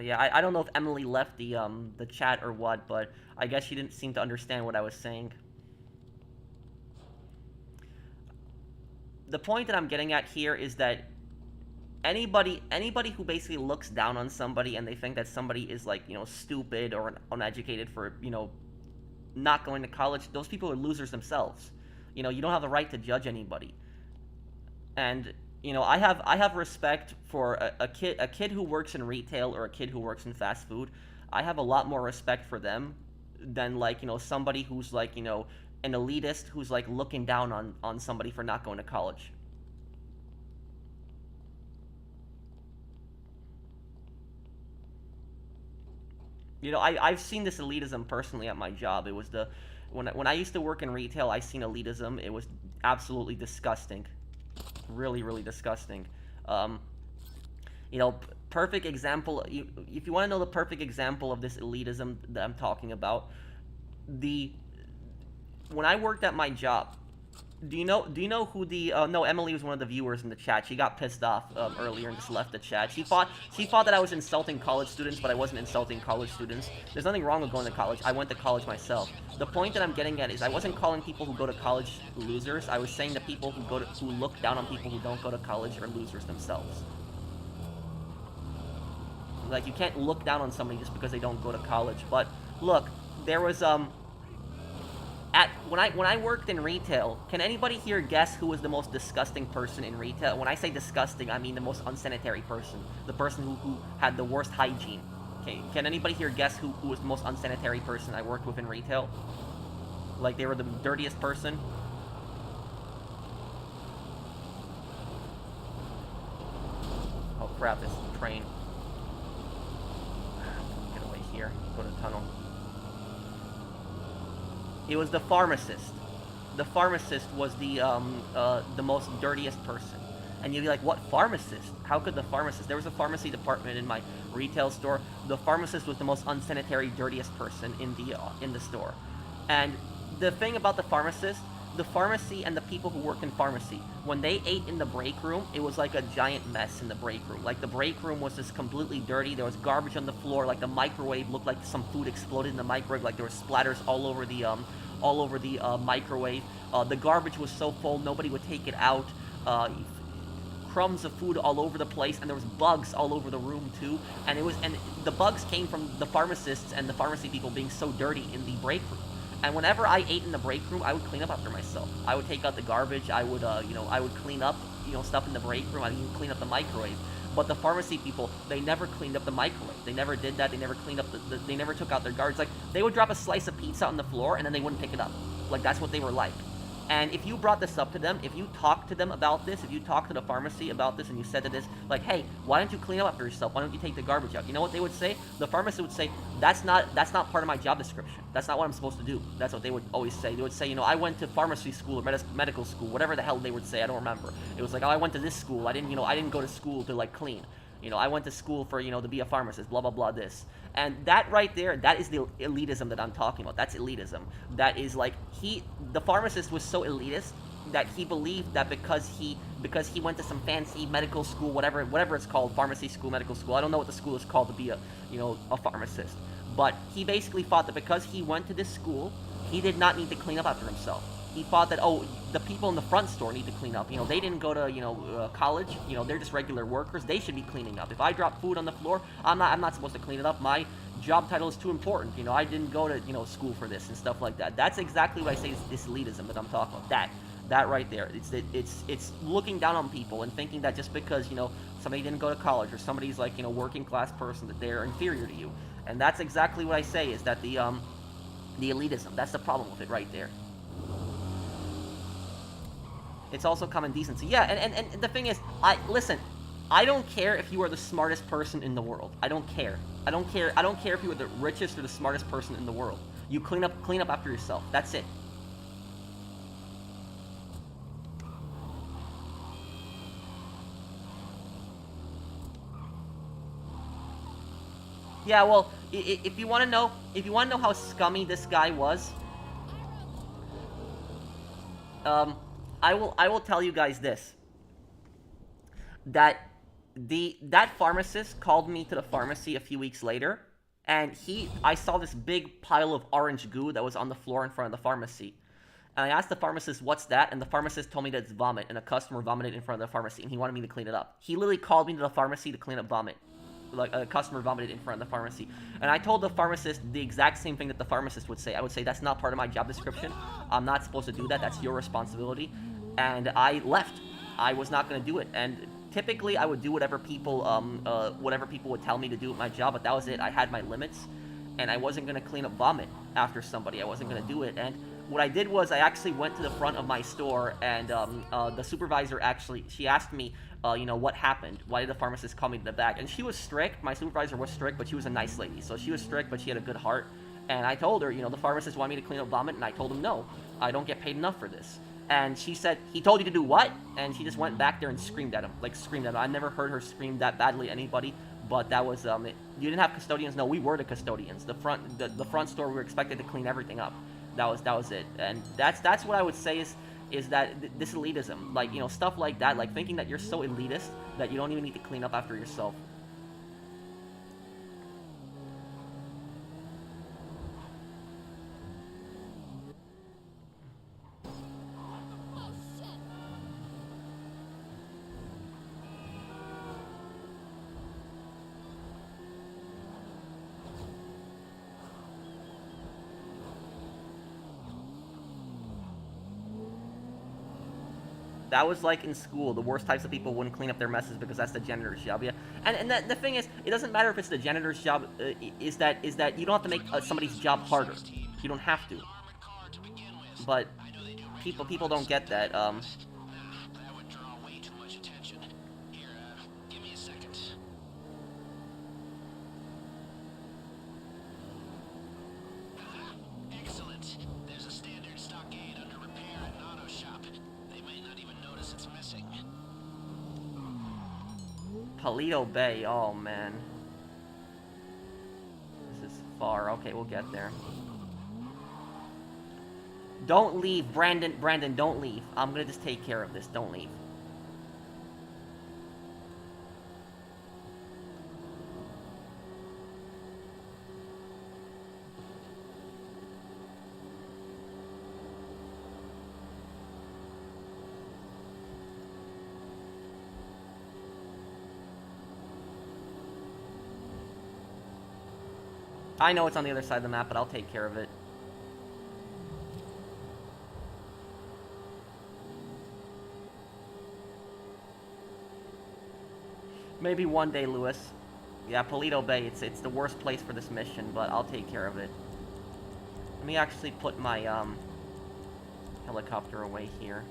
Yeah, I don't know if Emily left the chat or what, but I guess she didn't seem to understand what I was saying. The point that I'm getting at here is that anybody who basically looks down on somebody and they think that somebody is, like, you know, stupid or uneducated for, you know, not going to college, those people are losers themselves. You know, you don't have the right to judge anybody. And, you know, I have respect for a kid who works in retail or a kid who works in fast food. I have a lot more respect for them than, like, you know, somebody who's, like, you know, an elitist who's, like, looking down on somebody for not going to college. You know, I've seen this elitism personally at my job. It was when I used to work in retail, I seen elitism. It was absolutely disgusting, really, really disgusting. You know, perfect example. If you want to know the perfect example of this elitism that I'm talking about, when I worked at my job, do you know who the no, Emily was one of the viewers in the chat. She got pissed off earlier and just left the chat. She thought that I was insulting college students, but I wasn't insulting college students. There's nothing wrong with going to college. I went to college myself. The point that I'm getting at is I wasn't calling people who go to college losers. I was saying that people who look down on people who don't go to college are losers themselves. Like, you can't look down on somebody just because they don't go to college. But look, there was when I worked in retail, can anybody here guess who was the most disgusting person in retail? When I say disgusting, I mean the most unsanitary person. The person who had the worst hygiene. Okay, can anybody here guess who was the most unsanitary person I worked with in retail? Like, they were the dirtiest person? Oh crap, this train. Get away here. Go to the tunnel. It was the pharmacist. The pharmacist was the most dirtiest person. And you'd be like, what pharmacist? How could the pharmacist? There was a pharmacy department in my retail store. The pharmacist was the most unsanitary, dirtiest person in the store. And the thing about the pharmacist, the pharmacy and the people who work in pharmacy, when they ate in the break room, it was like a giant mess in the break room. Like, the break room was just completely dirty. There was garbage on the floor. Like, the microwave looked like some food exploded in the microwave. Like, there were splatters all over the microwave. The garbage was so full, nobody would take it out. Crumbs of food all over the place, and there was bugs all over the room too. And the bugs came from the pharmacists and the pharmacy people being so dirty in the break room. And whenever I ate in the break room, I would clean up after myself. I would take out the garbage. I would, I would clean up, stuff in the break room. I would even clean up the microwave. But the pharmacy people, they never cleaned up the microwave. They never did that. They never cleaned up they never took out their garbage. Like, they would drop a slice of pizza on the floor, and then they wouldn't pick it up. Like, that's what they were like. And if you brought this up to them, if you talked to them about this, if you talked to the pharmacy about this and you said to this, like, hey, why don't you clean up after yourself? Why don't you take the garbage out? You know what they would say? The pharmacist would say, that's not part of my job description. That's not what I'm supposed to do. That's what they would always say. They would say, I went to pharmacy school or medical school, whatever the hell they would say. I don't remember. It was like, oh, I went to this school. I didn't go to school to, like, clean. You know, I went to school for, you know, to be a pharmacist, blah, blah, blah, this. And that right there, that is the elitism that I'm talking about. That's elitism. That is like, the pharmacist was so elitist that he believed that because he went to some fancy medical school, whatever it's called, pharmacy school, medical school, I don't know what the school is called to be a pharmacist. But he basically thought that because he went to this school, he did not need to clean up after himself. He thought that, oh, the people in the front store need to clean up. You know, they didn't go to, college. You know, they're just regular workers. They should be cleaning up. If I drop food on the floor, I'm not supposed to clean it up. My job title is too important. You know, I didn't go to, school for this and stuff like that. That's exactly what I say is this elitism that I'm talking about. That right there. It's looking down on people and thinking that just because, somebody didn't go to college or somebody's like, working class person, that they're inferior to you. And that's exactly what I say is that the elitism, that's the problem with it right there. It's also common decency. Yeah, and the thing is, I don't care if you are the smartest person in the world. I don't care. I don't care if you are the richest or the smartest person in the world. You clean up after yourself. That's it. Yeah, well, if you want to know how scummy this guy was, I will tell you guys this. That pharmacist called me to the pharmacy a few weeks later, and I saw this big pile of orange goo that was on the floor in front of the pharmacy. And I asked the pharmacist, what's that? And the pharmacist told me that it's vomit, and a customer vomited in front of the pharmacy, and he wanted me to clean it up. He literally called me to the pharmacy to clean up vomit. Like, a customer vomited in front of the pharmacy. And I told the pharmacist the exact same thing that the pharmacist would say. I would say, that's not part of my job description. I'm not supposed to do that. That's your responsibility. And I left. I was not going to do it. And typically, I would do whatever people would tell me to do at my job, but that was it. I had my limits, and I wasn't going to clean up vomit after somebody. I wasn't going to do it. And what I did was I actually went to the front of my store, and the supervisor she asked me, what happened? Why did the pharmacist call me to the back? And she was strict. My supervisor was strict, but she was a nice lady. So she was strict, but she had a good heart. And I told her, the pharmacist wanted me to clean up vomit, and I told him, no, I don't get paid enough for this. And she said, he told you to do what? And she just went back there and screamed at him. I never heard her scream that badly at anybody, but that was, You didn't have custodians? No, we were the custodians. The front store, we were expected to clean everything up. That was it. And that's what I would say is that this elitism, like, stuff like that, like thinking that you're so elitist that you don't even need to clean up after yourself. That was like in school. The worst types of people wouldn't clean up their messes because that's the janitor's job. Yeah, and the thing is, it doesn't matter if it's the janitor's job. Is that you don't have to make somebody's job harder. You don't have to. But people don't get that. That would draw way too much attention. Here, give me a second. Excellent. There's a standard stockade under repair at an auto shop. They might not even notice it's missing. Paleto Bay. Oh man, this is far. Okay, we'll get there. Don't leave, Brandon. Brandon, don't leave. I'm gonna just take care of this. Don't leave. I know it's on the other side of the map, but I'll take care of it. Maybe one day, Lewis. Yeah, Paleto Bay, it's the worst place for this mission, but I'll take care of it. Let me actually put my helicopter away here.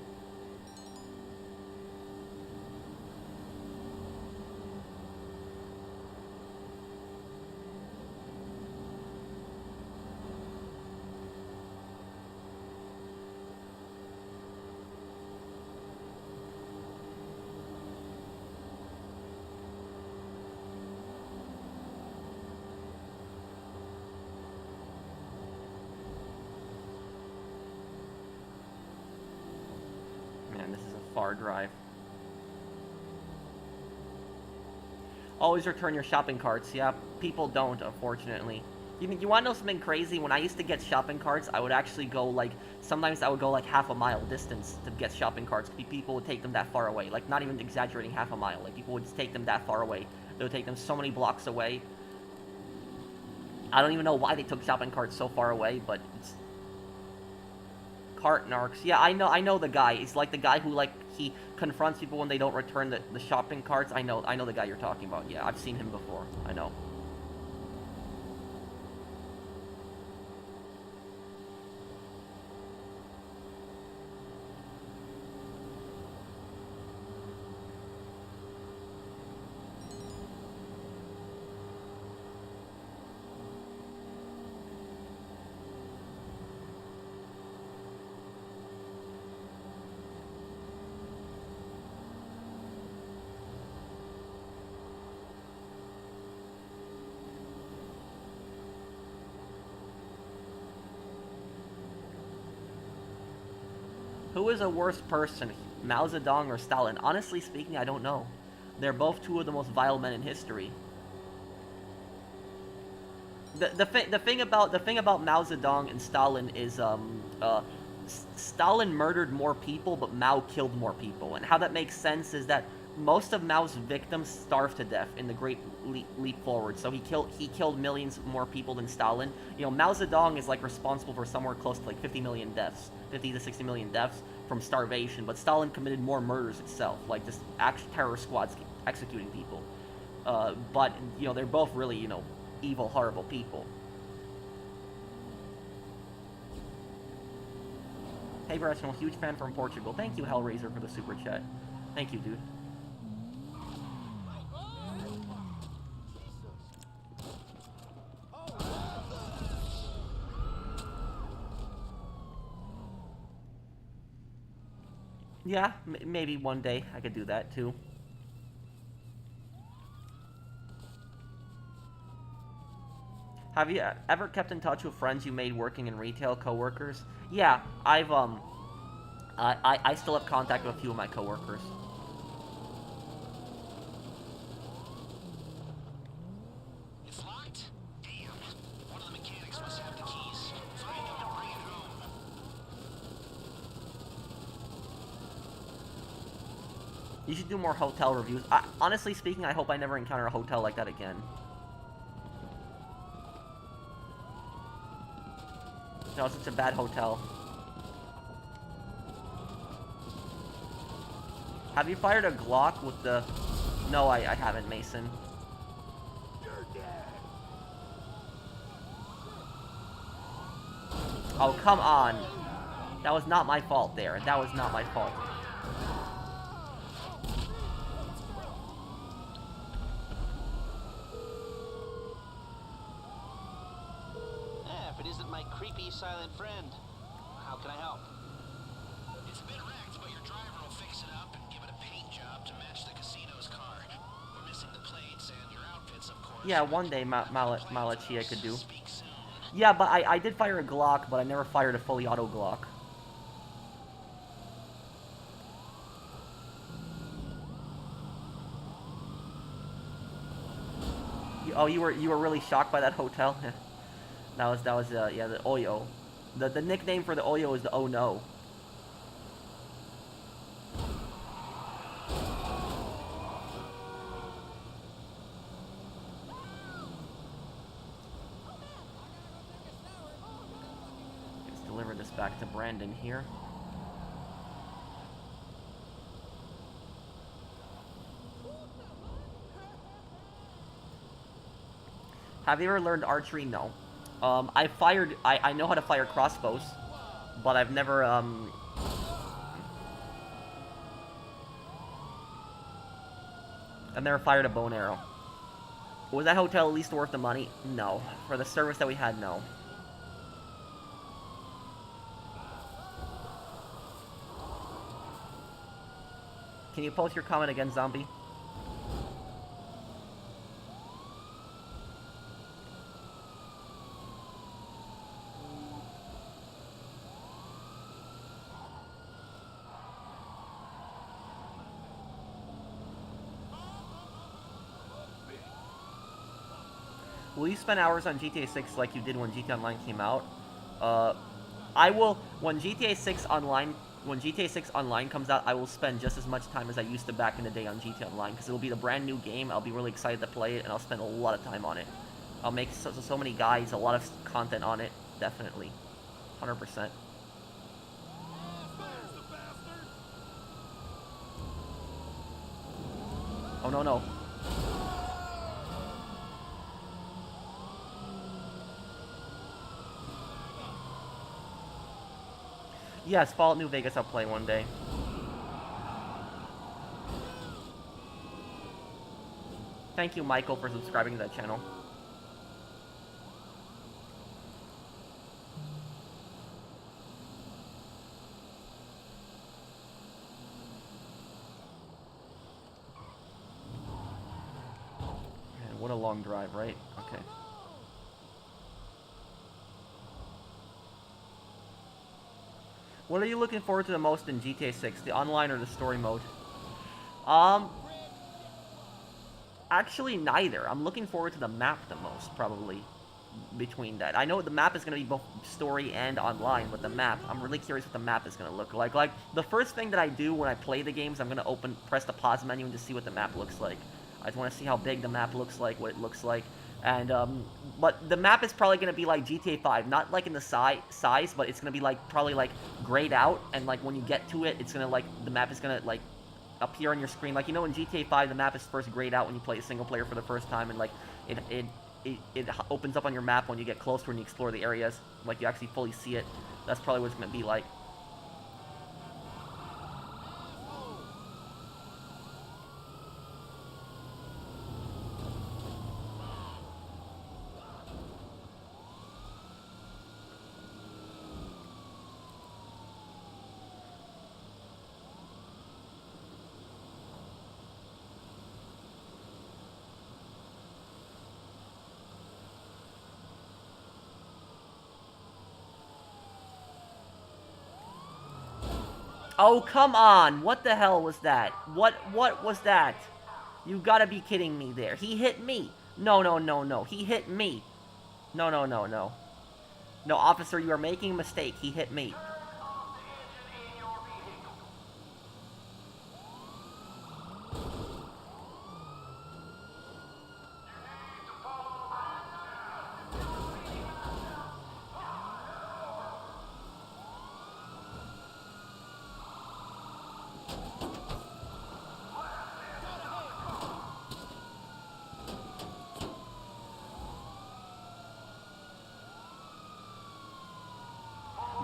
far drive. Always return your shopping carts. Yeah, people don't, unfortunately. You want to know something crazy? When I used to get shopping carts, I would actually go, like, sometimes I would go, like, half a mile distance to get shopping carts. People would take them that far away. Like, not even exaggerating, half a mile. Like, people would just take them that far away. They would take them so many blocks away. I don't even know why they took shopping carts so far away, but it's... Cart narcs. Yeah, I know the guy. He's like the guy who, like, he confronts people when they don't return the shopping carts. I know the guy you're talking about. Yeah, I've seen him before. I know. Who is a worse person, Mao Zedong or Stalin? Honestly speaking, I don't know. They're both two of the most vile men in history. The thing about Mao Zedong and Stalin is Stalin murdered more people, but Mao killed more people. And how that makes sense is that most of Mao's victims starved to death in the Great Leap Forward. So he killed millions more people than Stalin. You know, Mao Zedong is like responsible for somewhere close to like 50 million deaths, 50 to 60 million deaths from starvation. But Stalin committed more murders itself, like just terror squads executing people. But you know, they're both really, you know, evil, horrible people. Hey, Bradshaw, huge fan from Portugal. Thank you, Hellraiser, for the super chat. Thank you, dude. Yeah, maybe one day I could do that, too. Have you ever kept in touch with friends you made working in retail, coworkers? Yeah, I've, I still have contact with a few of my coworkers. It's locked? Damn. One of the mechanics must have the keys. Find them and bring it home. You should do more hotel reviews. Honestly speaking, I hope I never encounter a hotel like that again. That was such a bad hotel. Have you fired a Glock with the... No, I haven't, Mason. Oh, come on. That was not my fault there. That was not my fault. If it isn't my creepy silent friend, how can I help? It's a bit wrecked, but your driver will fix it up and give it a paint job to match the casino's car. We're missing the plates and your outfits, of course. Yeah, one day Malachia could do. Yeah, but I did fire a Glock, but I never fired a fully auto Glock. Oh, you were really shocked by that hotel? that was yeah, the Oyo. The nickname for the Oyo is the Oh No. Let's deliver this back to Brandon here. Have you ever learned archery? No. I know how to fire crossbows, but I've never, I've never fired a bow and arrow. Was that hotel at least worth the money? No. For the service that we had, no. Can you post your comment again, zombie? Will you spend hours on GTA 6 like you did when GTA Online came out? I will, when GTA 6 Online comes out, I will spend just as much time as I used to back in the day on GTA Online, because it'll be the brand new game. I'll be really excited to play it, and I'll spend a lot of time on it. I'll make so many guides, a lot of content on it, definitely. 100%. Oh, no, no. Yes, Fallout New Vegas I'll play one day. Thank you, Michael, for subscribing to that channel. Man, what a long drive, right? Okay. What are you looking forward to the most in GTA 6, the online or the story mode? Actually neither. I'm looking forward to the map the most, probably, between that. I know the map is going to be both story and online, but the map, I'm really curious what the map is going to look like. Like, the first thing that I do when I play the games, I'm going to press the pause menu and just see what the map looks like. I just want to see how big the map looks like, what it looks like. And, but the map is probably going to be like GTA 5, not like in the size, but it's going to be like, probably like grayed out, and like when you get to it, it's going to like, the map is going to like appear on your screen. Like, you know, in GTA 5, the map is first grayed out when you play a single player for the first time, and like, it opens up on your map when you get closer and you explore the areas. Like, you actually fully see it. That's probably what it's going to be like. Oh, come on! What the hell was that? What was that? You gotta be kidding me there. He hit me! No, no, no, no. He hit me! No, no, no, no. No, officer, you are making a mistake. He hit me.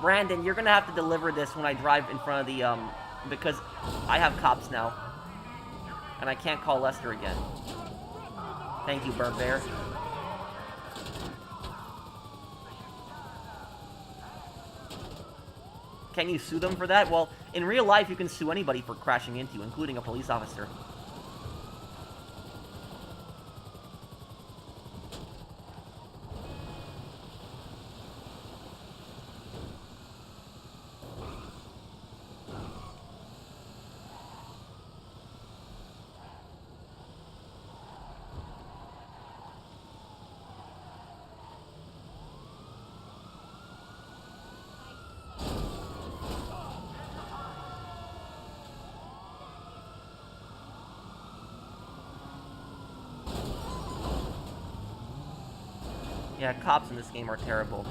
Brandon, you're gonna have to deliver this when I drive in front of the, because I have cops now. And I can't call Lester again. Thank you, Bird Bear. Can you sue them for that? Well, in real life, you can sue anybody for crashing into you, including a police officer. Yeah, cops in this game are terrible.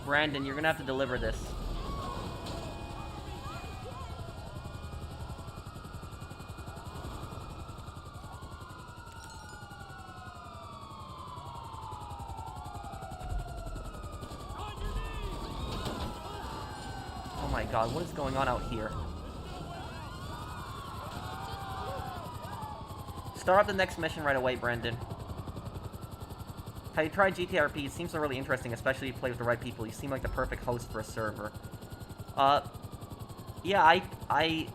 Brandon, you're gonna have to deliver this. Oh my god, what is going on out here? Start up the next mission right away, Brandon. Have you tried GTRP? It seems really interesting, especially if you play with the right people. You seem like the perfect host for a server. Yeah, I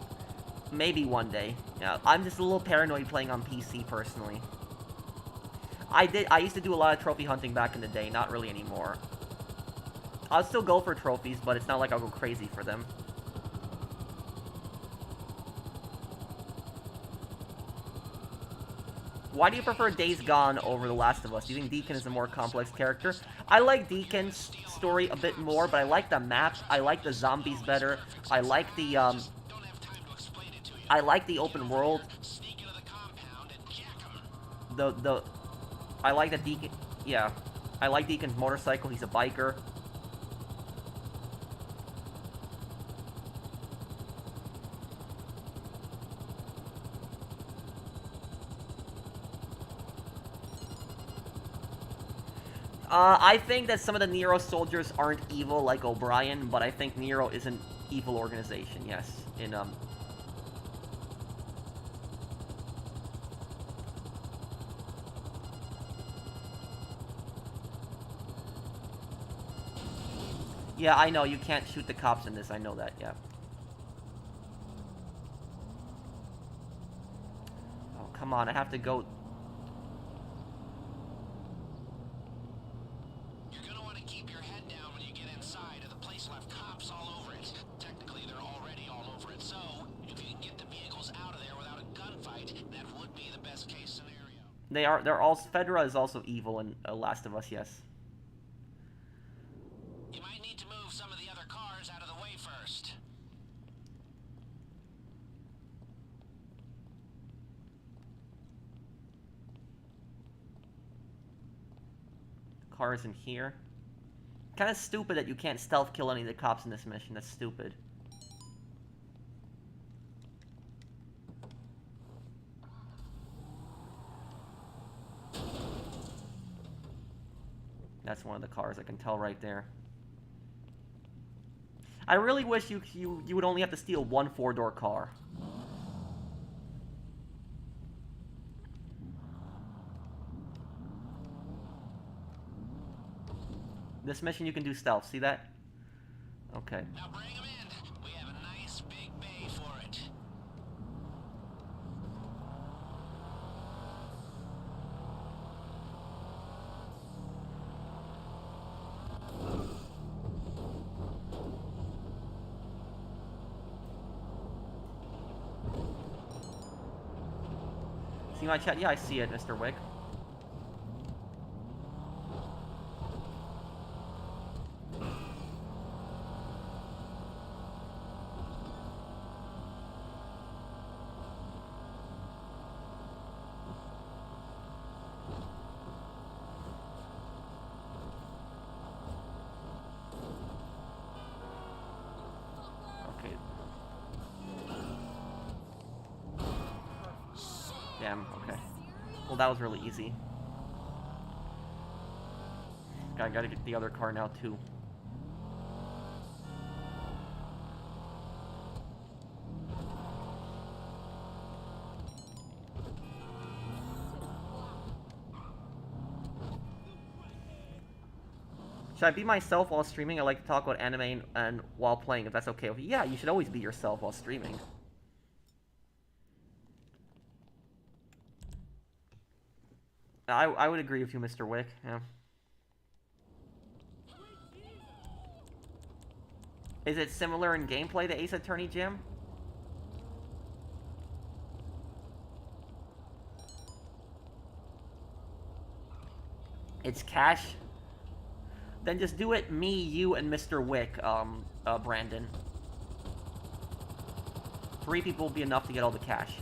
maybe one day. Yeah, I'm just a little paranoid playing on PC, personally. I used to do a lot of trophy hunting back in the day, not really anymore. I'll still go for trophies, but it's not like I'll go crazy for them. Why do you prefer Days Gone over The Last of Us? Do you think Deacon is a more complex character? I like Deacon's story a bit more, but I like the map. I like the zombies better. I like the I like the open world. The I like that Deacon. Yeah, I like Deacon's motorcycle. He's a biker. I think that some of the Nero soldiers aren't evil like O'Brien, but I think Nero is an evil organization, yes. Yeah, I know, you can't shoot the cops in this, I know that, yeah. Oh, come on, I have to go... They're all... Fedra is also evil in Last of Us, yes. You might need to move some of the other cars out of the way first. Cars in here. Kind of stupid that you can't stealth kill any of the cops in this mission. That's stupid. That's one of the cars, I can tell right there. I really wish you would only have to steal one 4-door car. This mission you can do stealth, see that? Okay. Now bring them in. We have a nice big bay for it. See my chat? Yeah, I see it, Mr. Wick. Okay. Well, that was really easy. I gotta get the other car now, too. Should I be myself while streaming? I like to talk about anime and while playing, if that's okay with you. Yeah, you should always be yourself while streaming. I would agree with you, Mr. Wick, yeah. Is it similar in gameplay to Ace Attorney Jim? It's cash? Then just do it me, you, and Mr. Wick, Brandon. 3 people will be enough to get all the cash.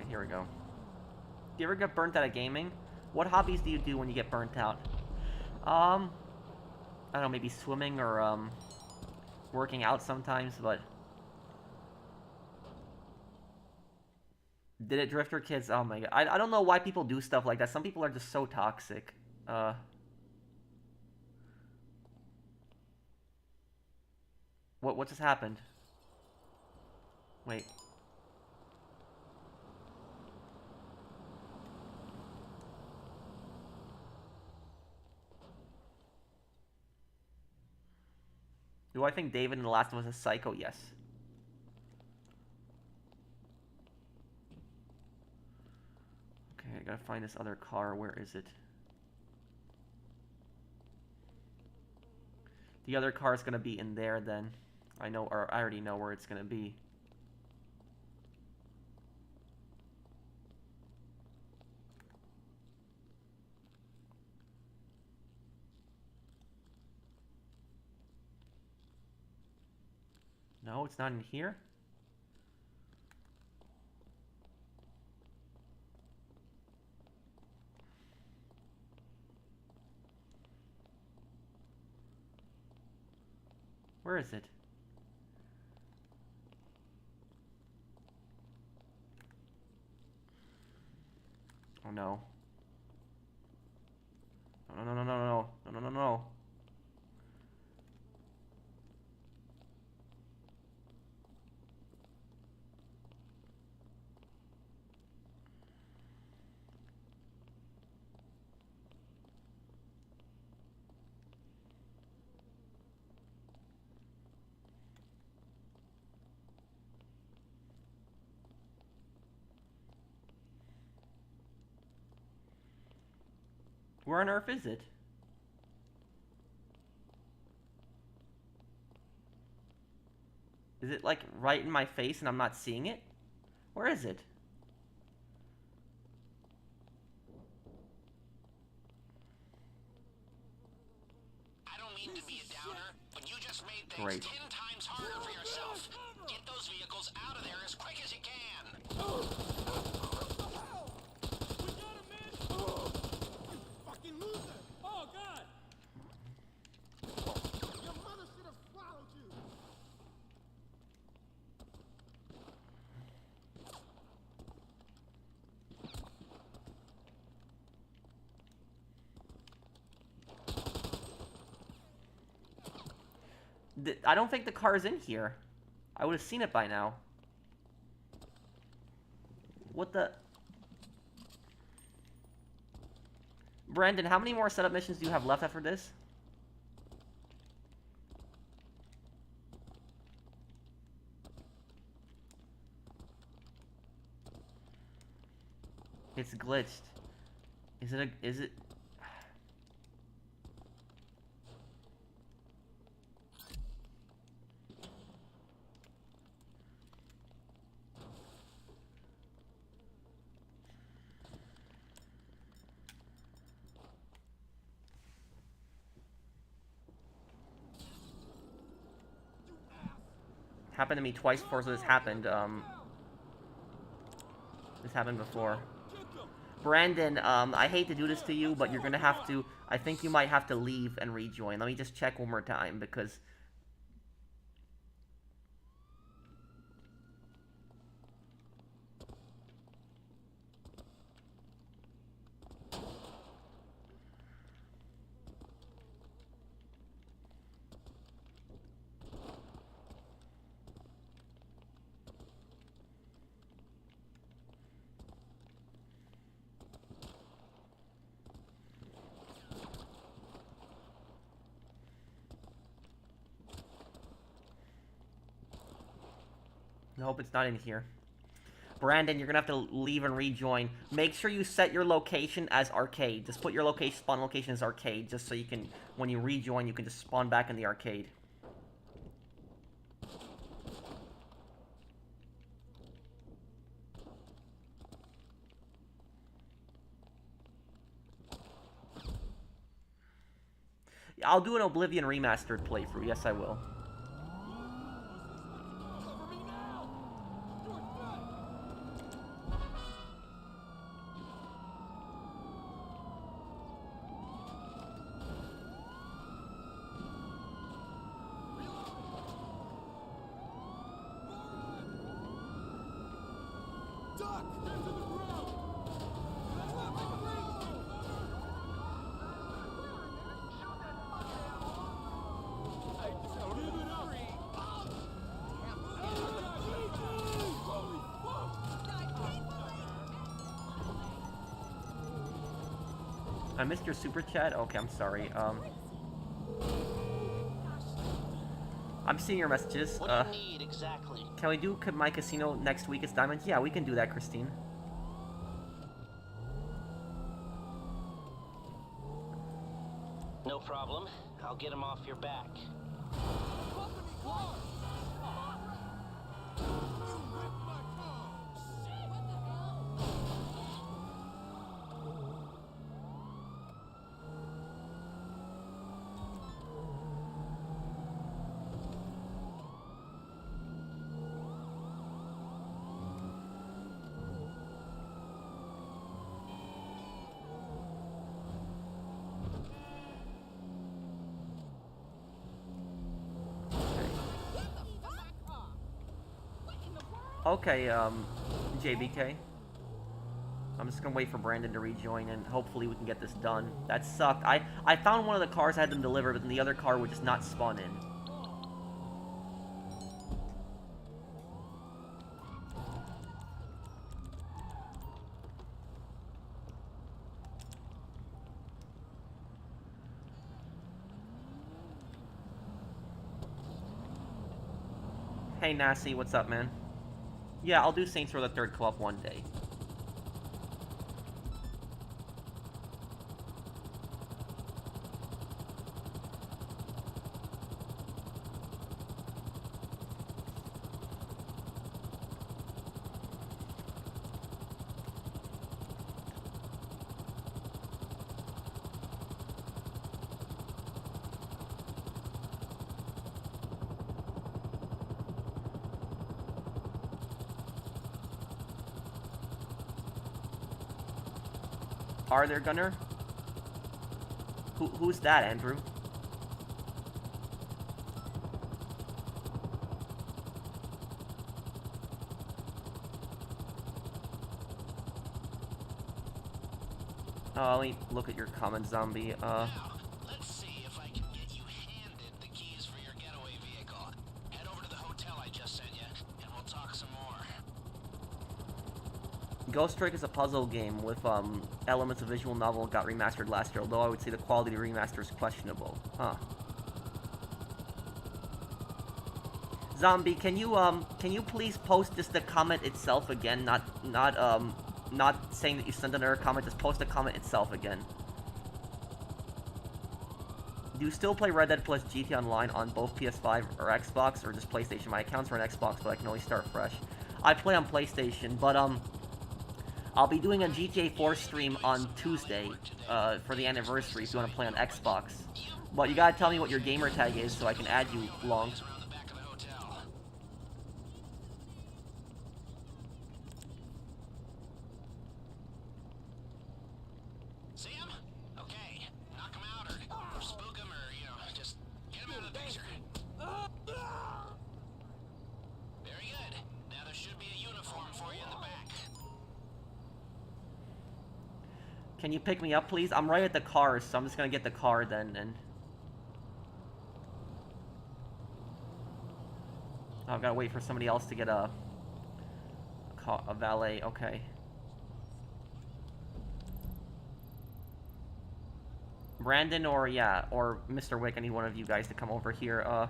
Here we go. Do you ever get burnt out of gaming? What hobbies do you do when you get burnt out? I don't know, maybe swimming or, working out sometimes, but... Did it Drifter Kids? Oh my god. I don't know why people do stuff like that. Some people are just so toxic. What just happened? Wait. Do I think David in The Last of Us is psycho? Yes. Okay, I gotta find this other car. Where is it? The other car is gonna be in there then. I know, or I already know where it's gonna be. No, it's not in here. Where is it? Oh no. No, no, no, no, no, no, no, no, no, no. Where on earth is it? Is it like right in my face and I'm not seeing it? Where is it? I don't mean to be a downer, but you just made things Great. 10 times harder for yourself. Get those vehicles out of there as quick as you can. Fucking loser! Oh, God! Your mother should have swallowed you! I don't think the car is in here. I would have seen it by now. What the... Brandon, how many more setup missions do you have left after this? It's glitched. Is it... Happened to me twice before, so this happened. This happened before. Brandon, I hate to do this to you, but you're gonna have to... I think you might have to leave and rejoin. Let me just check one more time, because... I hope it's not in here. Brandon, you're gonna have to leave and rejoin. Make sure you set your location as arcade. Just put your location, spawn location as arcade, just so you can, when you rejoin, you can just spawn back in the arcade. I'll do an Oblivion remastered playthrough. Yes, I will. Cover me now! You're dead! Reload! I missed your super chat. Okay, I'm sorry. I'm seeing your messages. What do you need exactly? Can we do my casino next week? It's Diamonds. Yeah, we can do that, Christine. No problem. I'll get him off your back. Okay, JBK. I'm just gonna wait for Brandon to rejoin, and hopefully we can get this done. That sucked. I found one of the cars I had them deliver, but then the other car would just not spawn in. Hey, Nassie, what's up, man? Yeah, I'll do Saints Row the Third Co-op one day. Are there, Gunner? Who's that, Andrew? Let me look at your comment, zombie. Now, let's see if I can get you handed the keys for your getaway vehicle. Head over to the hotel I just sent you, and we'll talk some more. Ghost Trick is a puzzle game with elements of visual novel got remastered last year, although I would say the quality of the remaster is questionable. Huh. Zombie, can you please post just the comment itself again, not saying that you sent another comment, just post the comment itself again. Do you still play Red Dead plus GTA Online on both PS5 or Xbox, or just PlayStation? My account's on Xbox, but I can only start fresh. I play on PlayStation, but I'll be doing a GTA 4 stream on Tuesday, for the anniversary if you want to play on Xbox. But you gotta tell me what your gamer tag is so I can add you, Long. Around the back of the hotel. See him? Okay. Knock him out or spook him or, just get him out of the picture. Very good. Now there should be a uniform for you in the back. Can you pick me up, please? I'm right at the car, so I'm just gonna get the car then, and... I've gotta wait for somebody else to get a valet, okay. Brandon or Mr. Wick, I need one of you guys to come over here.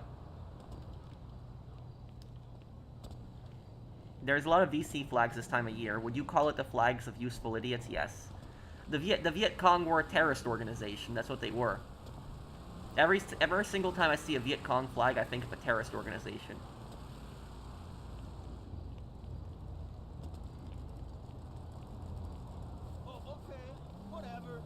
There's a lot of VC flags this time of year. Would you call it the flags of useful idiots? Yes. The Viet Cong were a terrorist organization. That's what they were. Every single time I see a Viet Cong flag, I think of a terrorist organization. Oh, okay. Whatever.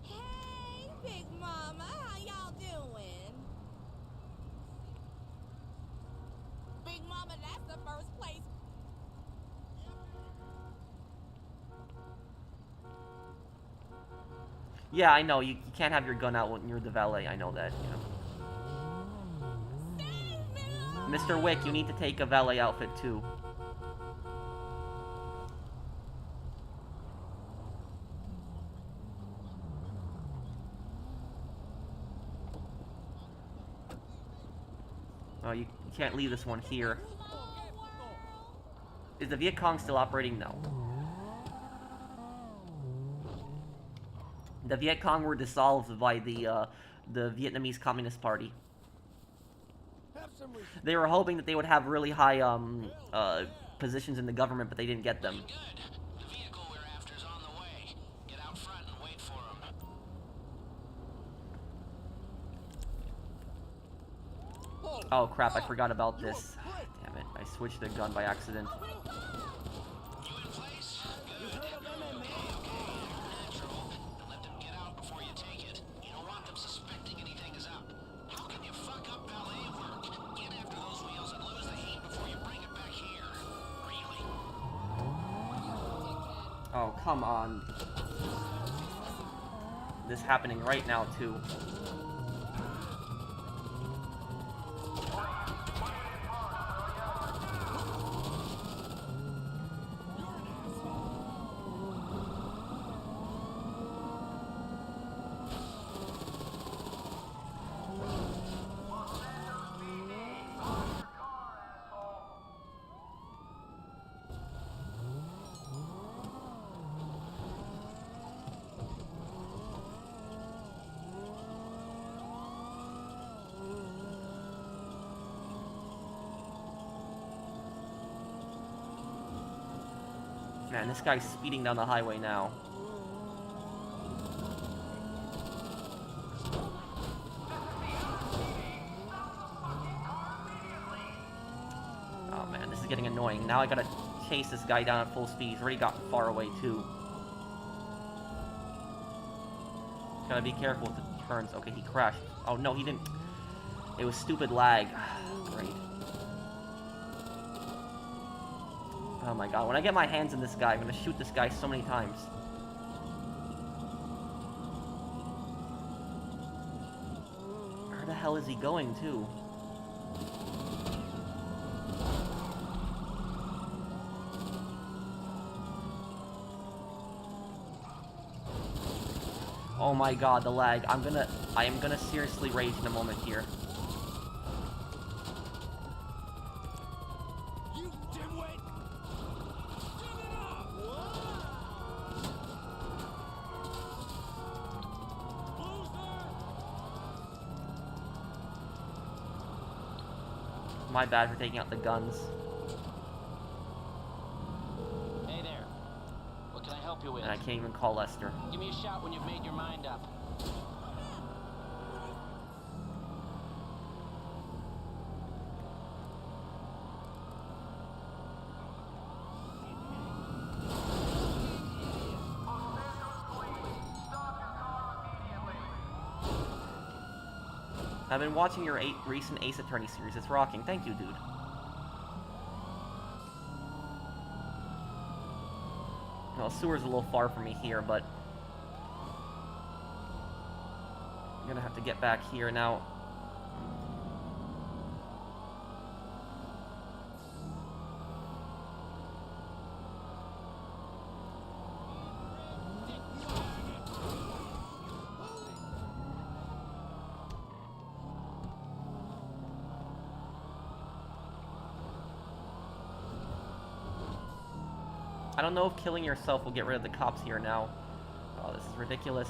Hey, Big Mama, how y'all doing? Big Mama, that's the first place. Yeah, I know. You can't have your gun out when you're the valet. I know that, Save me, Lord! Mr. Wick, you need to take a valet outfit too. Oh, you can't leave this one here. Is the Viet Cong still operating? No. The Viet Cong were dissolved by the Vietnamese Communist Party. They were hoping that they would have really high positions in the government, but they didn't get them. Good. The vehicle we're after's on the way. Get out front and wait for him. Oh crap, I forgot about this. Damn it, I switched the gun by accident. You in place? Good. Okay. Natural. Let them get out before you take it. You don't want them suspecting anything is up. How can you fuck up valet work? Get after those wheels and lose the heat before you bring it back here. Really? Oh, come on. This happening right now, too. Man, this guy's speeding down the highway now. Oh man, this is getting annoying. Now I gotta chase this guy down at full speed. He's already gotten far away too. Gotta be careful with the turns. Okay, he crashed. Oh no, he didn't. It was stupid lag. Great. Oh my god, when I get my hands in this guy, I'm gonna shoot this guy so many times. Where the hell is he going to? Oh my god, the lag. I am gonna seriously rage in a moment here. My bad for taking out the guns. Hey there. What can I help you with? And I can't even call Lester. Give me a shout when you've made your mind up. I've been watching your recent Ace Attorney series. It's rocking. Thank you, dude. Well, sewer's a little far from me here, but I'm gonna have to get back here now. I don't know if killing yourself will get rid of the cops here now. Oh, this is ridiculous.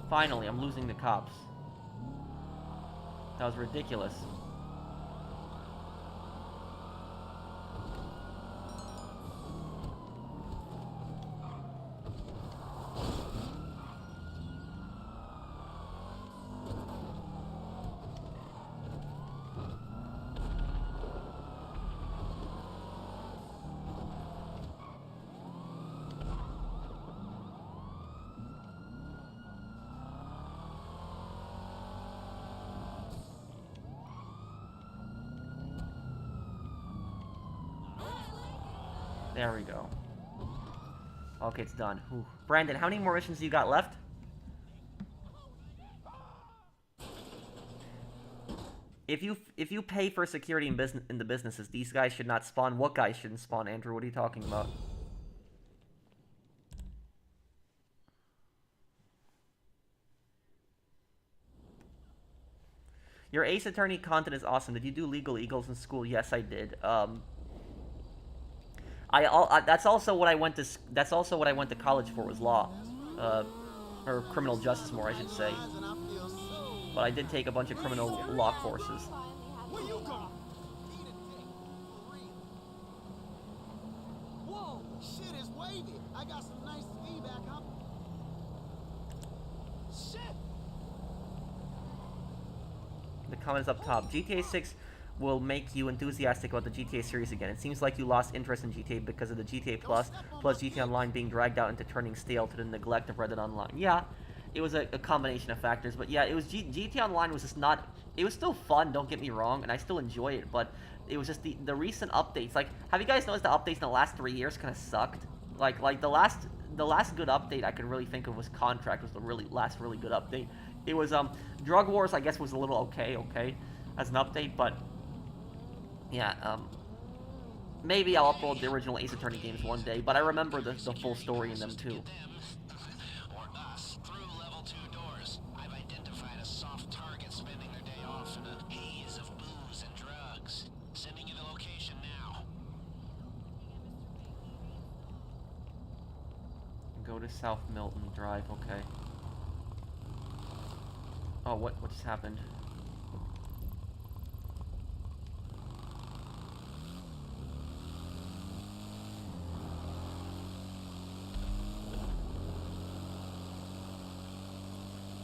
Finally, I'm losing the cops. That was ridiculous. There we go. Okay, it's done. Whew. Brandon, how many more missions do you got left? If you pay for security in the businesses, these guys should not spawn. What guys shouldn't spawn, Andrew? What are you talking about? Your Ace Attorney content is awesome. Did you do Legal Eagles in school? Yes, I did. That's also what I went to college for, was law, or criminal justice, more I should say. But I did take a bunch of criminal law courses. Where you going? Eat a dick. For real. Whoa, shit is wavy. I got some nice feedback, huh? Shit. The comments up top. GTA 6 will make you enthusiastic about the GTA series again. It seems like you lost interest in GTA because of the GTA Plus GTA Online being dragged out into turning stale to the neglect of Red Dead Online. Yeah, it was a combination of factors, but yeah, it was GTA Online was just not. It was still fun, don't get me wrong, and I still enjoy it, but it was just the recent updates. Like, have you guys noticed the updates in the last 3 years kind of sucked? Like the last good update I could really think of was Contract, was the last really good update. It was Drug Wars, I guess, was a little okay as an update, but yeah, maybe I'll upload the original Ace Attorney games one day, but I remember the full story in them too. Or us through level 2 doors. I've identified a soft target spending their day off in a haze of booze and drugs. Sending you the location now. Go to South Milton Drive, okay. Oh, what just happened?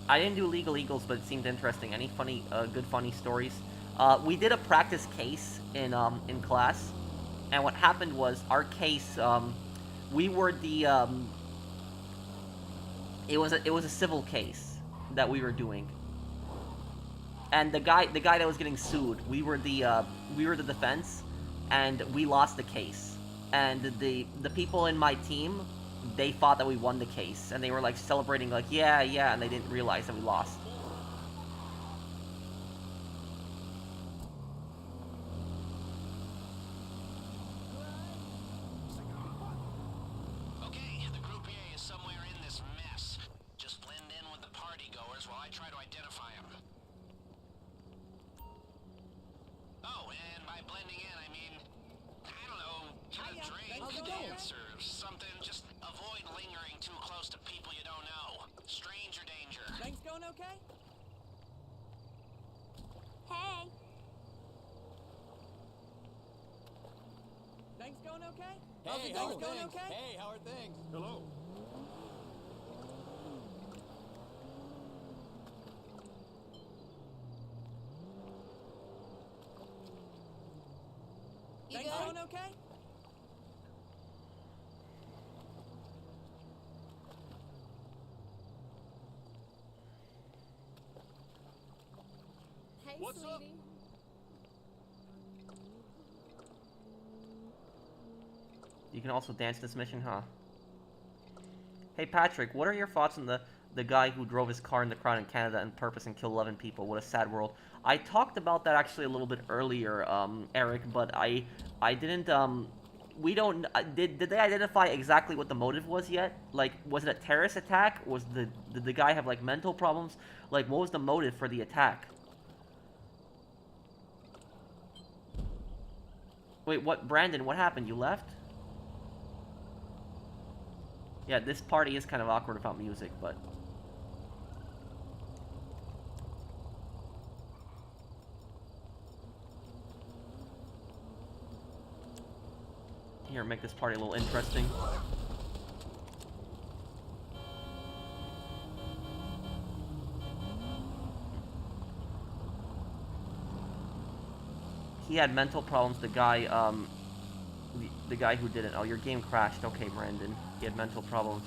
I didn't do Legal Eagles, but it seemed interesting. Any funny, good funny stories? We did a practice case in class, and what happened was our case, we were the, it was a civil case that we were doing. And the guy that was getting sued, we were the defense, and we lost the case. And the people in my team, they thought that we won the case, and they were like celebrating, like yeah, and they didn't realize that we lost. Okay, the croupier is somewhere in this mess. Just blend in with the party goers while I try to identify him. Oh, and by blending in, I mean, I don't know, get a drink, dance, or something. Just avoid lingering too close to people you don't know. Stranger danger. Things going okay? Hey. Things going okay? Hey, Things going okay? Hey, how are things? Hello. You Things good? going okay? Hey, What's sweetie. up? You can also dance this mission, huh? Hey Patrick, what are your thoughts on the guy who drove his car in the crowd in Canada on purpose and killed 11 people? What a sad world. I talked about that actually a little bit earlier, Eric, but I didn't, we don't, did they identify exactly what the motive was yet? Like, was it a terrorist attack? Did the guy have, like, mental problems? Like, what was the motive for the attack? Wait, what, Brandon, what happened? You left? Yeah, this party is kind of awkward without music, but... Here, make this party a little interesting. He had mental problems, the guy, the guy who did it. Oh, your game crashed. Okay, Brandon. He had mental problems.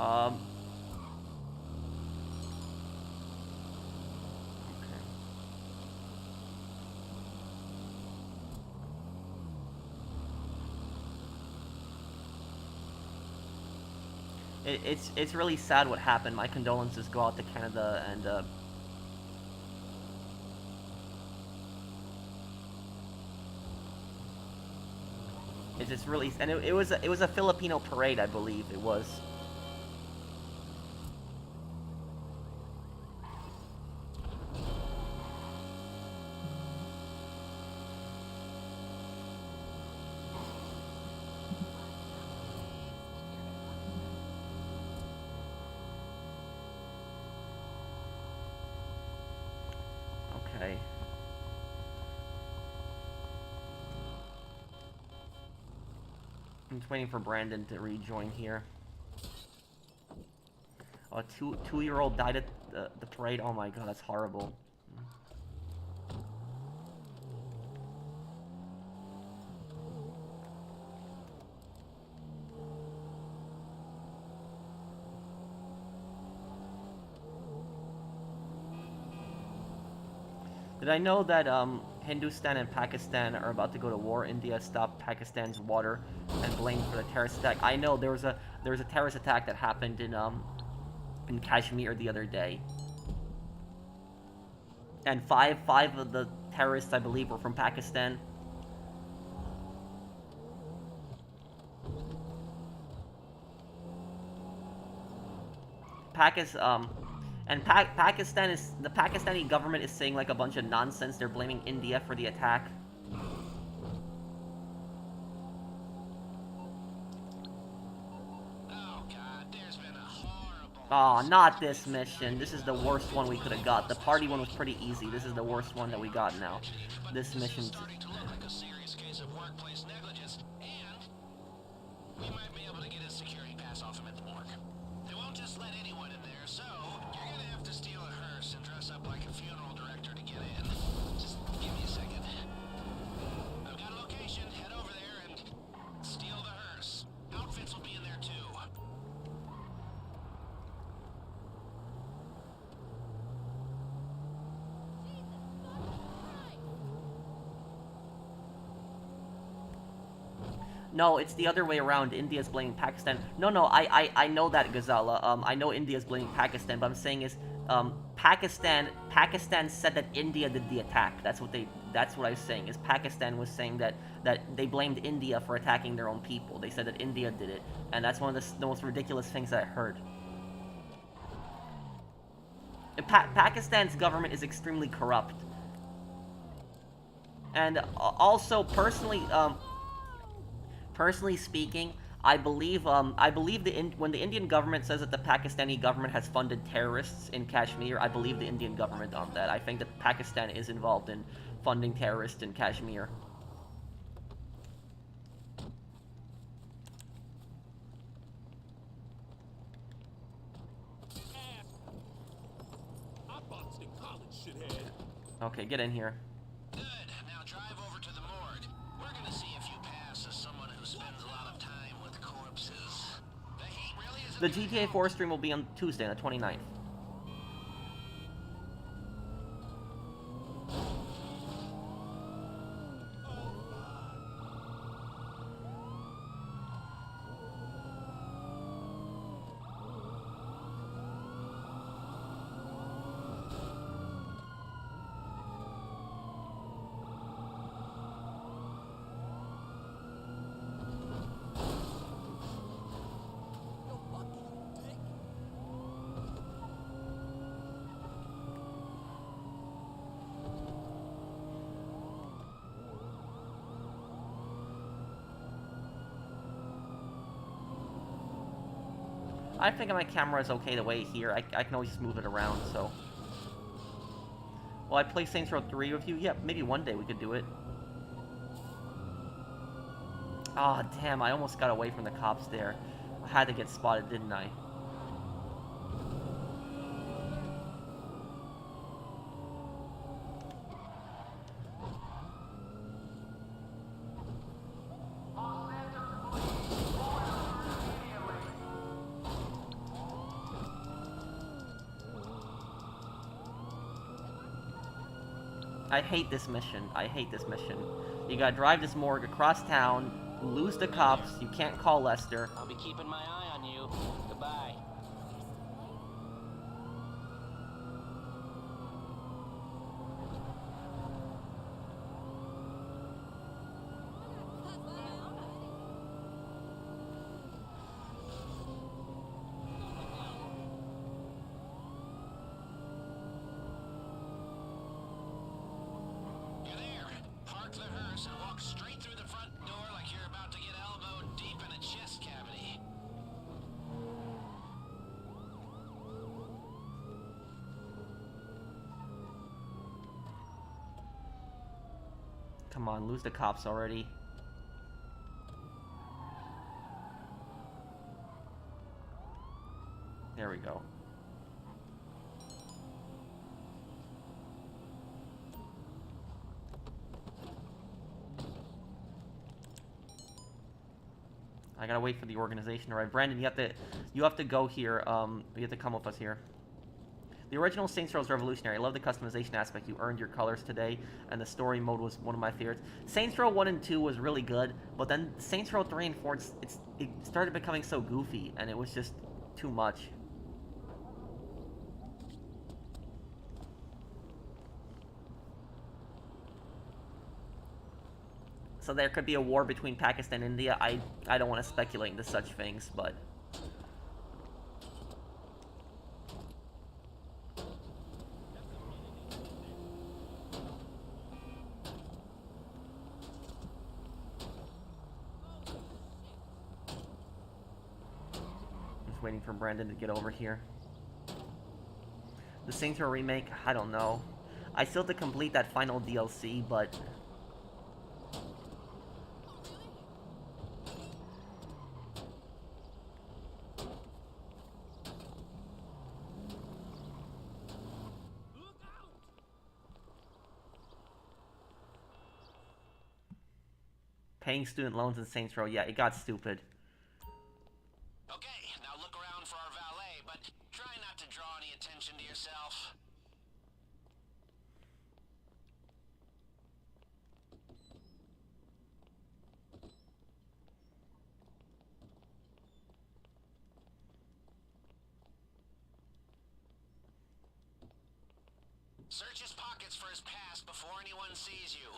Okay. It's really sad what happened. My condolences go out to Canada and it's just really, and it was a Filipino parade, I believe it was. Okay. I'm just waiting for Brandon to rejoin here. A two-year-old died at the parade. Oh my god, that's horrible. Did I know that Hindustan and Pakistan are about to go to war? India stopped Pakistan's water and blamed for the terrorist attack. I know there was a terrorist attack that happened in Kashmir the other day, and five of the terrorists, I believe, were from Pakistan. Pakistan is, the Pakistani government is saying like a bunch of nonsense. They're blaming India for the attack. Oh god, there's been a horrible... Oh, not this mission. This is the worst one we could have got. The party one was pretty easy. This is the worst one that we got now. This mission. Starting to look like a serious case of workplace negligence, and we might be able to get his security pass off him at the morgue. They won't just let anyone in there, so you're gonna have to steal a hearse and dress up like a funeral director to get in. Just give me a second. I've got a location. Head over there and steal the hearse. Outfits will be in there too. No, it's the other way around. India's blaming Pakistan. No, I know that, Gazala. I know India's blaming Pakistan, but I'm saying is, Pakistan said that India did the attack. That's what I was saying, is Pakistan was saying that they blamed India for attacking their own people. They said that India did it, and that's one of the most ridiculous things that I heard. Pakistan's government is extremely corrupt. And also, personally speaking, I believe when the Indian government says that the Pakistani government has funded terrorists in Kashmir, I believe the Indian government on that. I think that Pakistan is involved in funding terrorists in Kashmir. Okay, get in here. Good. Now drive over to the morgue. We're gonna see if you pass as someone who spends a lot of time with corpses. The heat really isn't... The GTA 4 stream will be on Tuesday, the 29th. I think my camera is okay the way here. I can always just move it around, so... Will I play Saints Row 3 with you? Yeah, maybe one day we could do it. Ah, oh, damn, I almost got away from the cops there. I had to get spotted, didn't I? I hate this mission. I hate this mission. You gotta drive this morgue across town, lose the cops, you can't call Lester. I'll be keeping my eye on you. Goodbye. You're there. Park the hearse and walk straight through the front door like you're about to get elbowed deep in a chest cavity. Come on, lose the cops already. There we go. I gotta wait for the organization to arrive. Brandon, you have to go here. You have to come with us here. The original Saints Row is revolutionary. I love the customization aspect. You earned your colors today, and the story mode was one of my favorites. Saints Row 1 and 2 was really good, but then Saints Row 3 and 4, it started becoming so goofy, and it was just too much. So there could be a war between Pakistan and India. I don't want to speculate into such things, but... Just waiting for Brandon to get over here. The Saints Row remake, I don't know. I still have to complete that final DLC, but... Paying student loans in Saints Row, yeah, it got stupid. Okay, now look around for our valet, but try not to draw any attention to yourself. Search his pockets for his past before anyone sees you.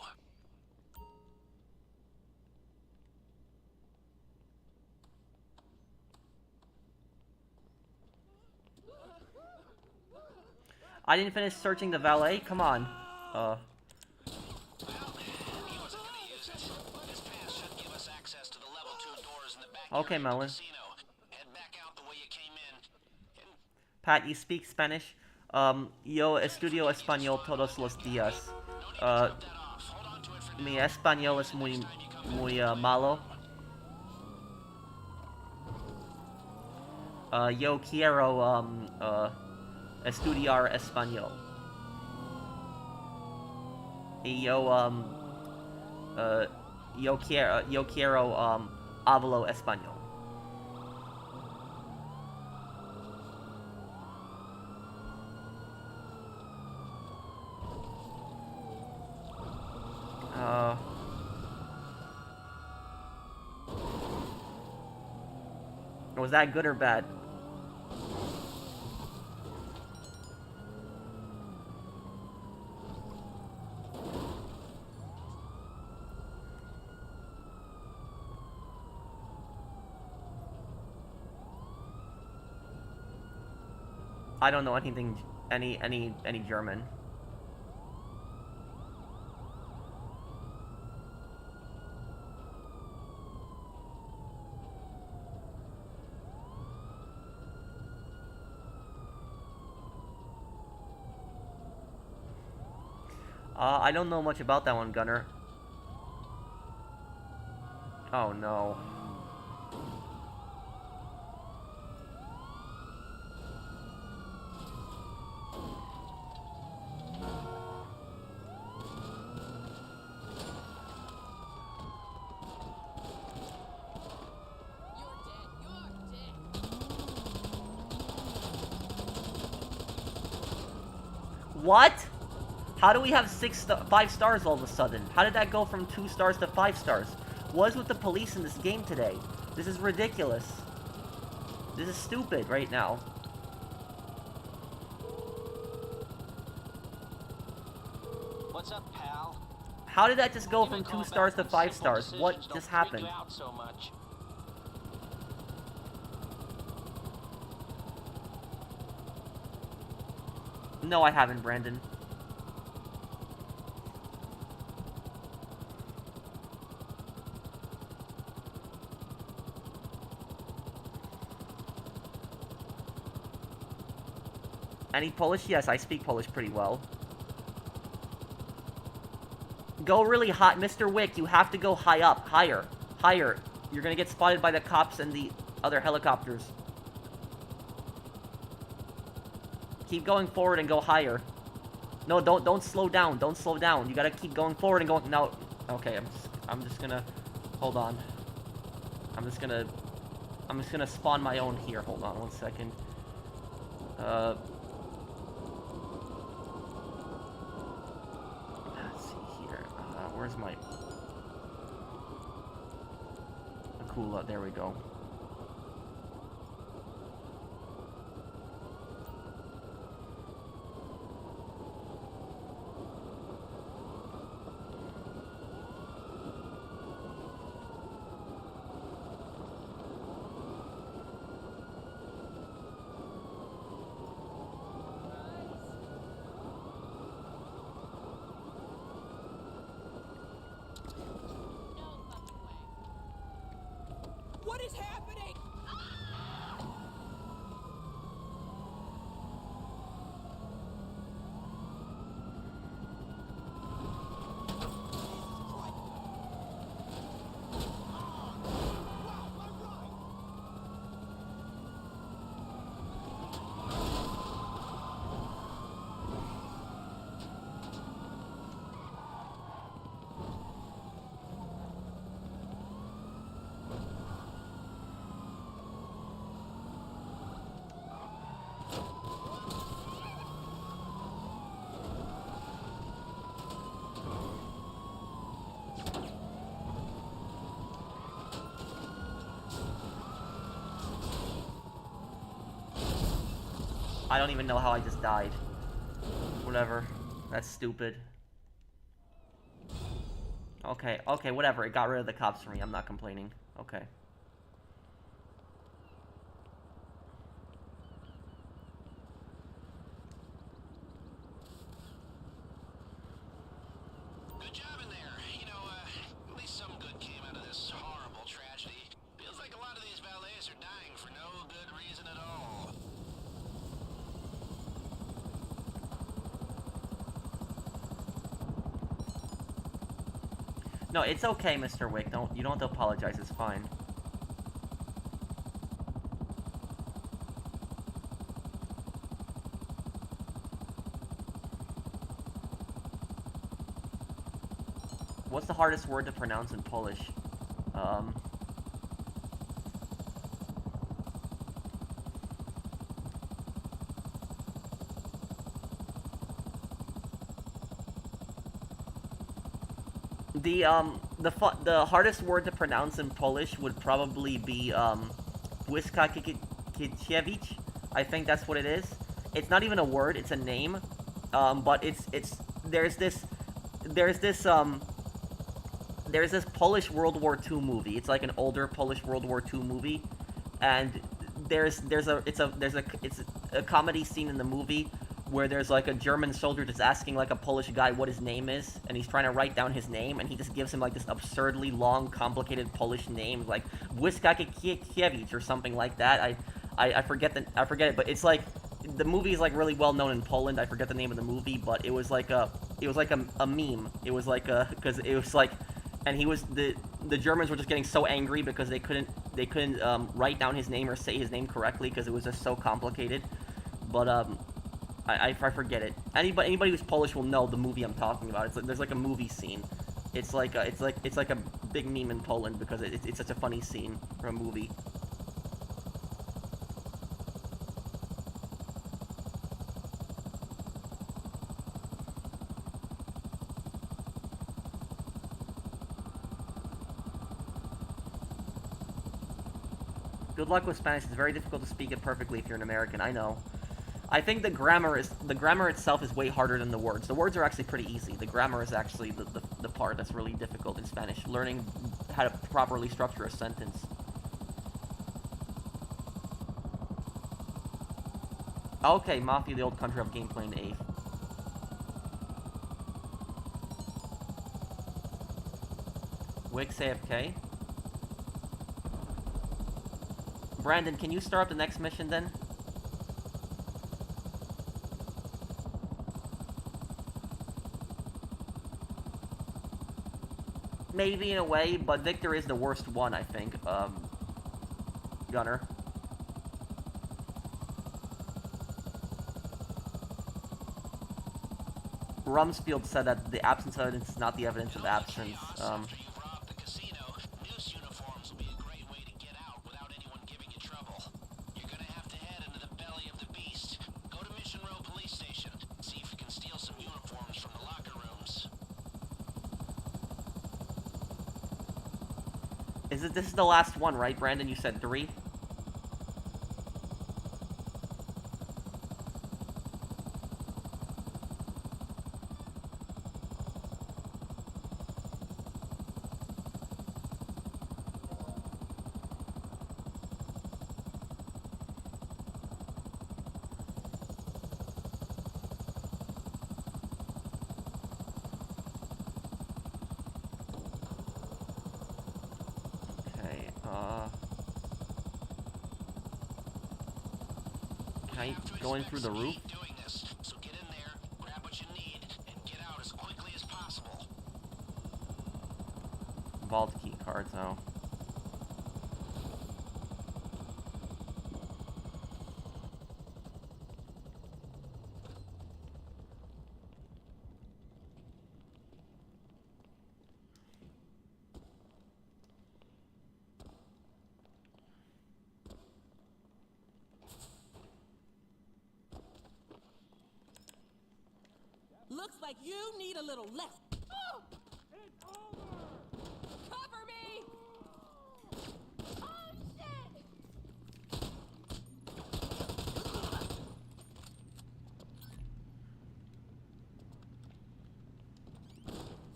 I didn't finish searching the valet? Come on. Well, he wasn't gonna use it. This pass should give us access to the level 2 doors in the back Okay, area of the Melon. casino. Head back out the way you came in. And Pat, you speak Spanish? Yo estudio español todos los días. rub that off. Hold on to it for Mi now. español es muy malo. Yo quiero, estudiar español. Y yo quiero, hablo español. Was that good or bad? I don't know anything, any German. I don't know much about that one, Gunner. Oh no. What? How do we have 5 stars all of a sudden? How did that go from 2 stars to 5 stars? What is with the police in this game today? This is ridiculous. This is stupid right now. What's up, pal? How did that just go Give me from a call 2 stars back to when 5 simple stars? What decisions just don't freak happened? you out so much. No, I haven't, Brandon. Any Polish? Yes, I speak Polish pretty well. Go really high. Mr. Wick, you have to go high up. Higher. Higher. You're gonna get spotted by the cops and the other helicopters. Keep going forward and go higher. No, don't slow down. Don't slow down. You gotta keep going forward and going. No. Okay, I'm just gonna. Hold on. I'm just gonna spawn my own here. Hold on 1 second. Let's see here. Where's my Akula? There we go. What is happening? I don't even know how I just died. Whatever. That's stupid. Okay, okay, whatever. It got rid of the cops for me. I'm not complaining. Okay. Good job in there. You know, at least some good came out of this horrible tragedy. Feels like a lot of these valets are dying for no good reason at all. No, it's okay, Mr. Wick. You don't have to apologize. It's fine. What's the hardest word to pronounce in Polish? The hardest word to pronounce in Polish would probably be Błyskakiewicz. I think that's what it is. It's not even a word; it's a name. But there's this Polish World War II movie. It's like an older Polish World War II movie, and there's a comedy scene in the movie where there's like a German soldier just asking like a Polish guy what his name is, and he's trying to write down his name, and he just gives him like this absurdly long, complicated Polish name, like Błyskakiewicz or something like that. I forget it, but it's like the movie is like really well known in Poland. I forget the name of the movie, but it was like a meme. It was like because it was like, and the Germans were just getting so angry because they couldn't write down his name or say his name correctly because it was just so complicated. But I forget it. Anybody who's Polish will know the movie I'm talking about. It's like, there's like a movie scene. It's like a big meme in Poland because it's such a funny scene for a movie. Good luck with Spanish. It's very difficult to speak it perfectly if you're an American. I know. I think the grammar itself is way harder than the words. The words are actually pretty easy. The grammar is actually the part that's really difficult in Spanish. Learning how to properly structure a sentence. Okay, Mafia, the old country of gameplay in 8th. Wix AFK. Brandon, can you start the next mission then? Maybe in a way, but Victor is the worst one, I think. Gunner. Rumsfield said that the absence of evidence is not the evidence of absence. This is the last one, right, Brandon? You said 3? Going through the roof? So get in there, grab what you need, and get out as quickly as possible. Vault key cards now. Looks like you need a little less. Oh! It's over! Cover me! Oh, shit!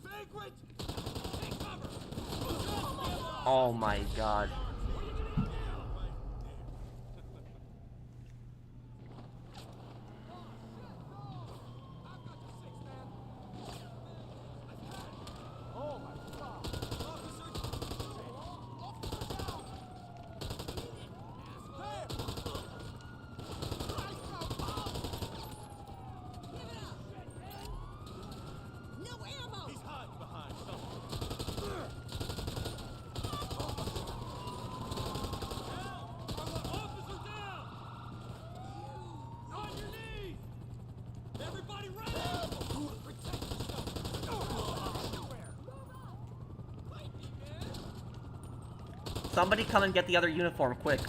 Vagrant! Take cover! Oh my god. Somebody come and get the other uniform, quick.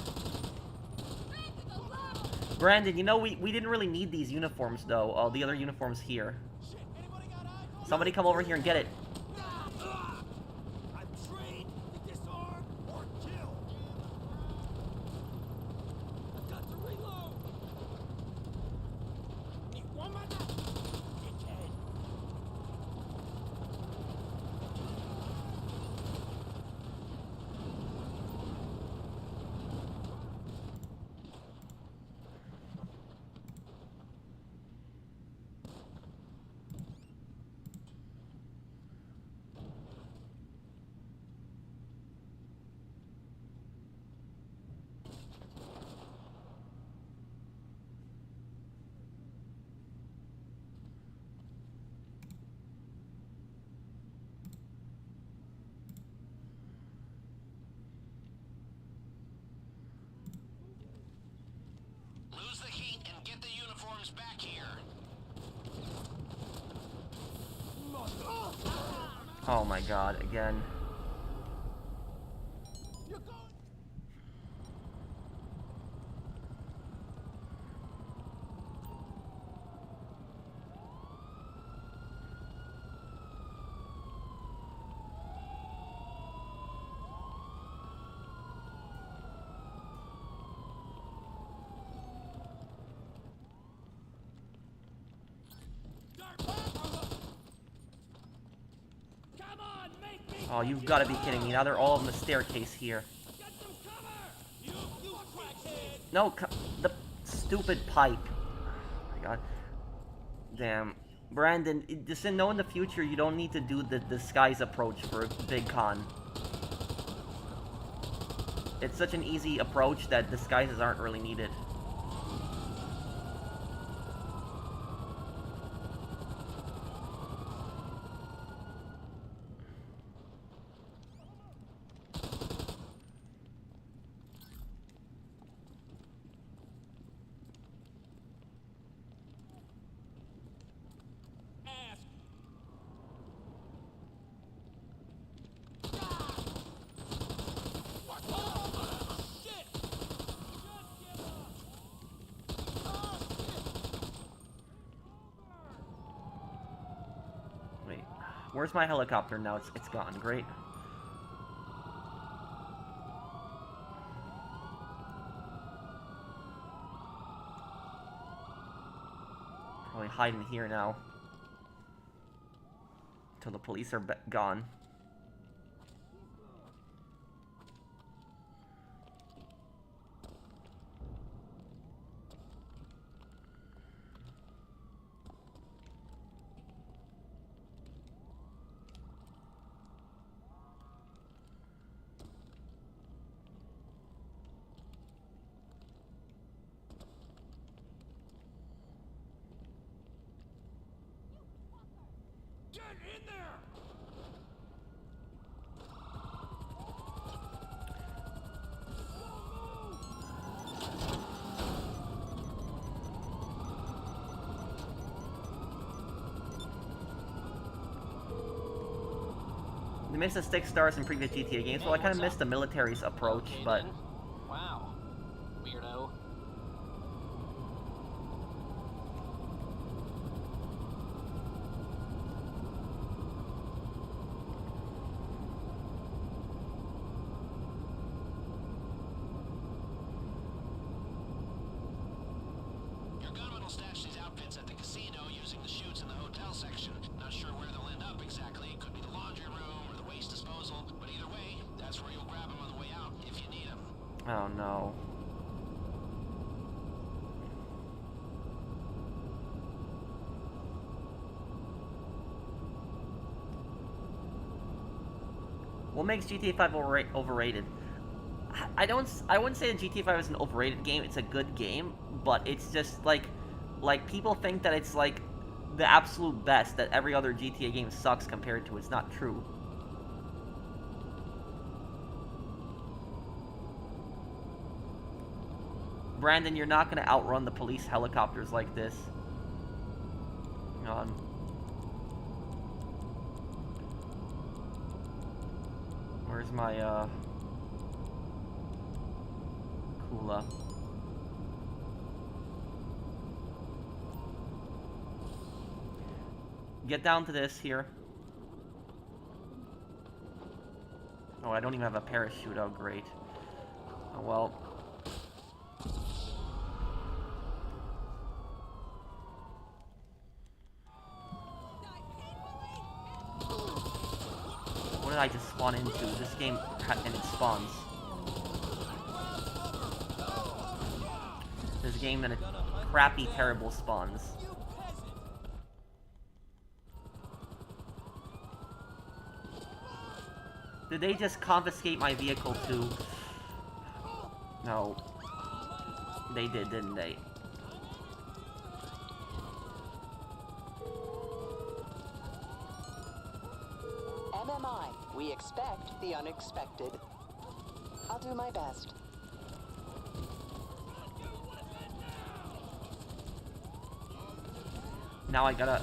Brandon, you know, we didn't really need these uniforms, though. The other uniform's here. Somebody come over here and get it. I'm trained to disarm or kill. I've got to reload. Need one more. Dickhead. Lose the heat and get the uniforms back here. Oh my god, again. Oh, you've got to be kidding me. Now they're all on the staircase here. No, the stupid pipe. Oh my god. Damn. Brandon, just know in the future you don't need to do the disguise approach for Big Con. It's such an easy approach that disguises aren't really needed. Wait, where's my helicopter now? It's gone. Great. Probably hiding here now. Till the police are gone. Get in there! They missed the stick stars in previous GTA games. Well, I kind of missed the military's approach, Okay, but... then. Wow. Weirdo. Your gunman will stash these outfits at the casino using the chutes in the hotel section. Not sure where they'll end up exactly. Could be the laundry room or the waste disposal. But either way, that's where you'll grab them on the way out if you need them. Oh no. What makes GTA 5 overrated? I wouldn't say that GTA 5 is an overrated game. It's a good game, but it's just like people think that it's like the absolute best, that every other GTA game sucks compared to. It's not true. Brandon, you're not gonna outrun the police helicopters like this. Hang on. Where's my, Kula? Get down to this here. Oh, I don't even have a parachute. Oh, great. Oh, well. What did I just spawn into? This game, and it spawns. This game and it crappy, terrible spawns. Did they just confiscate my vehicle too? No. They did, didn't they? MMI, we expect the unexpected. I'll do my best. Now I gotta...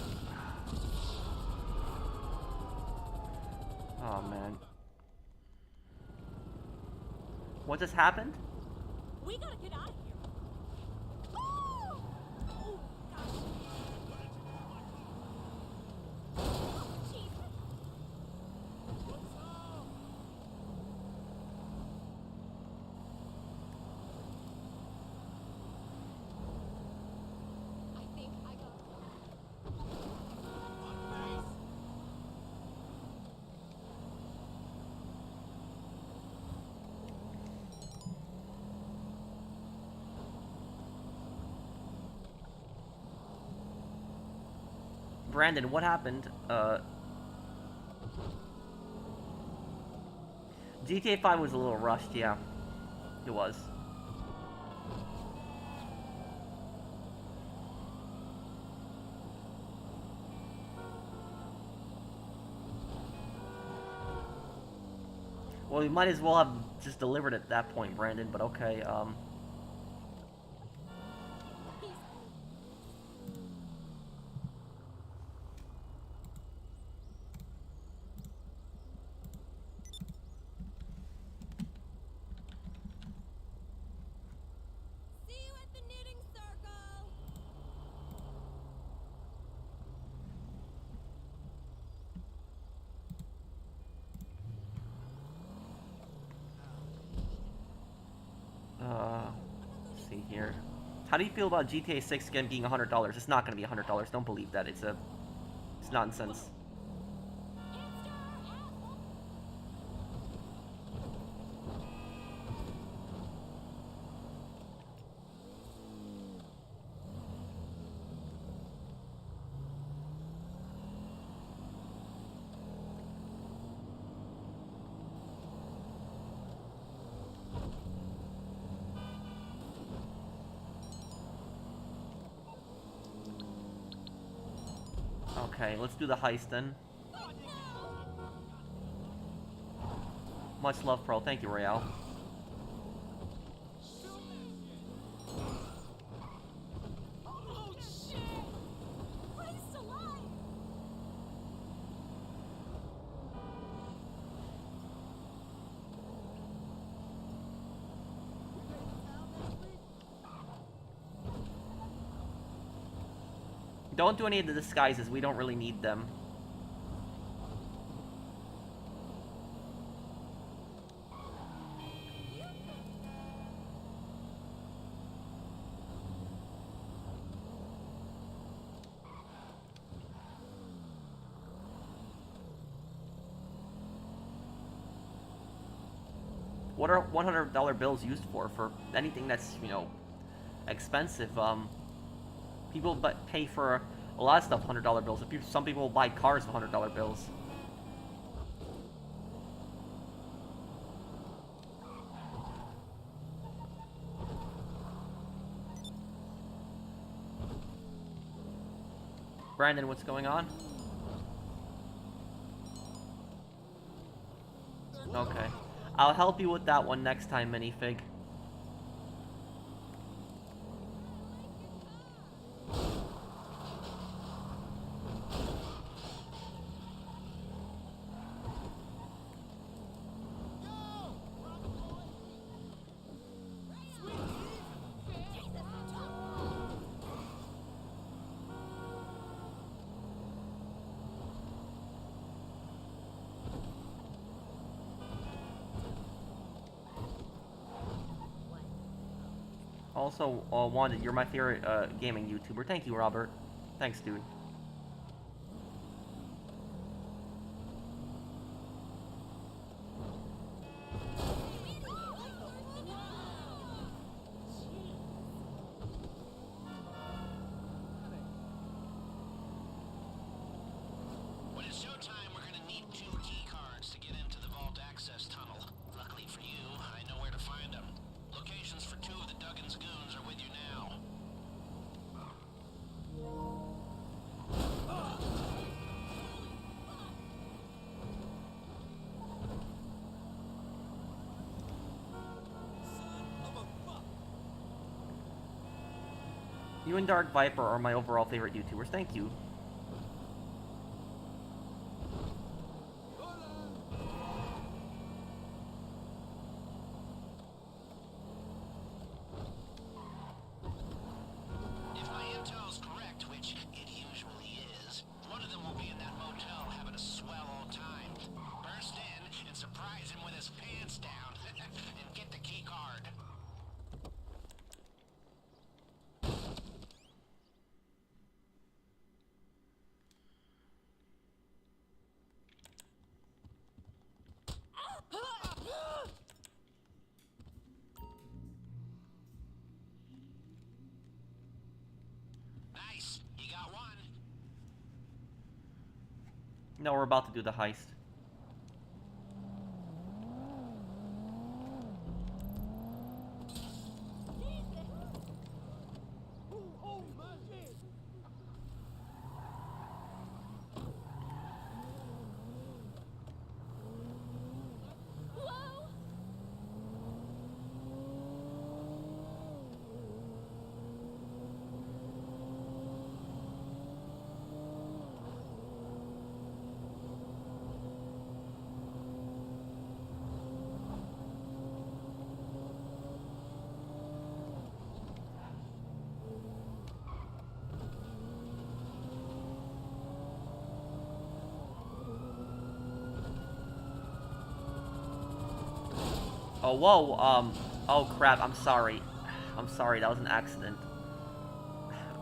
Oh, man. What just happened? We gotta get out of here. Oh! Oh, gosh. Jesus. I think I got... Brandon, what happened? GTA 5 was a little rushed, yeah. It was. Well, we might as well have just delivered at that point, Brandon, but okay, See you at the knitting circle. let's see here. How do you feel about GTA 6 again being $100? It's not gonna be $100, don't believe that, it's nonsense. Okay, let's do the heist then. Much love, Pearl. Thank you, Royale. Oh shit! Christ alive! Don't do any of the disguises. We don't really need them. What are $100 bills used for? For anything that's, you know, expensive. People pay for a lot of stuff with $100 bills. Some people will buy cars with $100 bills. Brandon, what's going on? Okay. I'll help you with that one next time, Minifig. Also, Wanted, you're my favorite gaming YouTuber. Thank you, Robert. Thanks, dude. When it's showtime, we're gonna need 2 key cards to get into the vault access tunnel. Luckily for you, I know where to find them. Locations for 2 of the Duggan's goons are with you now. You and Dark Viper are my overall favorite YouTubers. Thank you. If my intel's correct, which it usually is, one of them will be in that motel having a swell old time. Burst in and surprise him with his pants down and get the key card. No, we're about to do the heist. Whoa! Oh, whoa, oh crap, I'm sorry. I'm sorry, that was an accident.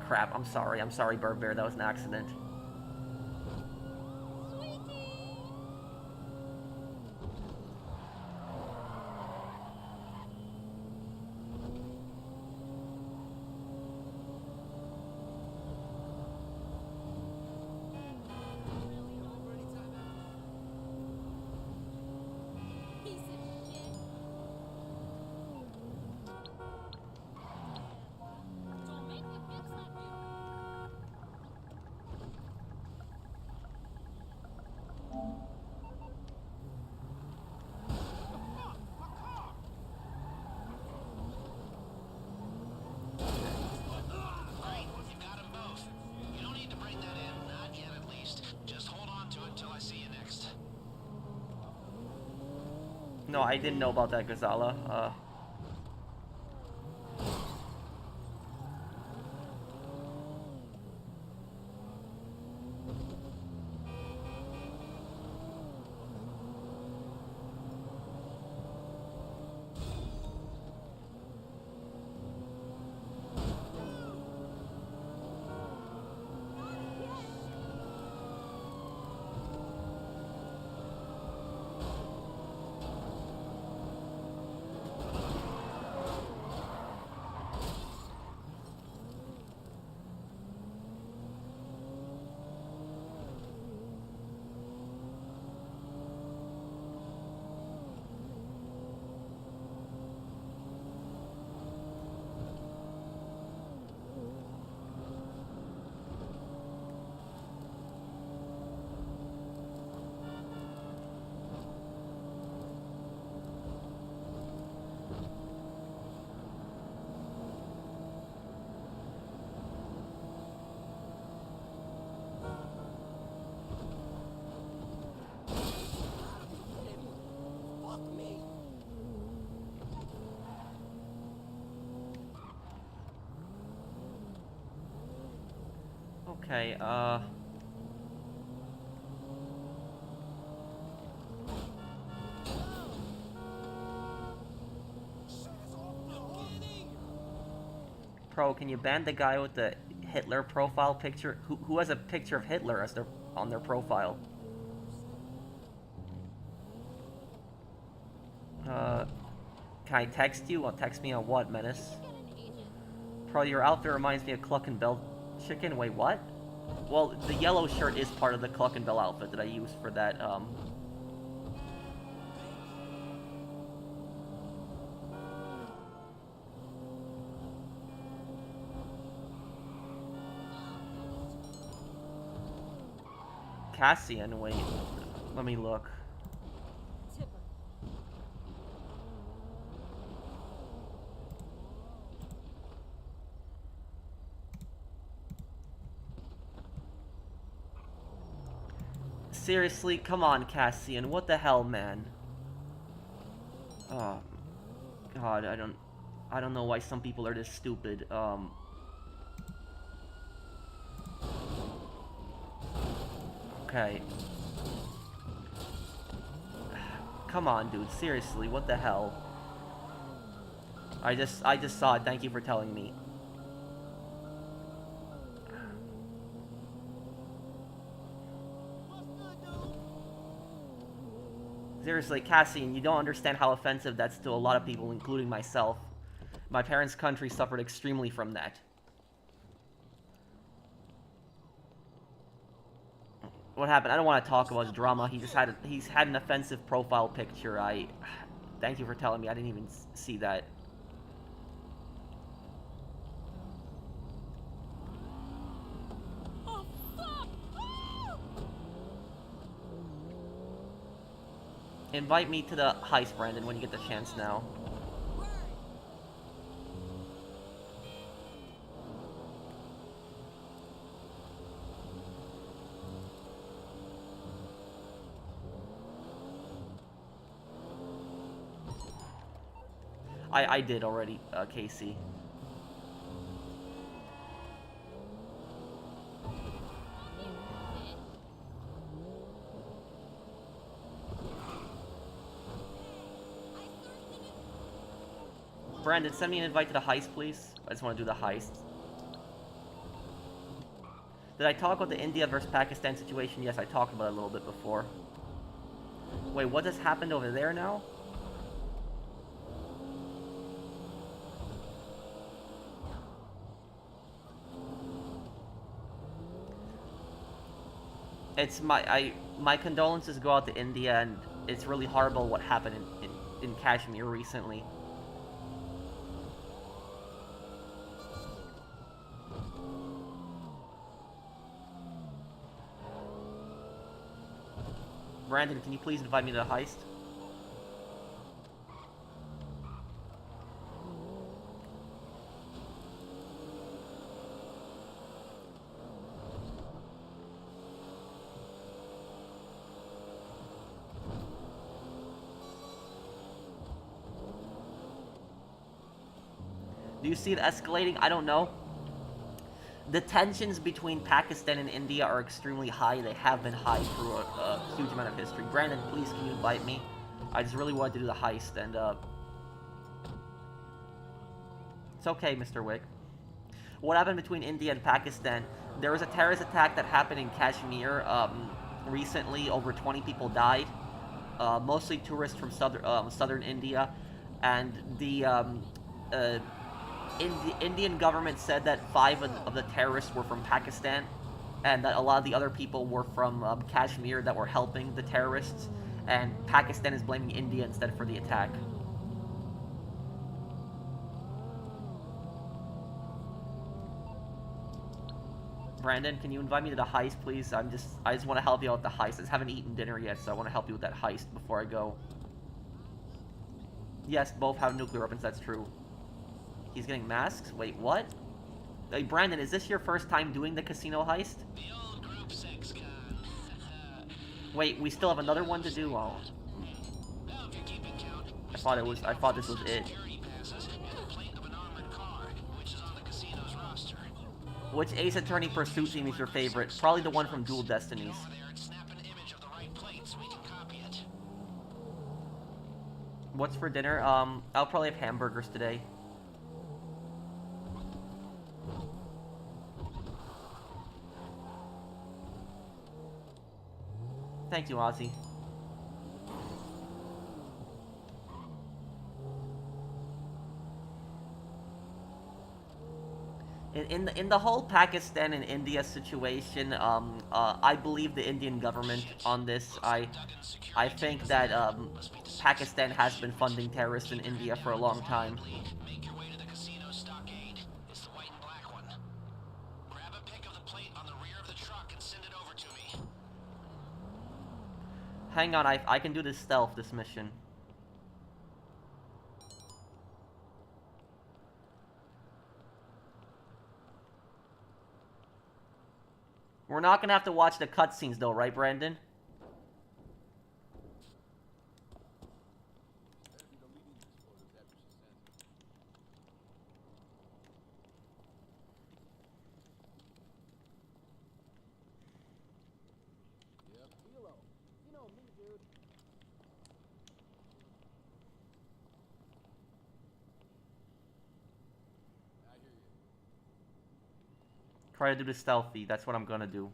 Crap, I'm sorry, Bird Bear, that was an accident. Piece of shit. Don't make me bitch slap you. Great, you've got them both. You don't need to bring that in, not yet at least. Just hold on to it till I see you next. No, I didn't know about that, Gazala. Fuck me. Okay, Pro, can you ban the guy with the Hitler profile picture? Who has a picture of Hitler as on their profile? Can I text you? Text me on what, Menace? Get an agent. Pro, your outfit reminds me of Cluck and Bell chicken. Wait, what? Well, the yellow shirt is part of the Cluck and Bell outfit that I used for that, Cassian, wait. Let me look. Tipper. Seriously, come on, Cassian. What the hell, man? Oh, God, I don't know why some people are this stupid. Okay. Come on, dude. Seriously, what the hell? I just saw it. Thank you for telling me. Seriously, Cassian, you don't understand how offensive that's to a lot of people, including myself. My parents' country suffered extremely from that. What happened? I don't want to talk about his drama. He's had an offensive profile picture. Thank you for telling me. I didn't even see that. Oh, fuck! Ah! Invite me to the heist, Brandon, when you get the chance now. I did already, Casey. Brandon, send me an invite to the heist, please. I just want to do the heist. Did I talk about the India versus Pakistan situation? Yes, I talked about it a little bit before. Wait, what just happened over there now? It's my condolences go out to India, and it's really horrible what happened in Kashmir recently. Brandon, can you please invite me to the heist? Do you see it escalating? I don't know. The tensions between Pakistan and India are extremely high. They have been high through a huge amount of history. Brandon, please, can you invite me? I just really wanted to do the heist, and, It's okay, Mr. Wick. What happened between India and Pakistan? There was a terrorist attack that happened in Kashmir, recently. Over 20 people died. Mostly tourists from southern India. And the Indian government said that 5 of the terrorists were from Pakistan, and that a lot of the other people were from Kashmir that were helping the terrorists, and Pakistan is blaming India instead for the attack. Brandon, can you invite me to the heist, please? I just want to help you out with the heist. I just haven't eaten dinner yet, so I want to help you with that heist before I go. Yes, both have nuclear weapons, that's true. He's getting masks? Wait, what? Hey, Brandon, is this your first time doing the casino heist? The old group sex con. Wait, we still have another one to do? Oh. Now, if you're keeping count, I thought this was it. security passes and a plate of an armored car, which is on the casino's roster. Which Ace Attorney pursuit theme is your favorite? Probably the one from Dual Destinies. Go there and snap an image of the right plate so we can copy it. What's for dinner? I'll probably have hamburgers today. Thank you, Ozzy. In the whole Pakistan and India situation, I believe the Indian government on this. I think that Pakistan has been funding terrorists in India for a long time. Make your way to the casino stockade. It's the white and black one. Grab a pic of the plate on the rear of the truck and send it over to me. Hang on, I can do this stealth, this mission. We're not gonna have to watch the cutscenes though, right, Brandon? Try to do the stealthy, that's what I'm gonna do.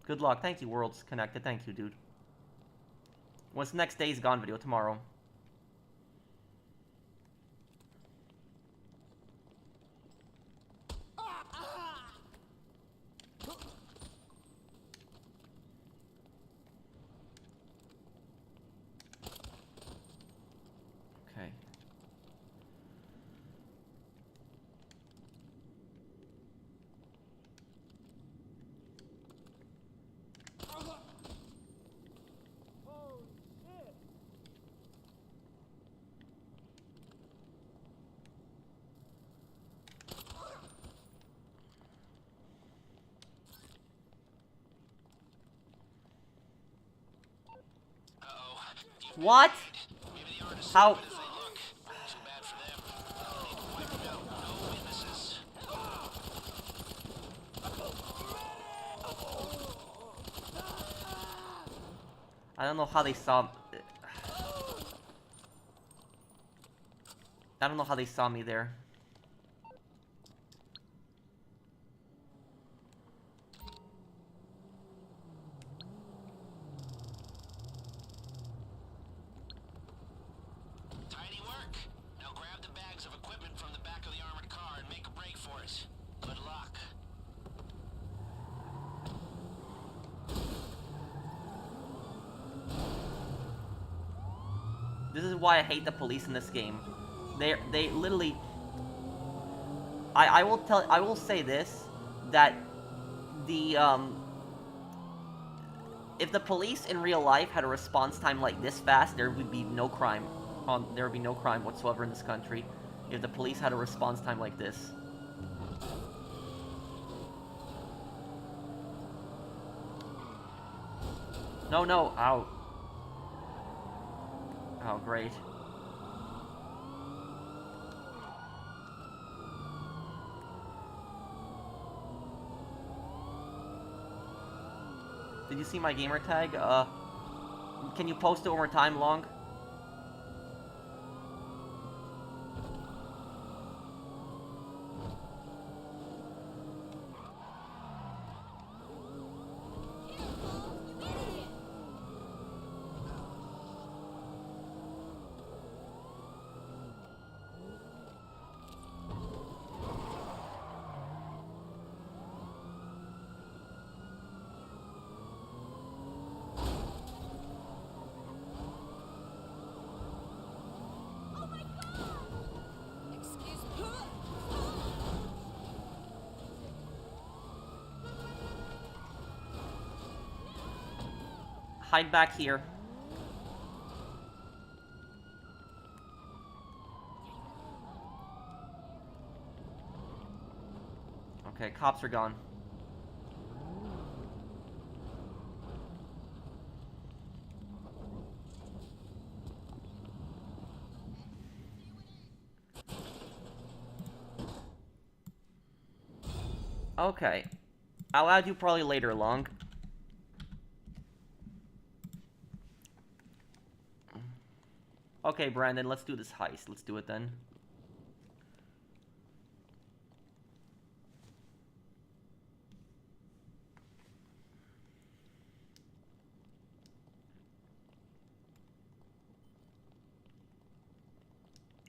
Good luck. Thank you, Worlds Connected. Thank you, dude. What's next Days Gone video? Tomorrow. Okay. What? Maybe the artists How? as they look. Too bad for them. Need to wipe them out. No witnesses. I don't know how they saw. I don't know how they saw me there. Tidy work. Now grab the bags of equipment from the back of the armored car and make a break for it. Good luck. This is why I hate the police in this game. They literally. I will say this, that the if the police in real life had a response time like this fast, there would be no crime. There would be no crime whatsoever in this country if the police had a response time like this. No, no, ow. Oh, great. Did you see my gamer tag? Can you post it one more time, Long? Hide back here. Okay, cops are gone. Okay. I'll add you probably later, Long. Okay, Brandon, let's do this heist. Let's do it then.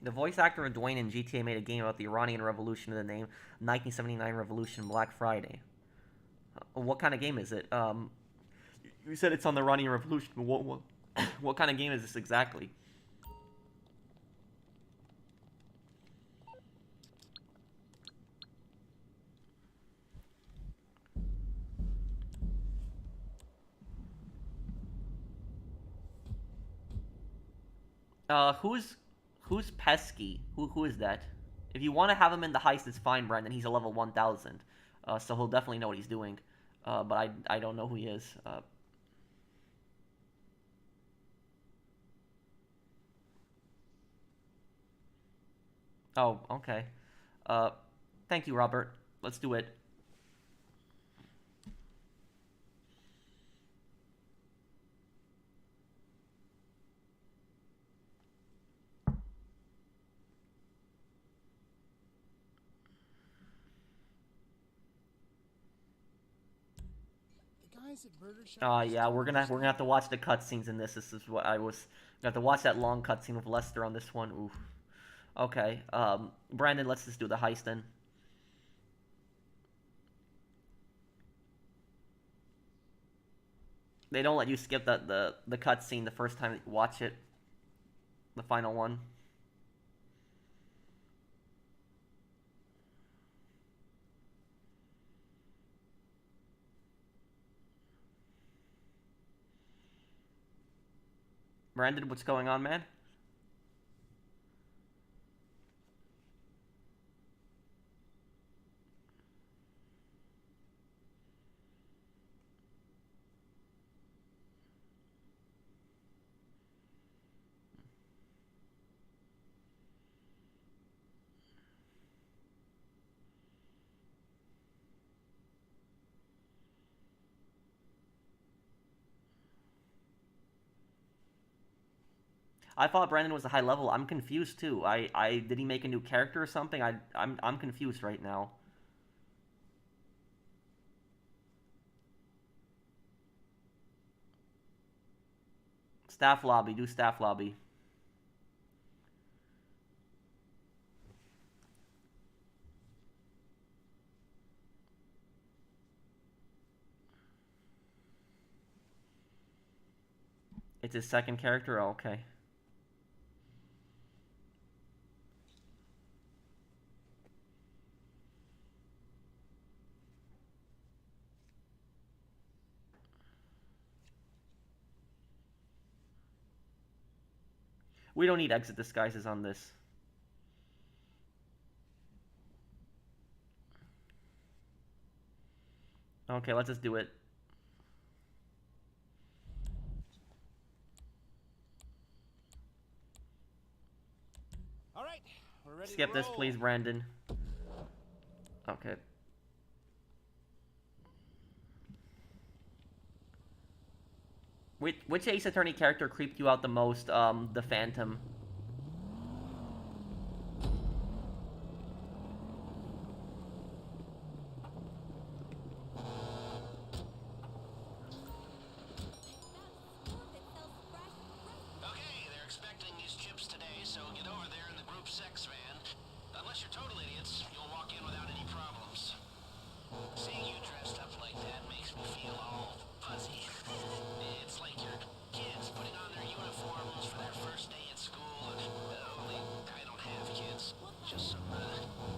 The voice actor of Dwayne in GTA made a game about the Iranian Revolution with the name 1979 Revolution Black Friday. What kind of game is it? You said it's on the Iranian Revolution. What kind of game is this exactly? Who's Pesky? Who is that? If you want to have him in the heist, it's fine, Brandon. He's a level 1000, so he'll definitely know what he's doing. But I don't know who he is. Oh, okay. Thank you, Robert. Let's do it. The guy guys at Burger Shop? Yeah, we're gonna have to watch the cutscenes in this. This is what I was gonna have to watch that long cutscene with Lester on this one. Oof. Okay, Brandon, let's just do the heist then. They don't let you skip the cutscene the first time you watch it. The final one. Brandon, what's going on, man? I thought Brandon was a high level. I'm confused too. I did he make a new character or something? I'm confused right now. Staff lobby, do staff lobby. It's his second character? Oh, okay. We don't need exit disguises on this. Okay, let's just do it. All right, we're ready Skip to this, roll. please, Brandon. Okay. Which Ace Attorney character creeped you out the most? The Phantom. Okay, they're expecting these chips today, so get over there in the group sex van. Unless you're total idiots, you'll walk in without any problems. Seeing you dressed up like that makes me feel all fuzzy. It's like your kids putting on their uniforms for their first day at school. Only I don't have kids. Just some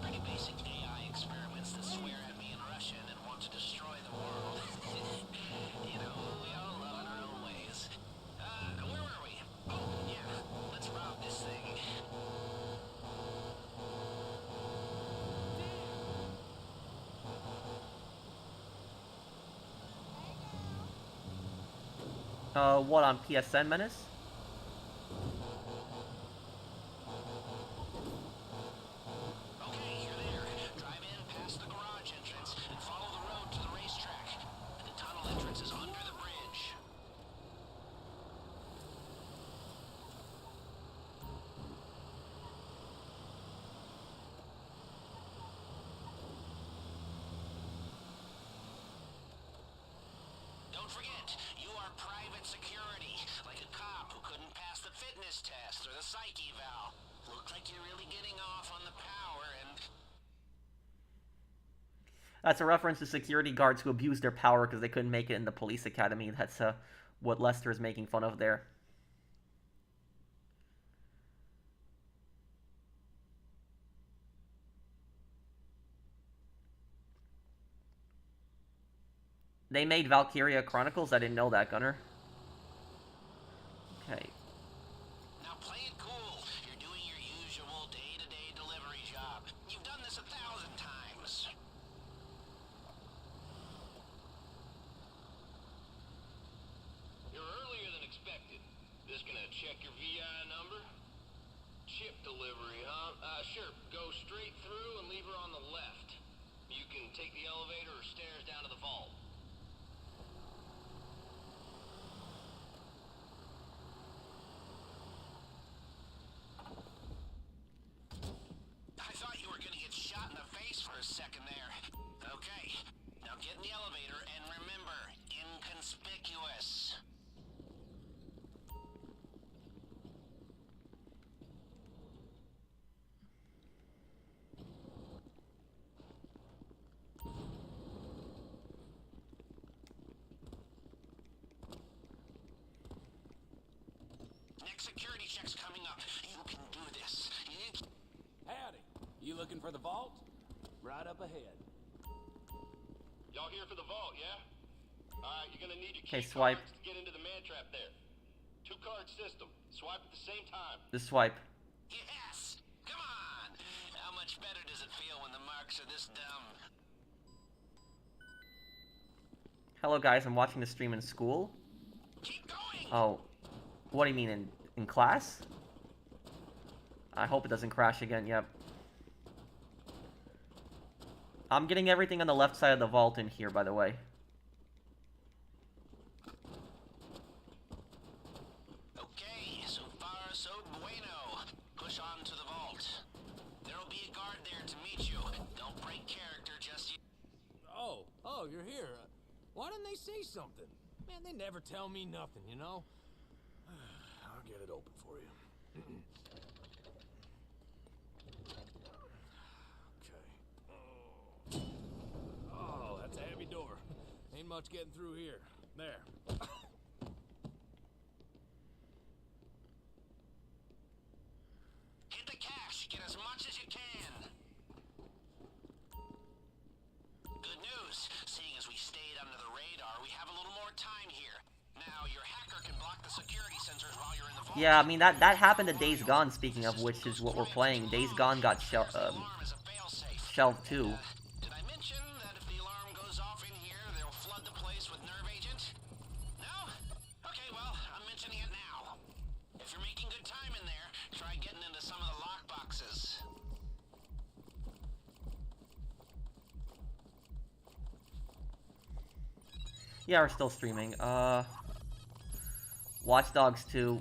pretty basic AI experiments that swear at me in Russian and want to destroy the world. You know, we all love in our own ways. Where were we? Oh, yeah. Let's rob this thing. What, on PSN, Menace? Okay, you're there. Drive in past the garage entrance and follow the road to the racetrack. The tunnel entrance is under the bridge. Don't forget, you are private security, like a cop who couldn't pass the fitness test or the psych eval. Looks like you're really getting off on the power and... That's a reference to security guards who abused their power because they couldn't make it in the police academy. That's what Lester is making fun of there. They made Valkyria Chronicles? I didn't know that, Gunner. Okay. Now play it cool. You're doing your usual day-to-day delivery job. You've done this 1,000 times. You're earlier than expected. Just gonna check your VI number? Chip delivery, huh? Sure. Go straight through and leave her on the left. You can take the elevator or stairs down to the vault. I thought you were gonna get shot in the face for a second there. Okay, now get in the elevator and remember, in next security check's coming up. You can do this. Howdy. You looking for the vault? Right up ahead. Y'all here for the vault, yeah? Alright, you're gonna need your Okay, key swipe. cards to get into the man trap there. 2-card system. Swipe at the same time. Just swipe. Yes! Come on! How much better does it feel when the marks are this dumb? Hello guys, I'm watching the stream in school. Keep going! Oh, what do you mean, in class? I hope it doesn't crash again, yep. I'm getting everything on the left side of the vault in here, by the way. Okay, so far so bueno. Push on to the vault. There'll be a guard there to meet you. Don't break character just yet. Oh, you're here. Why didn't they say something? Man, they never tell me nothing, you know? I'll get it open for you. Okay. Oh, that's a heavy door. Ain't much getting through here. There. Hit the cash. Get as much as you can. Good news. Seeing as we stayed under the radar, we have a little more time here. Now, your hacker can block the security sensors while you're in the vault. Yeah, I mean, that happened to Days Gone, speaking of which is what we're playing. Days Gone got shelved too. Did I mention that if the alarm goes off in here, they'll flood the place with nerve agent? No? Okay, well, I'm mentioning it now. If you're making good time in there, try getting into some of the lock boxes. Yeah, we're still streaming. Watch Dogs 2.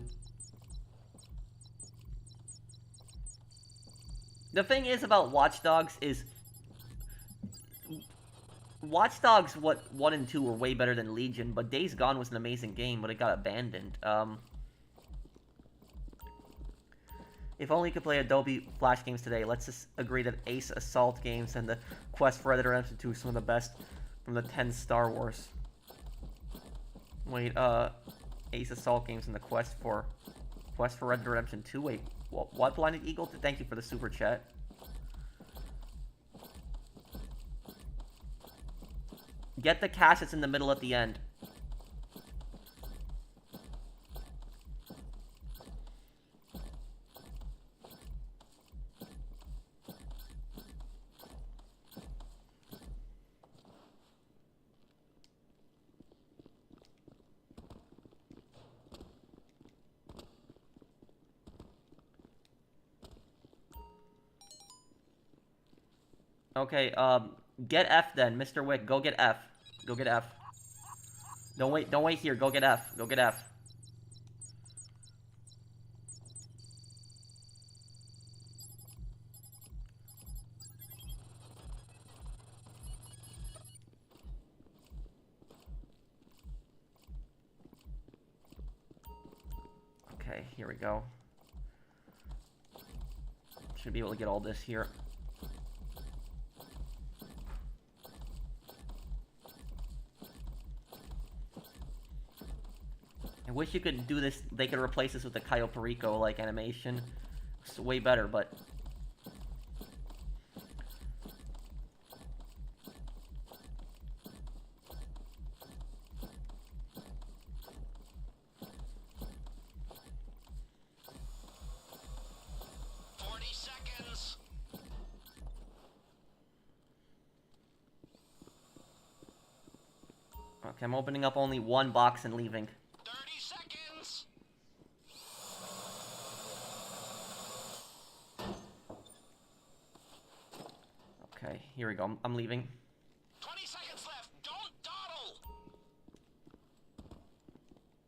The thing is about Watch Dogs is Watch Dogs 1 and 2 were way better than Legion, but Days Gone was an amazing game, but it got abandoned. If only you could play Adobe Flash games today. Let's just agree that Ace Assault games and the Quest for Red Dead Redemption 2 are some of the best from the 10 Star Wars. Wait, Ace Assault games and the Quest for Red Dead Redemption 2. Wait, what? Blinded Eagle? Thank you for the super chat. Get the cash that's in the middle at the end. Okay, get F then, Mr. Wick. Go get F. Go get F. Don't wait here. Go get F. Go get F. Okay, here we go. Should be able to get all this here. I wish you could do this, they could replace this with the Cayo Perico, like, animation. It's way better, but... Okay, I'm opening up only one box and leaving. 30 seconds. Okay, here we go. I'm leaving. 20 seconds left. Don't dawdle.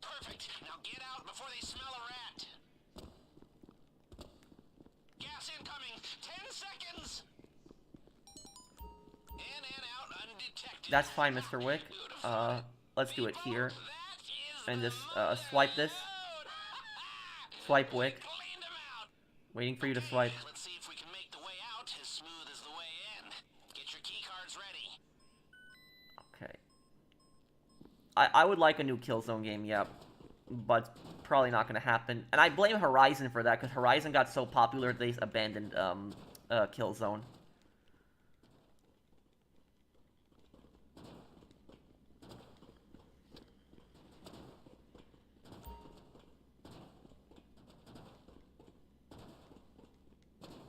Perfect. Now get out before they smell a rat. Gas incoming. 10 seconds. In and out undetected. That's fine, Mr. Wick. Let's do it here. And just, swipe this. Swipe, Wick. Waiting for you to swipe. Let's see if we can make the way out as smooth as the way in. Get your key cards ready. Okay. I would like a new Killzone game, yeah. But probably not going to happen. And I blame Horizon for that, because Horizon got so popular they abandoned Killzone.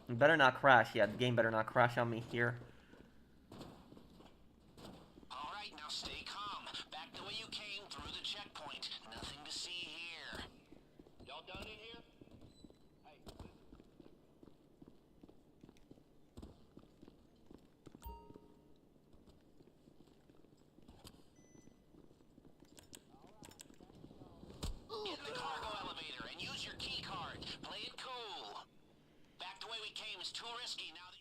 It better not crash. Yeah, the game better not crash on me here. Alright, now stay calm. Back the way you came, through the checkpoint. Nothing to see here. Y'all done in here? Hey, listen. Get in the cargo elevator and use your key card. Play it cool. Back the way we came is too risky. Now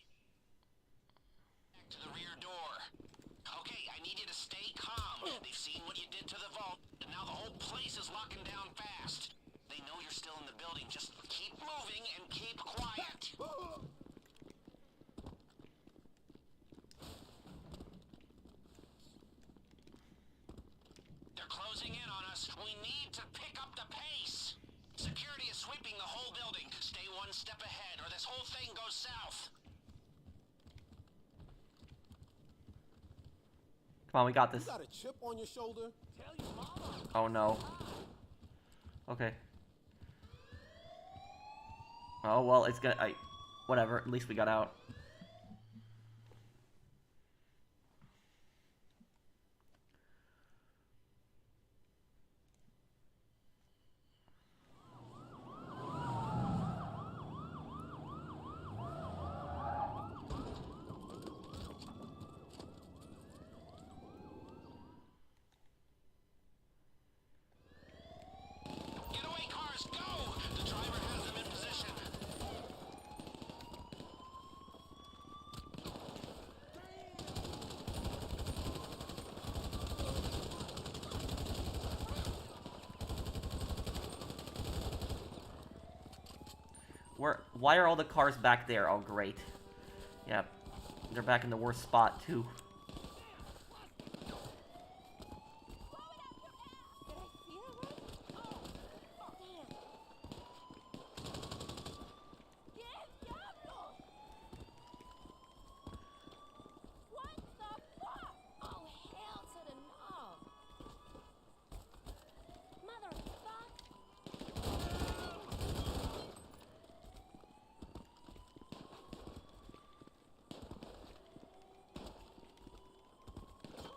back to the rear door. Okay, I need you to stay calm. They've seen what you did to the vault, and now the whole place is locking down fast. They know you're still in the building. Just keep moving and keep quiet. They're closing in on us. We need to pick up the pace. Security is sweeping the whole building. Stay one step ahead, or this whole thing goes south. Come on, we got this. You got a chip on your shoulder? Oh no. Okay. Oh well, it's gonna. Whatever. At least we got out. Getaway cars, go! The driver has them in position. Why are all the cars back there? Oh, great. Yeah, they're back in the worst spot, too.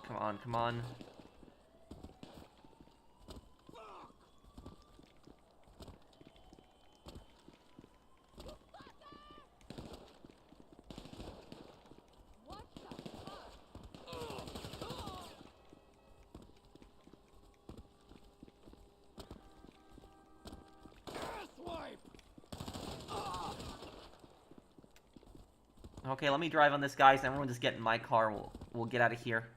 Come on, come on. Okay, let me drive on this, guys. Everyone just get in my car. We'll get out of here.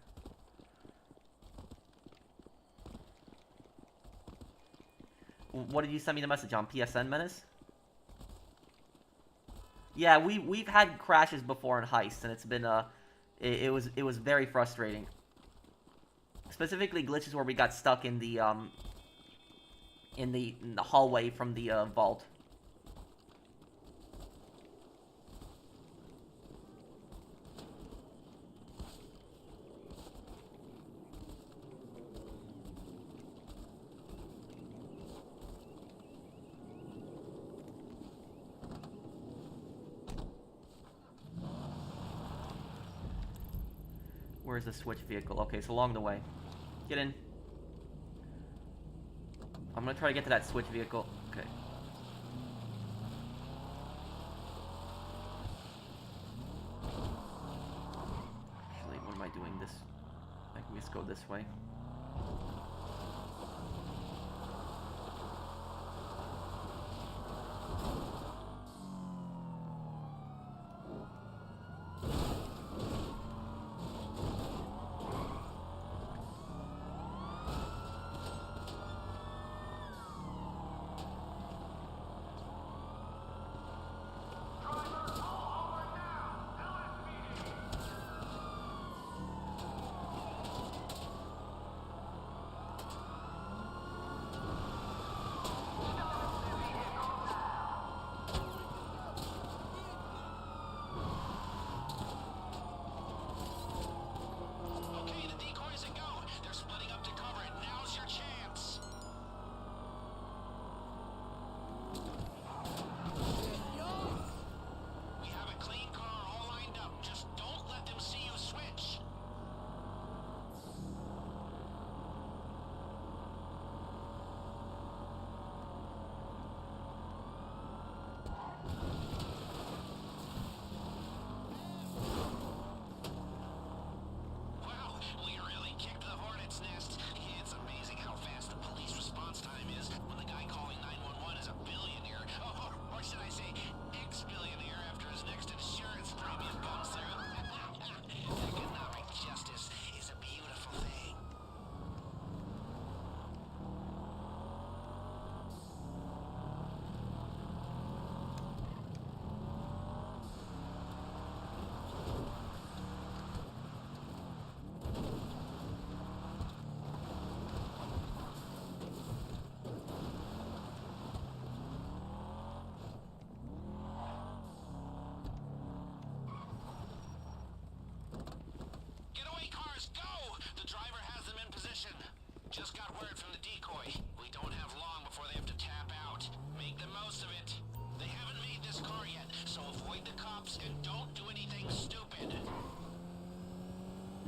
What did you send me the message on? PSN, Menace? Yeah, we've had crashes before in Heist, and it's been it was very frustrating. Specifically, glitches where we got stuck in the hallway from the vault. Where's the switch vehicle? Okay, it's along the way. Get in. I'm gonna try to get to that switch vehicle. Okay. Actually, what am I doing? I can just go this way.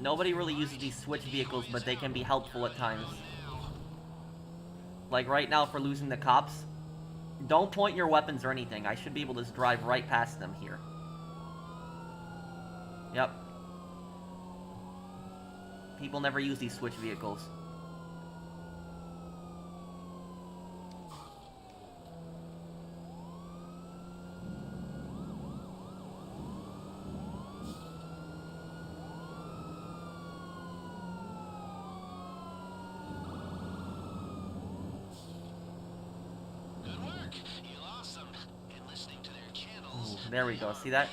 Nobody really uses these switch vehicles, but they can be helpful at times. Like right now for losing the cops. Don't point your weapons or anything. I should be able to just drive right past them here. Yep. People never use these switch vehicles. There we go. See that?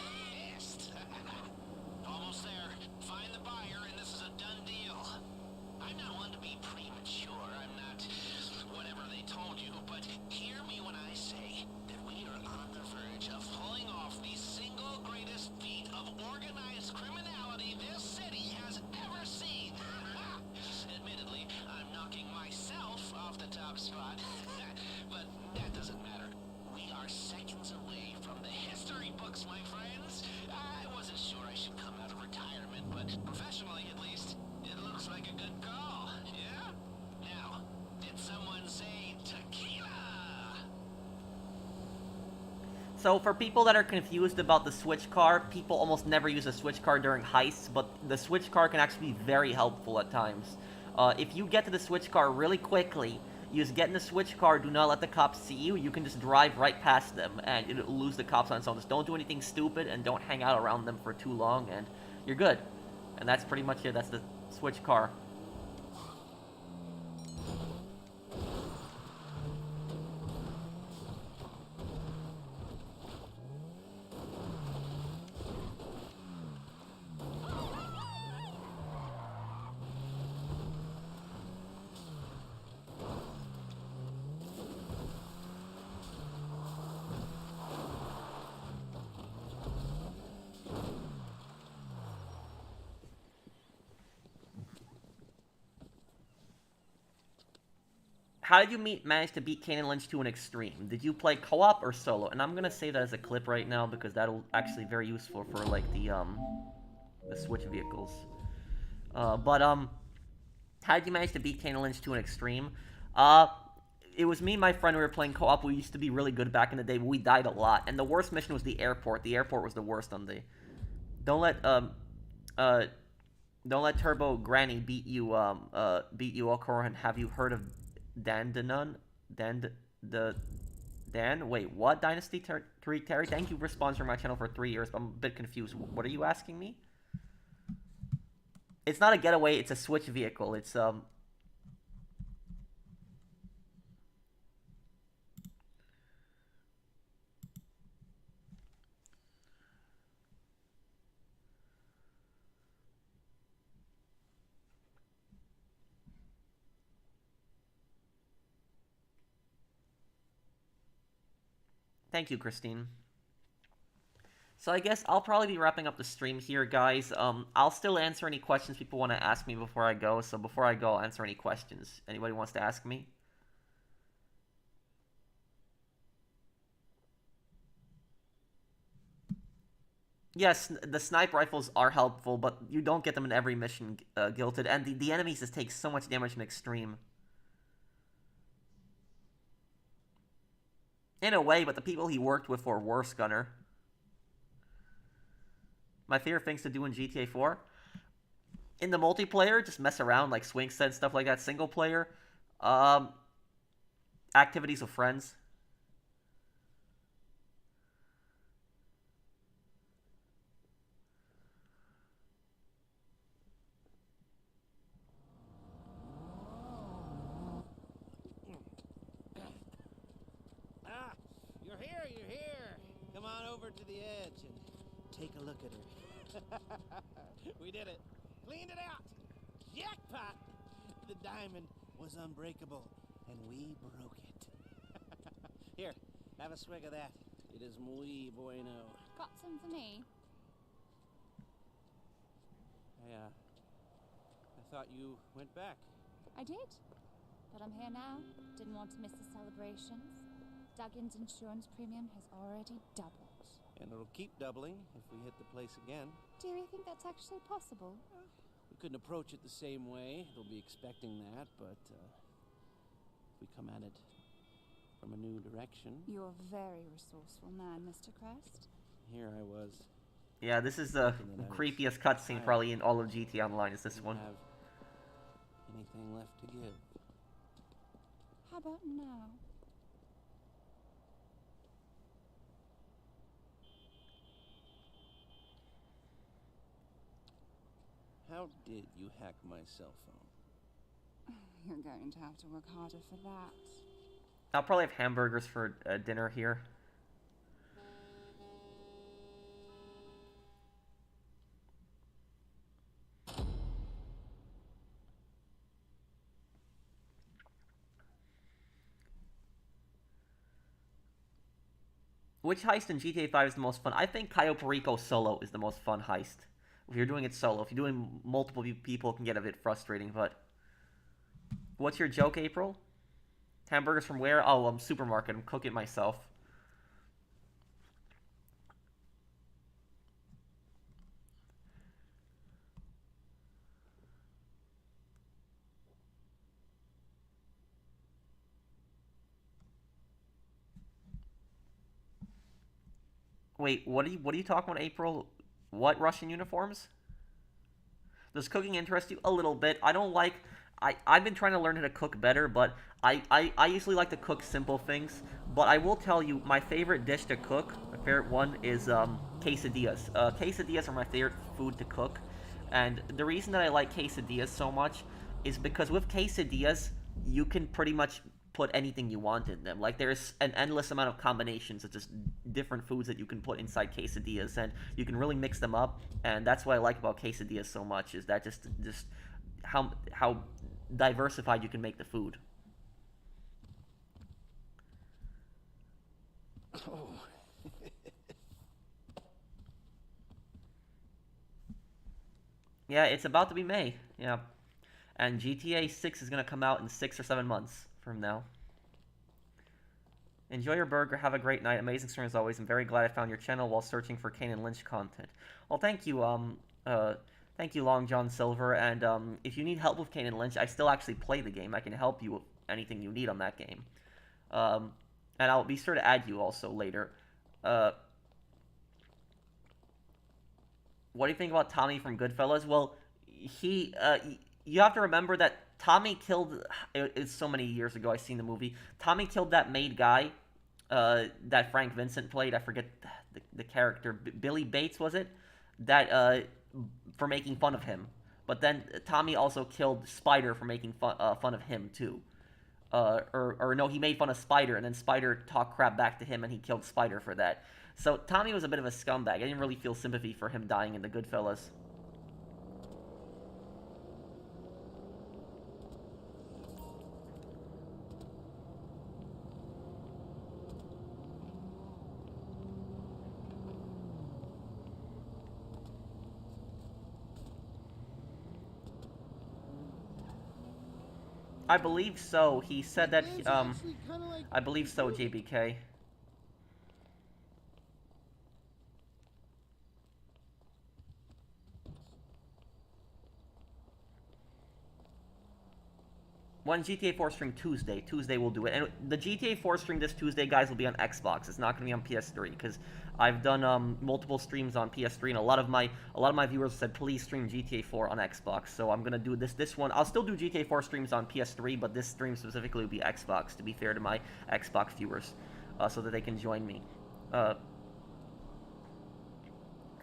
Almost there. Find the buyer, and this is a done deal. I'm not one to be premature. I'm not whatever they told you, but hear me when I say that we are on the verge of pulling off the single greatest feat of organized criminality this city has ever seen. Admittedly, I'm knocking myself off the top spot, but that doesn't matter. We are seconds away from the history books, my friends. I wasn't sure I should come out of retirement, but professionally at least, it looks like a good call, yeah? Now, did someone say tequila? So for people that are confused about the switch car, people almost never use a switch car during heists, but the switch car can actually be very helpful at times. If you get to the switch car really quickly, you just get in the switch car, do not let the cops see you, you can just drive right past them, and it'll lose the cops on its own. Just don't do anything stupid, and don't hang out around them for too long, and you're good. And that's pretty much it. That's the switch car. How did you manage to beat Kane and Lynch to an extreme? Did you play co-op or solo? And I'm gonna save that as a clip right now because that'll actually very useful for like the switch vehicles. How did you manage to beat Kane and Lynch to an extreme? It was me and my friend. We were playing co-op. We used to be really good back in the day, but we died a lot. And the worst mission was the airport. The airport was the worst on the. Don't let Turbo Granny beat you. Beat you, Alcoran. Have you heard of Dan? Wait, what? Dynasty 3 Terry? Thank you for sponsoring my channel for 3 years, but I'm a bit confused. What are you asking me? It's not a getaway, it's a switch vehicle. It's, Thank you, Christine. So I guess I'll probably be wrapping up the stream here, guys. I'll still answer any questions people want to ask me before I go. So before I go, I'll answer any questions. Anybody wants to ask me? Yes, the sniper rifles are helpful, but you don't get them in every mission, Guilted. And the enemies just take so much damage in Extreme. In a way, but the people he worked with were worse, Gunner. My favorite things to do in GTA 4? In the multiplayer, just mess around, like swing set, stuff like that. Single player, activities with friends. You're here. Come on over to the edge and take a look at her. We did it. Cleaned it out. Jackpot! The diamond was unbreakable, and we broke it. Here, have a swig of that. It is muy bueno. Got some for me? I thought you went back. I did. But I'm here now. Didn't want to miss the celebrations. Duggan's insurance premium has already doubled. And it'll keep doubling if we hit the place again. Do you think that's actually possible? We couldn't approach it the same way. They'll be expecting that, but if we come at it from a new direction. You're a very resourceful man, Mr. Crest. Here I was. Yeah, this is the creepiest cutscene probably in all of GTA Online. Is this one? Have anything left to give? How about now? How did you hack my cell phone? You're going to have to work harder for that. I'll probably have hamburgers for dinner here. Which heist in GTA 5 is the most fun? I think Cayo Perico solo is the most fun heist. If you're doing it solo. If you're doing multiple people, it can get a bit frustrating, but... What's your joke, April? Hamburgers from where? Oh, supermarket. I'm cooking myself. Wait, what are you talking about, April? What Russian uniforms? Does cooking interest you? A little bit. I don't like... I've been trying to learn how to cook better, but I usually like to cook simple things. But I will tell you, my favorite dish to cook, my favorite one, is quesadillas. Quesadillas are my favorite food to cook. And the reason that I like quesadillas so much is because with quesadillas, you can pretty much put anything you want in them. Like, there's an endless amount of combinations of just different foods that you can put inside quesadillas, and you can really mix them up. And that's what I like about quesadillas so much, is that just how diversified you can make the food. Oh. Yeah, it's about to be May. Yeah. And GTA 6 is going to come out in 6 or 7 months from now. Enjoy your burger. Have a great night. Amazing stream as always. I'm very glad I found your channel while searching for Kane and Lynch content. Well, thank you, thank you, Long John Silver. And if you need help with Kane and Lynch, I still actually play the game. I can help you with anything you need on that game. And I'll be sure to add you also later. What do you think about Tommy from Goodfellas? Well, you have to remember that Tommy killed... It's so many years ago I've seen the movie. Tommy killed that maid guy that Frank Vincent played. I forget the character. Billy Bates, was it? That, for making fun of him. But then Tommy also killed Spider for making fun of him, too. Or no, he made fun of Spider, and then Spider talked crap back to him, and he killed Spider for that. So Tommy was a bit of a scumbag. I didn't really feel sympathy for him dying in the Goodfellas. I believe so. He said that, I believe so, JBK. One GTA 4 stream Tuesday. Tuesday we'll do it. And the GTA 4 stream this Tuesday, guys, will be on Xbox. It's not going to be on PS3 because I've done multiple streams on PS3, and a lot of my viewers said please stream GTA 4 on Xbox. So I'm going to do this one. I'll still do GTA 4 streams on PS3, but this stream specifically will be Xbox, to be fair to my Xbox viewers, so that they can join me.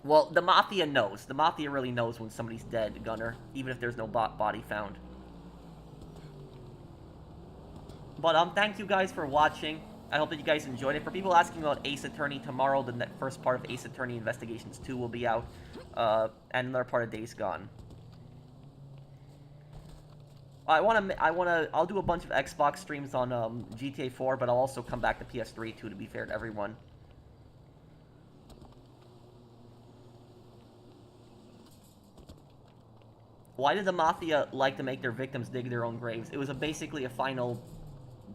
Well, the Mafia knows. The Mafia really knows when somebody's dead, Gunner, even if there's no body found. But thank you guys for watching. I hope that you guys enjoyed it. For people asking about Ace Attorney, tomorrow the first part of Ace Attorney Investigations 2 will be out, and another part of Days Gone. I'll do a bunch of Xbox streams on GTA 4, but I'll also come back to PS3 too, to be fair to everyone. Why did the Mafia like to make their victims dig their own graves? It was basically a final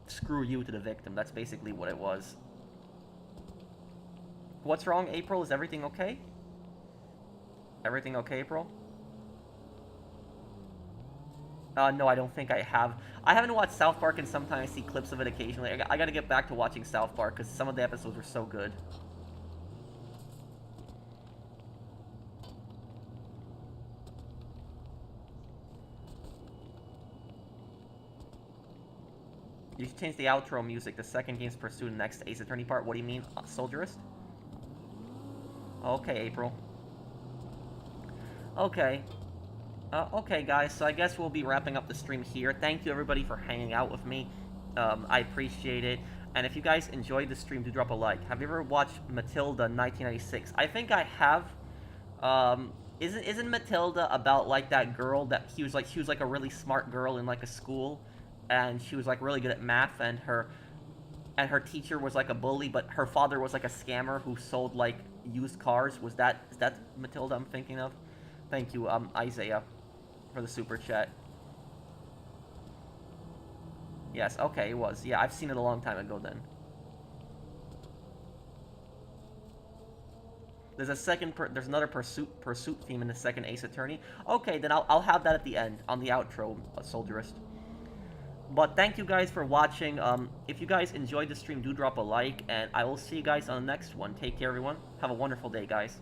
screw you to the victim. That's basically what it was. What's wrong, April? Is everything okay? Everything okay, April? No, I don't think I have. I haven't watched South Park, and sometimes I see clips of it occasionally. I gotta get back to watching South Park, because some of the episodes were so good. You should change the outro music. The second game's pursuit and next Ace Attorney part. What do you mean, Soldierist? Okay, April. Okay. Okay, guys, so I guess we'll be wrapping up the stream here. Thank you, everybody, for hanging out with me. I appreciate it. And if you guys enjoyed the stream, do drop a like. Have you ever watched Matilda 1996? I think I have. Isn't Matilda about, like, that girl that she was like a really smart girl in, like, a school, and she was, like, really good at math, and her teacher was, like, a bully, but her father was, like, a scammer who sold, like, used cars? Is that Matilda I'm thinking of? Thank you, Isaiah, for the super chat. Yes, okay, it was. Yeah, I've seen it a long time ago then. There's another pursuit theme in the second Ace Attorney. Okay, then I'll have that at the end, on the outro, Soldierist. But thank you guys for watching. If you guys enjoyed the stream, do drop a like, and I will see you guys on the next one. Take care, everyone. Have a wonderful day, guys.